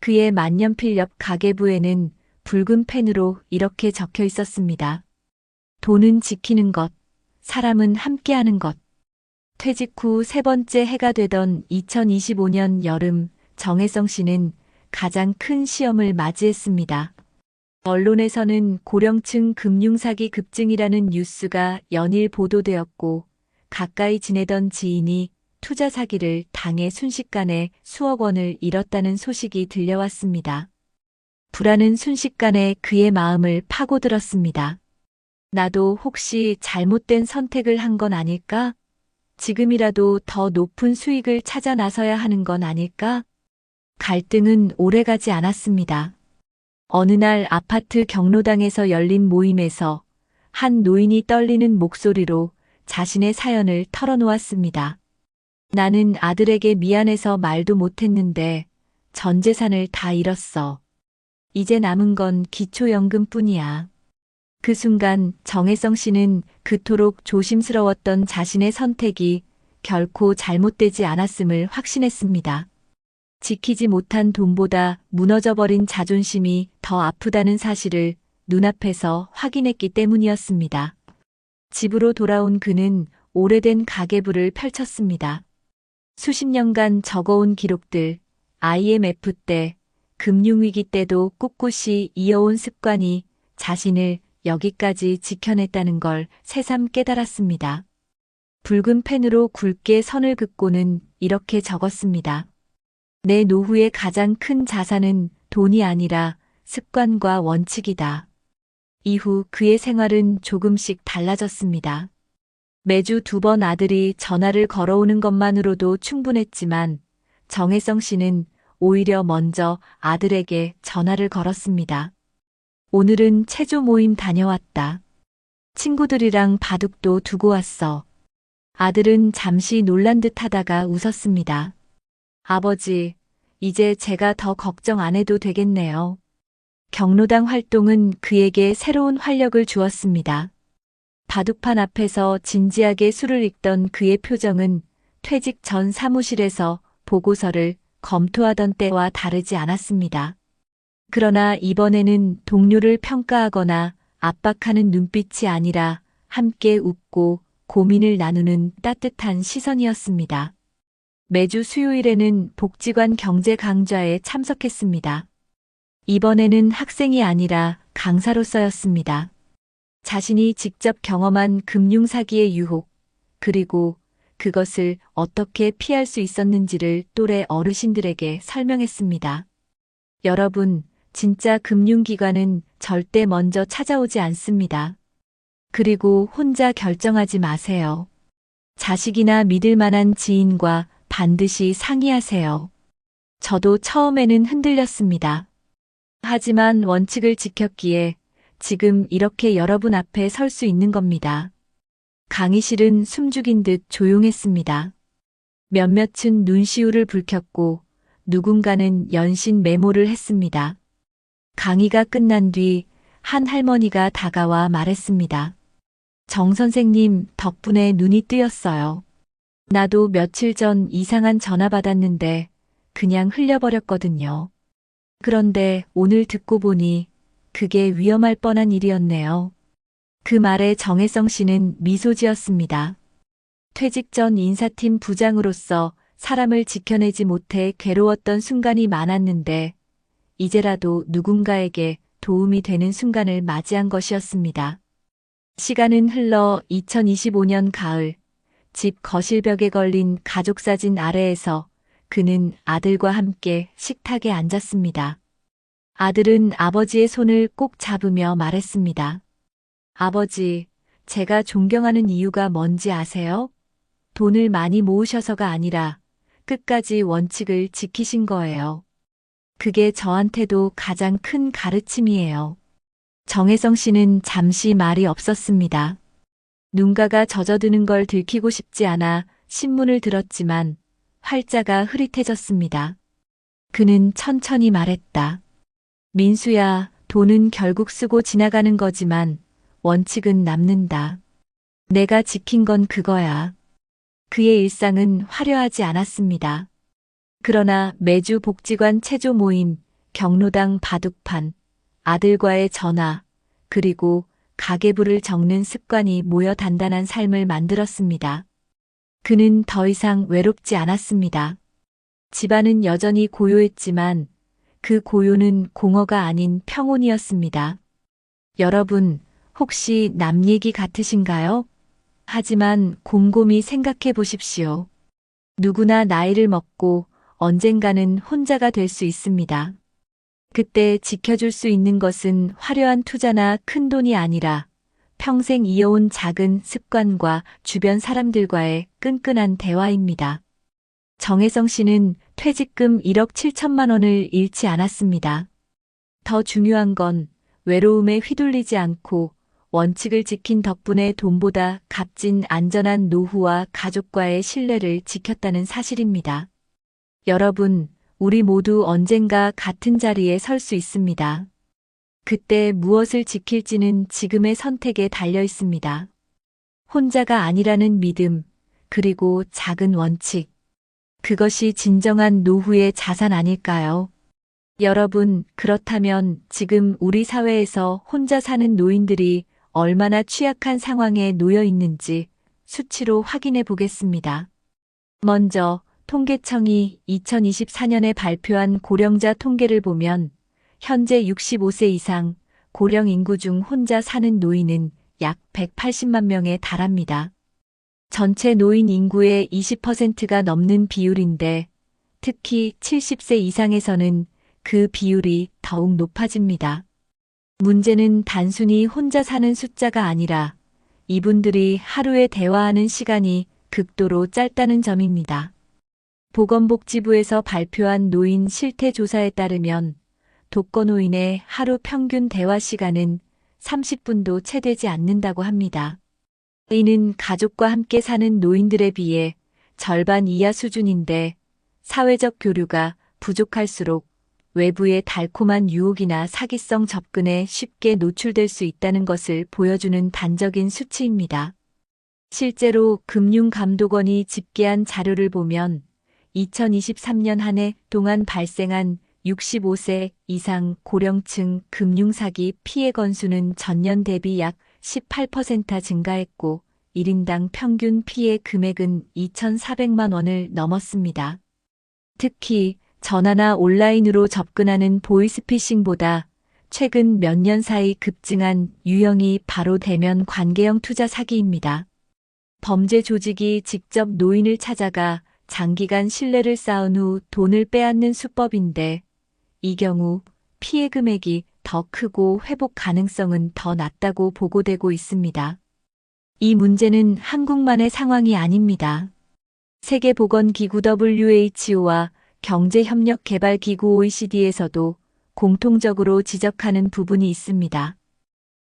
그의 만년필 옆 가계부에는 붉은 펜으로 이렇게 적혀 있었습니다. 돈은 지키는 것, 사람은 함께하는 것. 퇴직 후 세 번째 해가 되던 2025년 여름, 정혜성 씨는 가장 큰 시험을 맞이했습니다. 언론에서는 고령층 금융사기 급증이라는 뉴스가 연일 보도되었고 가까이 지내던 지인이 투자 사기를 당해 순식간에 수억 원을 잃었다는 소식이 들려왔습니다. 불안은 순식간에 그의 마음을 파고들었습니다. 나도 혹시 잘못된 선택을 한 건 아닐까? 지금이라도 더 높은 수익을 찾아 나서야 하는 건 아닐까? 갈등은 오래가지 않았습니다. 어느 날 아파트 경로당에서 열린 모임에서 한 노인이 떨리는 목소리로 자신의 사연을 털어놓았습니다. 나는 아들에게 미안해서 말도 못했는데 전 재산을 다 잃었어. 이제 남은 건 기초연금뿐이야. 그 순간 정혜성 씨는 그토록 조심스러웠던 자신의 선택이 결코 잘못되지 않았음을 확신했습니다. 지키지 못한 돈보다 무너져버린 자존심이 더 아프다는 사실을 눈앞에서 확인했기 때문이었습니다. 집으로 돌아온 그는 오래된 가계부를 펼쳤습니다. 수십 년간 적어온 기록들, IMF 때, 금융위기 때도 꿋꿋이 이어온 습관이 자신을 여기까지 지켜냈다는 걸 새삼 깨달았습니다. 붉은 펜으로 굵게 선을 긋고는 이렇게 적었습니다. 내 노후의 가장 큰 자산은 돈이 아니라 습관과 원칙이다. 이후 그의 생활은 조금씩 달라졌습니다. 매주 2번 아들이 전화를 걸어오는 것만으로도 충분했지만 정혜성 씨는 오히려 먼저 아들에게 전화를 걸었습니다. 오늘은 체조 모임 다녀왔다. 친구들이랑 바둑도 두고 왔어. 아들은 잠시 놀란 듯 하다가 웃었습니다. 아버지, 이제 제가 더 걱정 안 해도 되겠네요. 경로당 활동은 그에게 새로운 활력을 주었습니다. 바둑판 앞에서 진지하게 술을 읽던 그의 표정은 퇴직 전 사무실에서 보고서를 검토하던 때와 다르지 않았습니다. 그러나 이번에는 동료를 평가하거나 압박하는 눈빛이 아니라 함께 웃고 고민을 나누는 따뜻한 시선이었습니다. 매주 수요일에는 복지관 경제 강좌에 참석했습니다. 이번에는 학생이 아니라 강사로서였습니다. 자신이 직접 경험한 금융사기의 유혹, 그리고 그것을 어떻게 피할 수 있었는지를 또래 어르신들에게 설명했습니다. 여러분, 진짜 금융기관은 절대 먼저 찾아오지 않습니다. 그리고 혼자 결정하지 마세요. 자식이나 믿을 만한 지인과 반드시 상의하세요. 저도 처음에는 흔들렸습니다. 하지만 원칙을 지켰기에 지금 이렇게 여러분 앞에 설 수 있는 겁니다. 강의실은 숨죽인 듯 조용했습니다. 몇몇은 눈시울을 붉혔고 누군가는 연신 메모를 했습니다. 강의가 끝난 뒤 한 할머니가 다가와 말했습니다. 정 선생님 덕분에 눈이 뜨였어요. 나도 며칠 전 이상한 전화 받았는데 그냥 흘려버렸거든요. 그런데 오늘 듣고 보니 그게 위험할 뻔한 일이었네요. 그 말에 정혜성 씨는 미소 지었습니다. 퇴직 전 인사팀 부장으로서 사람을 지켜내지 못해 괴로웠던 순간이 많았는데 이제라도 누군가에게 도움이 되는 순간을 맞이한 것이었습니다. 시간은 흘러 2025년 가을, 집 거실벽에 걸린 가족사진 아래에서 그는 아들과 함께 식탁에 앉았습니다. 아들은 아버지의 손을 꼭 잡으며 말했습니다. 아버지, 제가 존경하는 이유가 뭔지 아세요? 돈을 많이 모으셔서가 아니라 끝까지 원칙을 지키신 거예요. 그게 저한테도 가장 큰 가르침이에요. 정혜성 씨는 잠시 말이 없었습니다. 눈가가 젖어드는 걸 들키고 싶지 않아 신문을 들었지만 활자가 흐릿해졌습니다. 그는 천천히 말했다. 민수야, 돈은 결국 쓰고 지나가는 거지만 원칙은 남는다. 내가 지킨 건 그거야. 그의 일상은 화려하지 않았습니다. 그러나 매주 복지관 체조 모임, 경로당 바둑판, 아들과의 전화, 그리고 가계부를 적는 습관이 모여 단단한 삶을 만들었습니다. 그는 더 이상 외롭지 않았습니다. 집안은 여전히 고요했지만 그 고요는 공허가 아닌 평온이었습니다. 여러분, 혹시 남 얘기 같으신가요? 하지만 곰곰이 생각해 보십시오. 누구나 나이를 먹고 언젠가는 혼자가 될 수 있습니다. 그때 지켜줄 수 있는 것은 화려한 투자나 큰 돈이 아니라 평생 이어온 작은 습관과 주변 사람들과의 끈끈한 대화입니다. 정혜성 씨는 퇴직금 1억 7천만 원을 잃지 않았습니다. 더 중요한 건 외로움에 휘둘리지 않고 원칙을 지킨 덕분에 돈보다 값진 안전한 노후와 가족과의 신뢰를 지켰다는 사실입니다. 여러분, 우리 모두 언젠가 같은 자리에 설 수 있습니다. 그때 무엇을 지킬지는 지금의 선택에 달려 있습니다. 혼자가 아니라는 믿음, 그리고 작은 원칙. 그것이 진정한 노후의 자산 아닐까요? 여러분, 그렇다면 지금 우리 사회에서 혼자 사는 노인들이 얼마나 취약한 상황에 놓여 있는지 수치로 확인해 보겠습니다. 먼저, 통계청이 2024년에 발표한 고령자 통계를 보면 현재 65세 이상 고령 인구 중 혼자 사는 노인은 약 180만 명에 달합니다. 전체 노인 인구의 20%가 넘는 비율인데 특히 70세 이상에서는 그 비율이 더욱 높아집니다. 문제는 단순히 혼자 사는 숫자가 아니라 이분들이 하루에 대화하는 시간이 극도로 짧다는 점입니다. 보건복지부에서 발표한 노인 실태조사에 따르면 독거노인의 하루 평균 대화 시간은 30분도 채 되지 않는다고 합니다. 이는 가족과 함께 사는 노인들에 비해 절반 이하 수준인데 사회적 교류가 부족할수록 외부의 달콤한 유혹이나 사기성 접근에 쉽게 노출될 수 있다는 것을 보여주는 단적인 수치입니다. 실제로 금융감독원이 집계한 자료를 보면 2023년 한 해 동안 발생한 65세 이상 고령층 금융사기 피해 건수는 전년 대비 약 18% 증가했고 1인당 평균 피해 금액은 2,400만 원을 넘었습니다. 특히 전화나 온라인으로 접근하는 보이스피싱보다 최근 몇 년 사이 급증한 유형이 바로 대면 관계형 투자 사기입니다. 범죄 조직이 직접 노인을 찾아가 장기간 신뢰를 쌓은 후 돈을 빼앗는 수법인데 이 경우 피해 금액이 더 크고 회복 가능성은 더 낮다고 보고되고 있습니다. 이 문제는 한국만의 상황이 아닙니다. 세계보건기구 WHO와 경제협력개발기구 OECD에서도 공통적으로 지적하는 부분이 있습니다.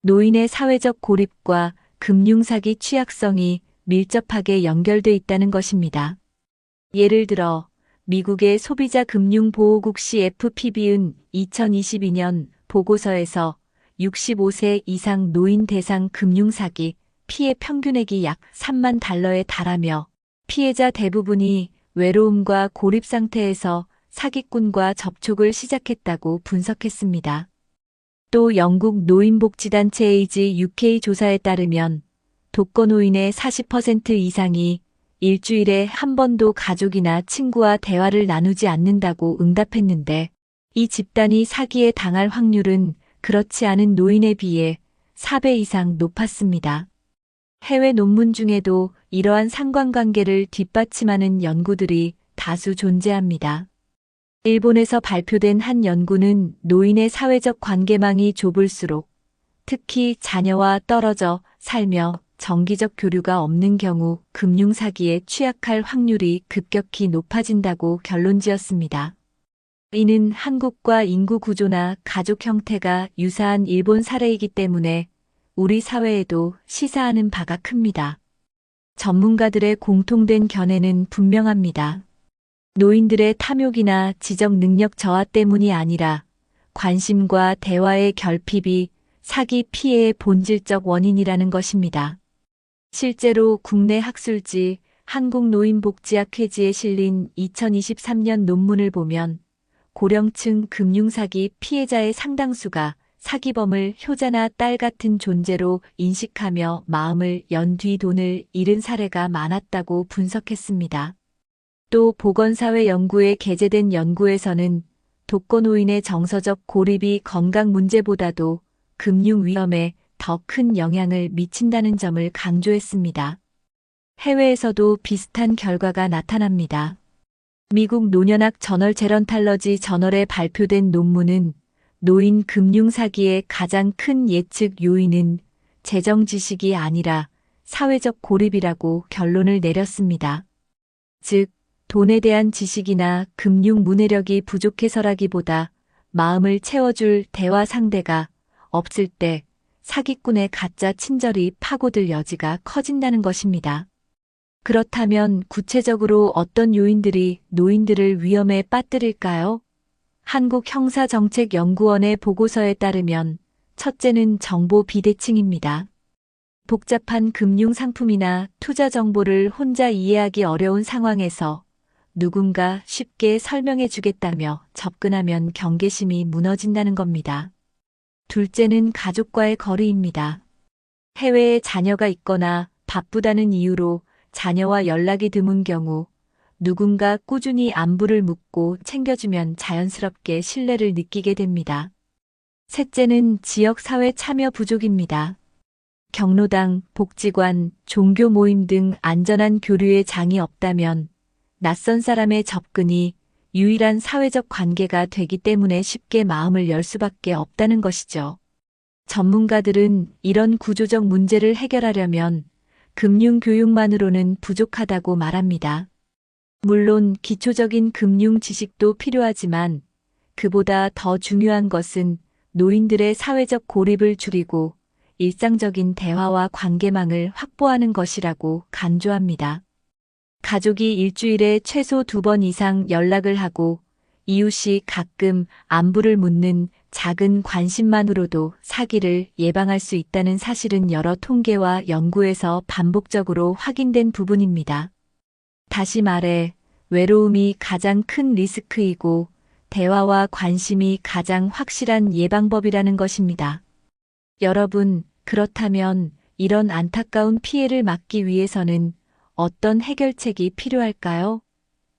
노인의 사회적 고립과 금융사기 취약성이 밀접하게 연결돼 있다는 것입니다. 예를 들어 미국의 소비자금융보호국 CFPB은 2022년 보고서에서 65세 이상 노인 대상 금융사기 피해 평균액이 약 3만 달러에 달하며 피해자 대부분이 외로움과 고립 상태에서 사기꾼과 접촉을 시작했다고 분석했습니다. 또 영국 노인복지단체 에이지 UK 조사에 따르면 독거노인의 40% 이상이 일주일에 한 번도 가족이나 친구와 대화를 나누지 않는다고 응답했는데 이 집단이 사기에 당할 확률은 그렇지 않은 노인에 비해 4배 이상 높았습니다. 해외 논문 중에도 이러한 상관관계를 뒷받침하는 연구들이 다수 존재합니다. 일본에서 발표된 한 연구는 노인의 사회적 관계망이 좁을수록 특히 자녀와 떨어져 살며 정기적 교류가 없는 경우 금융사기에 취약할 확률이 급격히 높아진다고 결론지었습니다. 이는 한국과 인구 구조나 가족 형태가 유사한 일본 사례이기 때문에 우리 사회에도 시사하는 바가 큽니다. 전문가들의 공통된 견해는 분명합니다. 노인들의 탐욕이나 지적 능력 저하 때문이 아니라 관심과 대화의 결핍이 사기 피해의 본질적 원인이라는 것입니다. 실제로 국내 학술지 한국노인복지학회지에 실린 2023년 논문을 보면 고령층 금융사기 피해자의 상당수가 사기범을 효자나 딸 같은 존재로 인식하며 마음을 연 뒤 돈을 잃은 사례가 많았다고 분석했습니다. 또 보건사회연구에 게재된 연구에서는 독거노인의 정서적 고립이 건강 문제보다도 금융 위험에 더 큰 영향을 미친다는 점을 강조했습니다. 해외에서도 비슷한 결과가 나타납니다. 미국 노년학 저널 제런탈러지 저널에 발표된 논문은 노인 금융사기의 가장 큰 예측 요인은 재정 지식이 아니라 사회적 고립이라고 결론을 내렸습니다. 즉, 돈에 대한 지식이나 금융 문해력이 부족해서라기보다 마음을 채워줄 대화 상대가 없을 때 사기꾼의 가짜 친절이 파고들 여지가 커진다는 것입니다. 그렇다면 구체적으로 어떤 요인들이 노인들을 위험에 빠뜨릴까요? 한국형사정책연구원의 보고서에 따르면 첫째는 정보 비대칭입니다. 복잡한 금융상품이나 투자 정보를 혼자 이해하기 어려운 상황에서 누군가 쉽게 설명해 주겠다며 접근하면 경계심이 무너진다는 겁니다. 둘째는 가족과의 거리입니다. 해외에 자녀가 있거나 바쁘다는 이유로 자녀와 연락이 드문 경우 누군가 꾸준히 안부를 묻고 챙겨주면 자연스럽게 신뢰를 느끼게 됩니다. 셋째는 지역사회 참여 부족입니다. 경로당, 복지관, 종교 모임 등 안전한 교류의 장이 없다면 낯선 사람의 접근이 유일한 사회적 관계가 되기 때문에 쉽게 마음을 열 수밖에 없다는 것이죠. 전문가들은 이런 구조적 문제를 해결하려면 금융교육만으로는 부족하다고 말합니다. 물론 기초적인 금융 지식도 필요하지만 그보다 더 중요한 것은 노인들의 사회적 고립을 줄이고 일상적인 대화와 관계망을 확보하는 것이라고 간주합니다. 가족이 일주일에 최소 2번 이상 연락을 하고 이웃이 가끔 안부를 묻는 작은 관심만으로도 사기를 예방할 수 있다는 사실은 여러 통계와 연구에서 반복적으로 확인된 부분입니다. 다시 말해, 외로움이 가장 큰 리스크이고 대화와 관심이 가장 확실한 예방법이라는 것입니다. 여러분, 그렇다면 이런 안타까운 피해를 막기 위해서는 어떤 해결책이 필요할까요?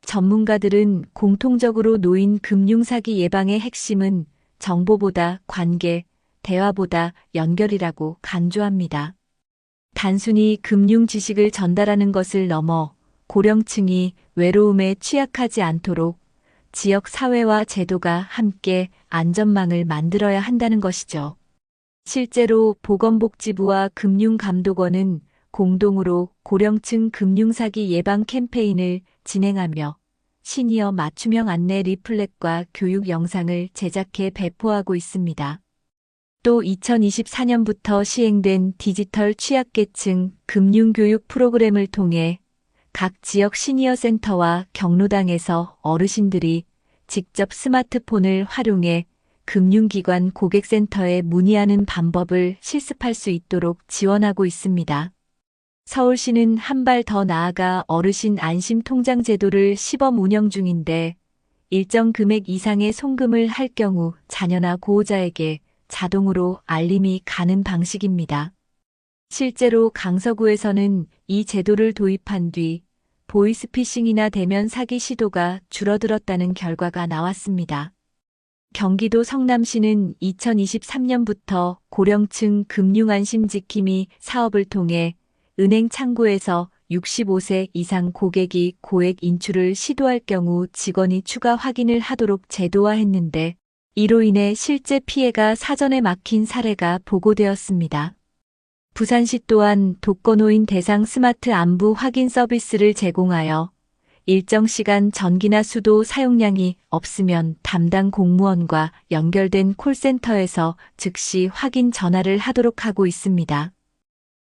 전문가들은 공통적으로 노인 금융사기 예방의 핵심은 정보보다 관계, 대화보다 연결이라고 강조합니다. 단순히 금융 지식을 전달하는 것을 넘어 고령층이 외로움에 취약하지 않도록 지역 사회와 제도가 함께 안전망을 만들어야 한다는 것이죠. 실제로 보건복지부와 금융감독원은 공동으로 고령층 금융사기 예방 캠페인을 진행하며 시니어 맞춤형 안내 리플렛과 교육 영상을 제작해 배포하고 있습니다. 또 2024년부터 시행된 디지털 취약계층 금융교육 프로그램을 통해 각 지역 시니어 센터와 경로당에서 어르신들이 직접 스마트폰을 활용해 금융기관 고객센터에 문의하는 방법을 실습할 수 있도록 지원하고 있습니다. 서울시는 한 발 더 나아가 어르신 안심통장 제도를 시범 운영 중인데 일정 금액 이상의 송금을 할 경우 자녀나 고호자에게 자동으로 알림이 가는 방식입니다. 실제로 강서구에서는 이 제도를 도입한 뒤 보이스피싱이나 대면 사기 시도가 줄어들었다는 결과가 나왔습니다. 경기도 성남시는 2023년부터 고령층 금융안심지킴이 사업을 통해 은행 창구에서 65세 이상 고객이 고액 인출을 시도할 경우 직원이 추가 확인을 하도록 제도화했는데 이로 인해 실제 피해가 사전에 막힌 사례가 보고되었습니다. 부산시 또한 독거노인 대상 스마트 안부 확인 서비스를 제공하여 일정 시간 전기나 수도 사용량이 없으면 담당 공무원과 연결된 콜센터에서 즉시 확인 전화를 하도록 하고 있습니다.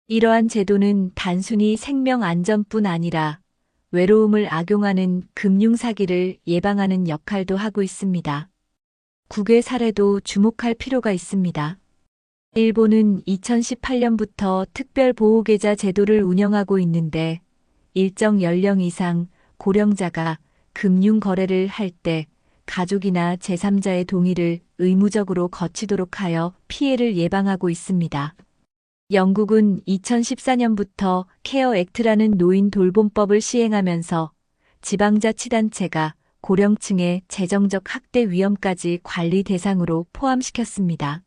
이러한 제도는 단순히 생명 안전뿐 아니라 외로움을 악용하는 금융사기를 예방하는 역할도 하고 있습니다. 국외 사례도 주목할 필요가 있습니다. 일본은 2018년부터 특별보호계좌 제도를 운영하고 있는데 일정 연령 이상 고령자가 금융거래를 할 때 가족이나 제3자의 동의를 의무적으로 거치도록 하여 피해를 예방하고 있습니다. 영국은 2014년부터 케어 액트라는 노인 돌봄법을 시행하면서 지방자치단체가 고령층의 재정적 학대 위험까지 관리 대상으로 포함시켰습니다.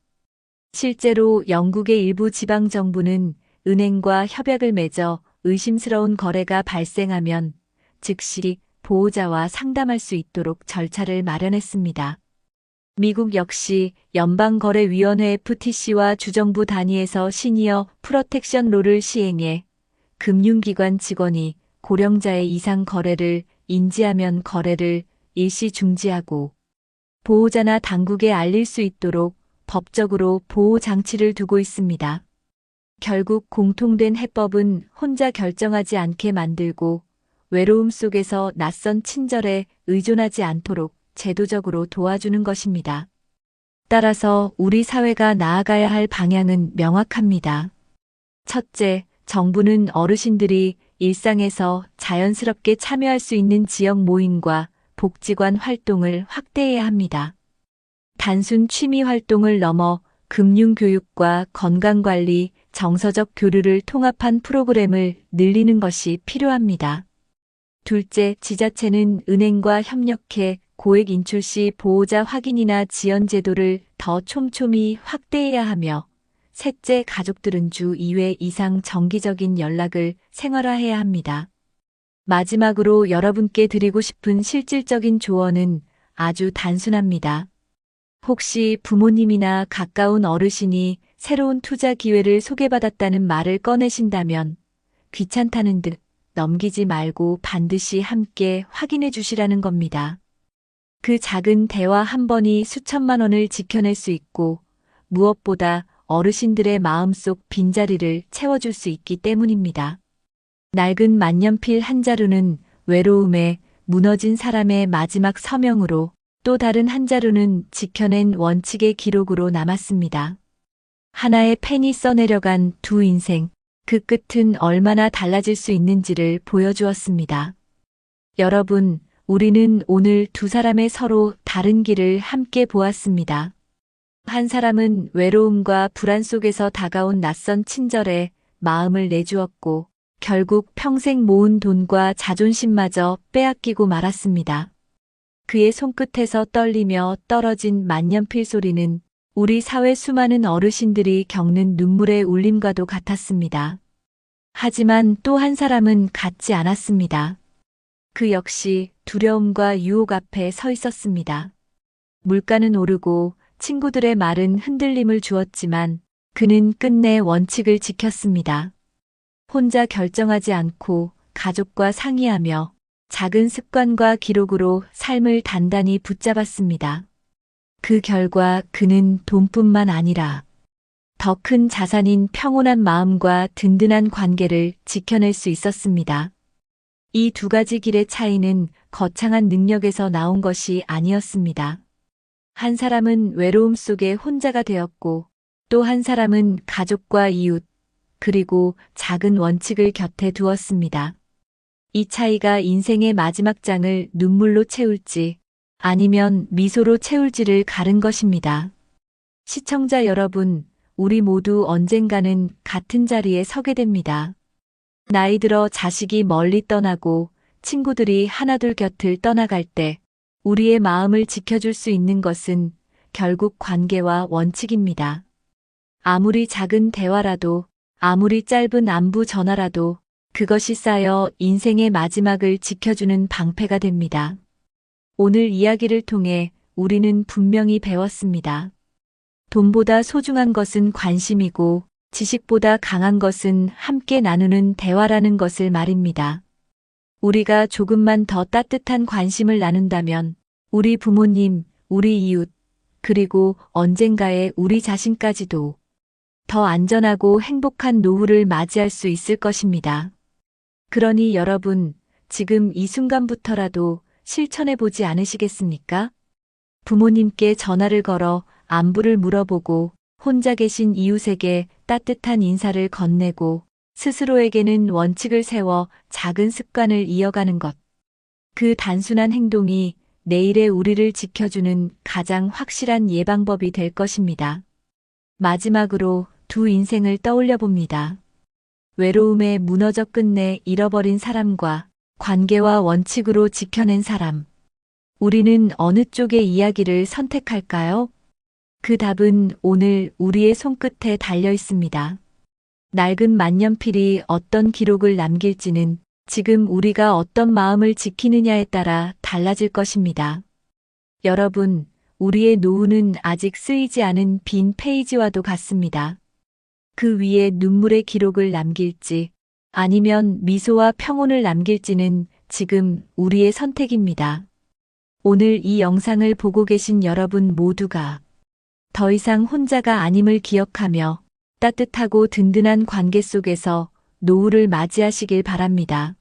실제로 영국의 일부 지방정부는 은행과 협약을 맺어 의심스러운 거래가 발생하면 즉시 보호자와 상담할 수 있도록 절차를 마련했습니다. 미국 역시 연방거래위원회 FTC와 주정부 단위에서 시니어 프로텍션 롤을 시행해 금융기관 직원이 고령자의 이상 거래를 인지하면 거래를 일시 중지하고 보호자나 당국에 알릴 수 있도록 법적으로 보호 장치를 두고 있습니다. 결국 공통된 해법은 혼자 결정하지 않게 만들고 외로움 속에서 낯선 친절에 의존하지 않도록 제도적으로 도와주는 것입니다. 따라서 우리 사회가 나아가야 할 방향은 명확합니다. 첫째, 정부는 어르신들이 일상에서 자연스럽게 참여할 수 있는 지역 모임과 복지관 활동을 확대해야 합니다. 단순 취미 활동을 넘어 금융교육과 건강관리, 정서적 교류를 통합한 프로그램을 늘리는 것이 필요합니다. 둘째, 지자체는 은행과 협력해 고액 인출 시 보호자 확인이나 지연 제도를 더 촘촘히 확대해야 하며 셋째, 가족들은 주 2회 이상 정기적인 연락을 생활화해야 합니다. 마지막으로 여러분께 드리고 싶은 실질적인 조언은 아주 단순합니다. 혹시 부모님이나 가까운 어르신이 새로운 투자 기회를 소개받았다는 말을 꺼내신다면 귀찮다는 듯 넘기지 말고 반드시 함께 확인해 주시라는 겁니다. 그 작은 대화 한 번이 수천만 원을 지켜낼 수 있고 무엇보다 어르신들의 마음속 빈자리를 채워줄 수 있기 때문입니다. 낡은 만년필 한 자루는 외로움에 무너진 사람의 마지막 서명으로 또 다른 한 자루는 지켜낸 원칙의 기록으로 남았습니다. 하나의 펜이 써내려간 두 인생, 그 끝은 얼마나 달라질 수 있는지를 보여주었습니다. 여러분, 우리는 오늘 두 사람의 서로 다른 길을 함께 보았습니다. 한 사람은 외로움과 불안 속에서 다가온 낯선 친절에 마음을 내주었고 결국 평생 모은 돈과 자존심마저 빼앗기고 말았습니다. 그의 손끝에서 떨리며 떨어진 만년필 소리는 우리 사회 수많은 어르신들이 겪는 눈물의 울림과도 같았습니다. 하지만 또 한 사람은 같지 않았습니다. 그 역시 두려움과 유혹 앞에 서 있었습니다. 물가는 오르고 친구들의 말은 흔들림을 주었지만 그는 끝내 원칙을 지켰습니다. 혼자 결정하지 않고 가족과 상의하며 작은 습관과 기록으로 삶을 단단히 붙잡았습니다. 그 결과 그는 돈뿐만 아니라 더 큰 자산인 평온한 마음과 든든한 관계를 지켜낼 수 있었습니다. 이 두 가지 길의 차이는 거창한 능력에서 나온 것이 아니었습니다. 한 사람은 외로움 속에 혼자가 되었고, 또 한 사람은 가족과 이웃, 그리고 작은 원칙을 곁에 두었습니다. 이 차이가 인생의 마지막 장을 눈물로 채울지 아니면 미소로 채울지를 가른 것입니다. 시청자 여러분, 우리 모두 언젠가는 같은 자리에 서게 됩니다. 나이 들어 자식이 멀리 떠나고 친구들이 하나둘 곁을 떠나갈 때 우리의 마음을 지켜줄 수 있는 것은 결국 관계와 원칙입니다. 아무리 작은 대화라도, 아무리 짧은 안부 전화라도 그것이 쌓여 인생의 마지막을 지켜주는 방패가 됩니다. 오늘 이야기를 통해 우리는 분명히 배웠습니다. 돈보다 소중한 것은 관심이고 지식보다 강한 것은 함께 나누는 대화라는 것을 말입니다. 우리가 조금만 더 따뜻한 관심을 나눈다면 우리 부모님, 우리 이웃, 그리고 언젠가의 우리 자신까지도 더 안전하고 행복한 노후를 맞이할 수 있을 것입니다. 그러니 여러분, 지금 이 순간부터라도 실천해보지 않으시겠습니까? 부모님께 전화를 걸어 안부를 물어보고 혼자 계신 이웃에게 따뜻한 인사를 건네고 스스로에게는 원칙을 세워 작은 습관을 이어가는 것. 그 단순한 행동이 내일의 우리를 지켜주는 가장 확실한 예방법이 될 것입니다. 마지막으로 두 인생을 떠올려 봅니다. 외로움에 무너져 끝내 잃어버린 사람과 관계와 원칙으로 지켜낸 사람. 우리는 어느 쪽의 이야기를 선택할까요? 그 답은 오늘 우리의 손끝에 달려 있습니다. 낡은 만년필이 어떤 기록을 남길지는 지금 우리가 어떤 마음을 지키느냐에 따라 달라질 것입니다. 여러분, 우리의 노후는 아직 쓰이지 않은 빈 페이지와도 같습니다. 그 위에 눈물의 기록을 남길지 아니면 미소와 평온을 남길지는 지금 우리의 선택입니다. 오늘 이 영상을 보고 계신 여러분 모두가 더 이상 혼자가 아님을 기억하며 따뜻하고 든든한 관계 속에서 노후를 맞이하시길 바랍니다.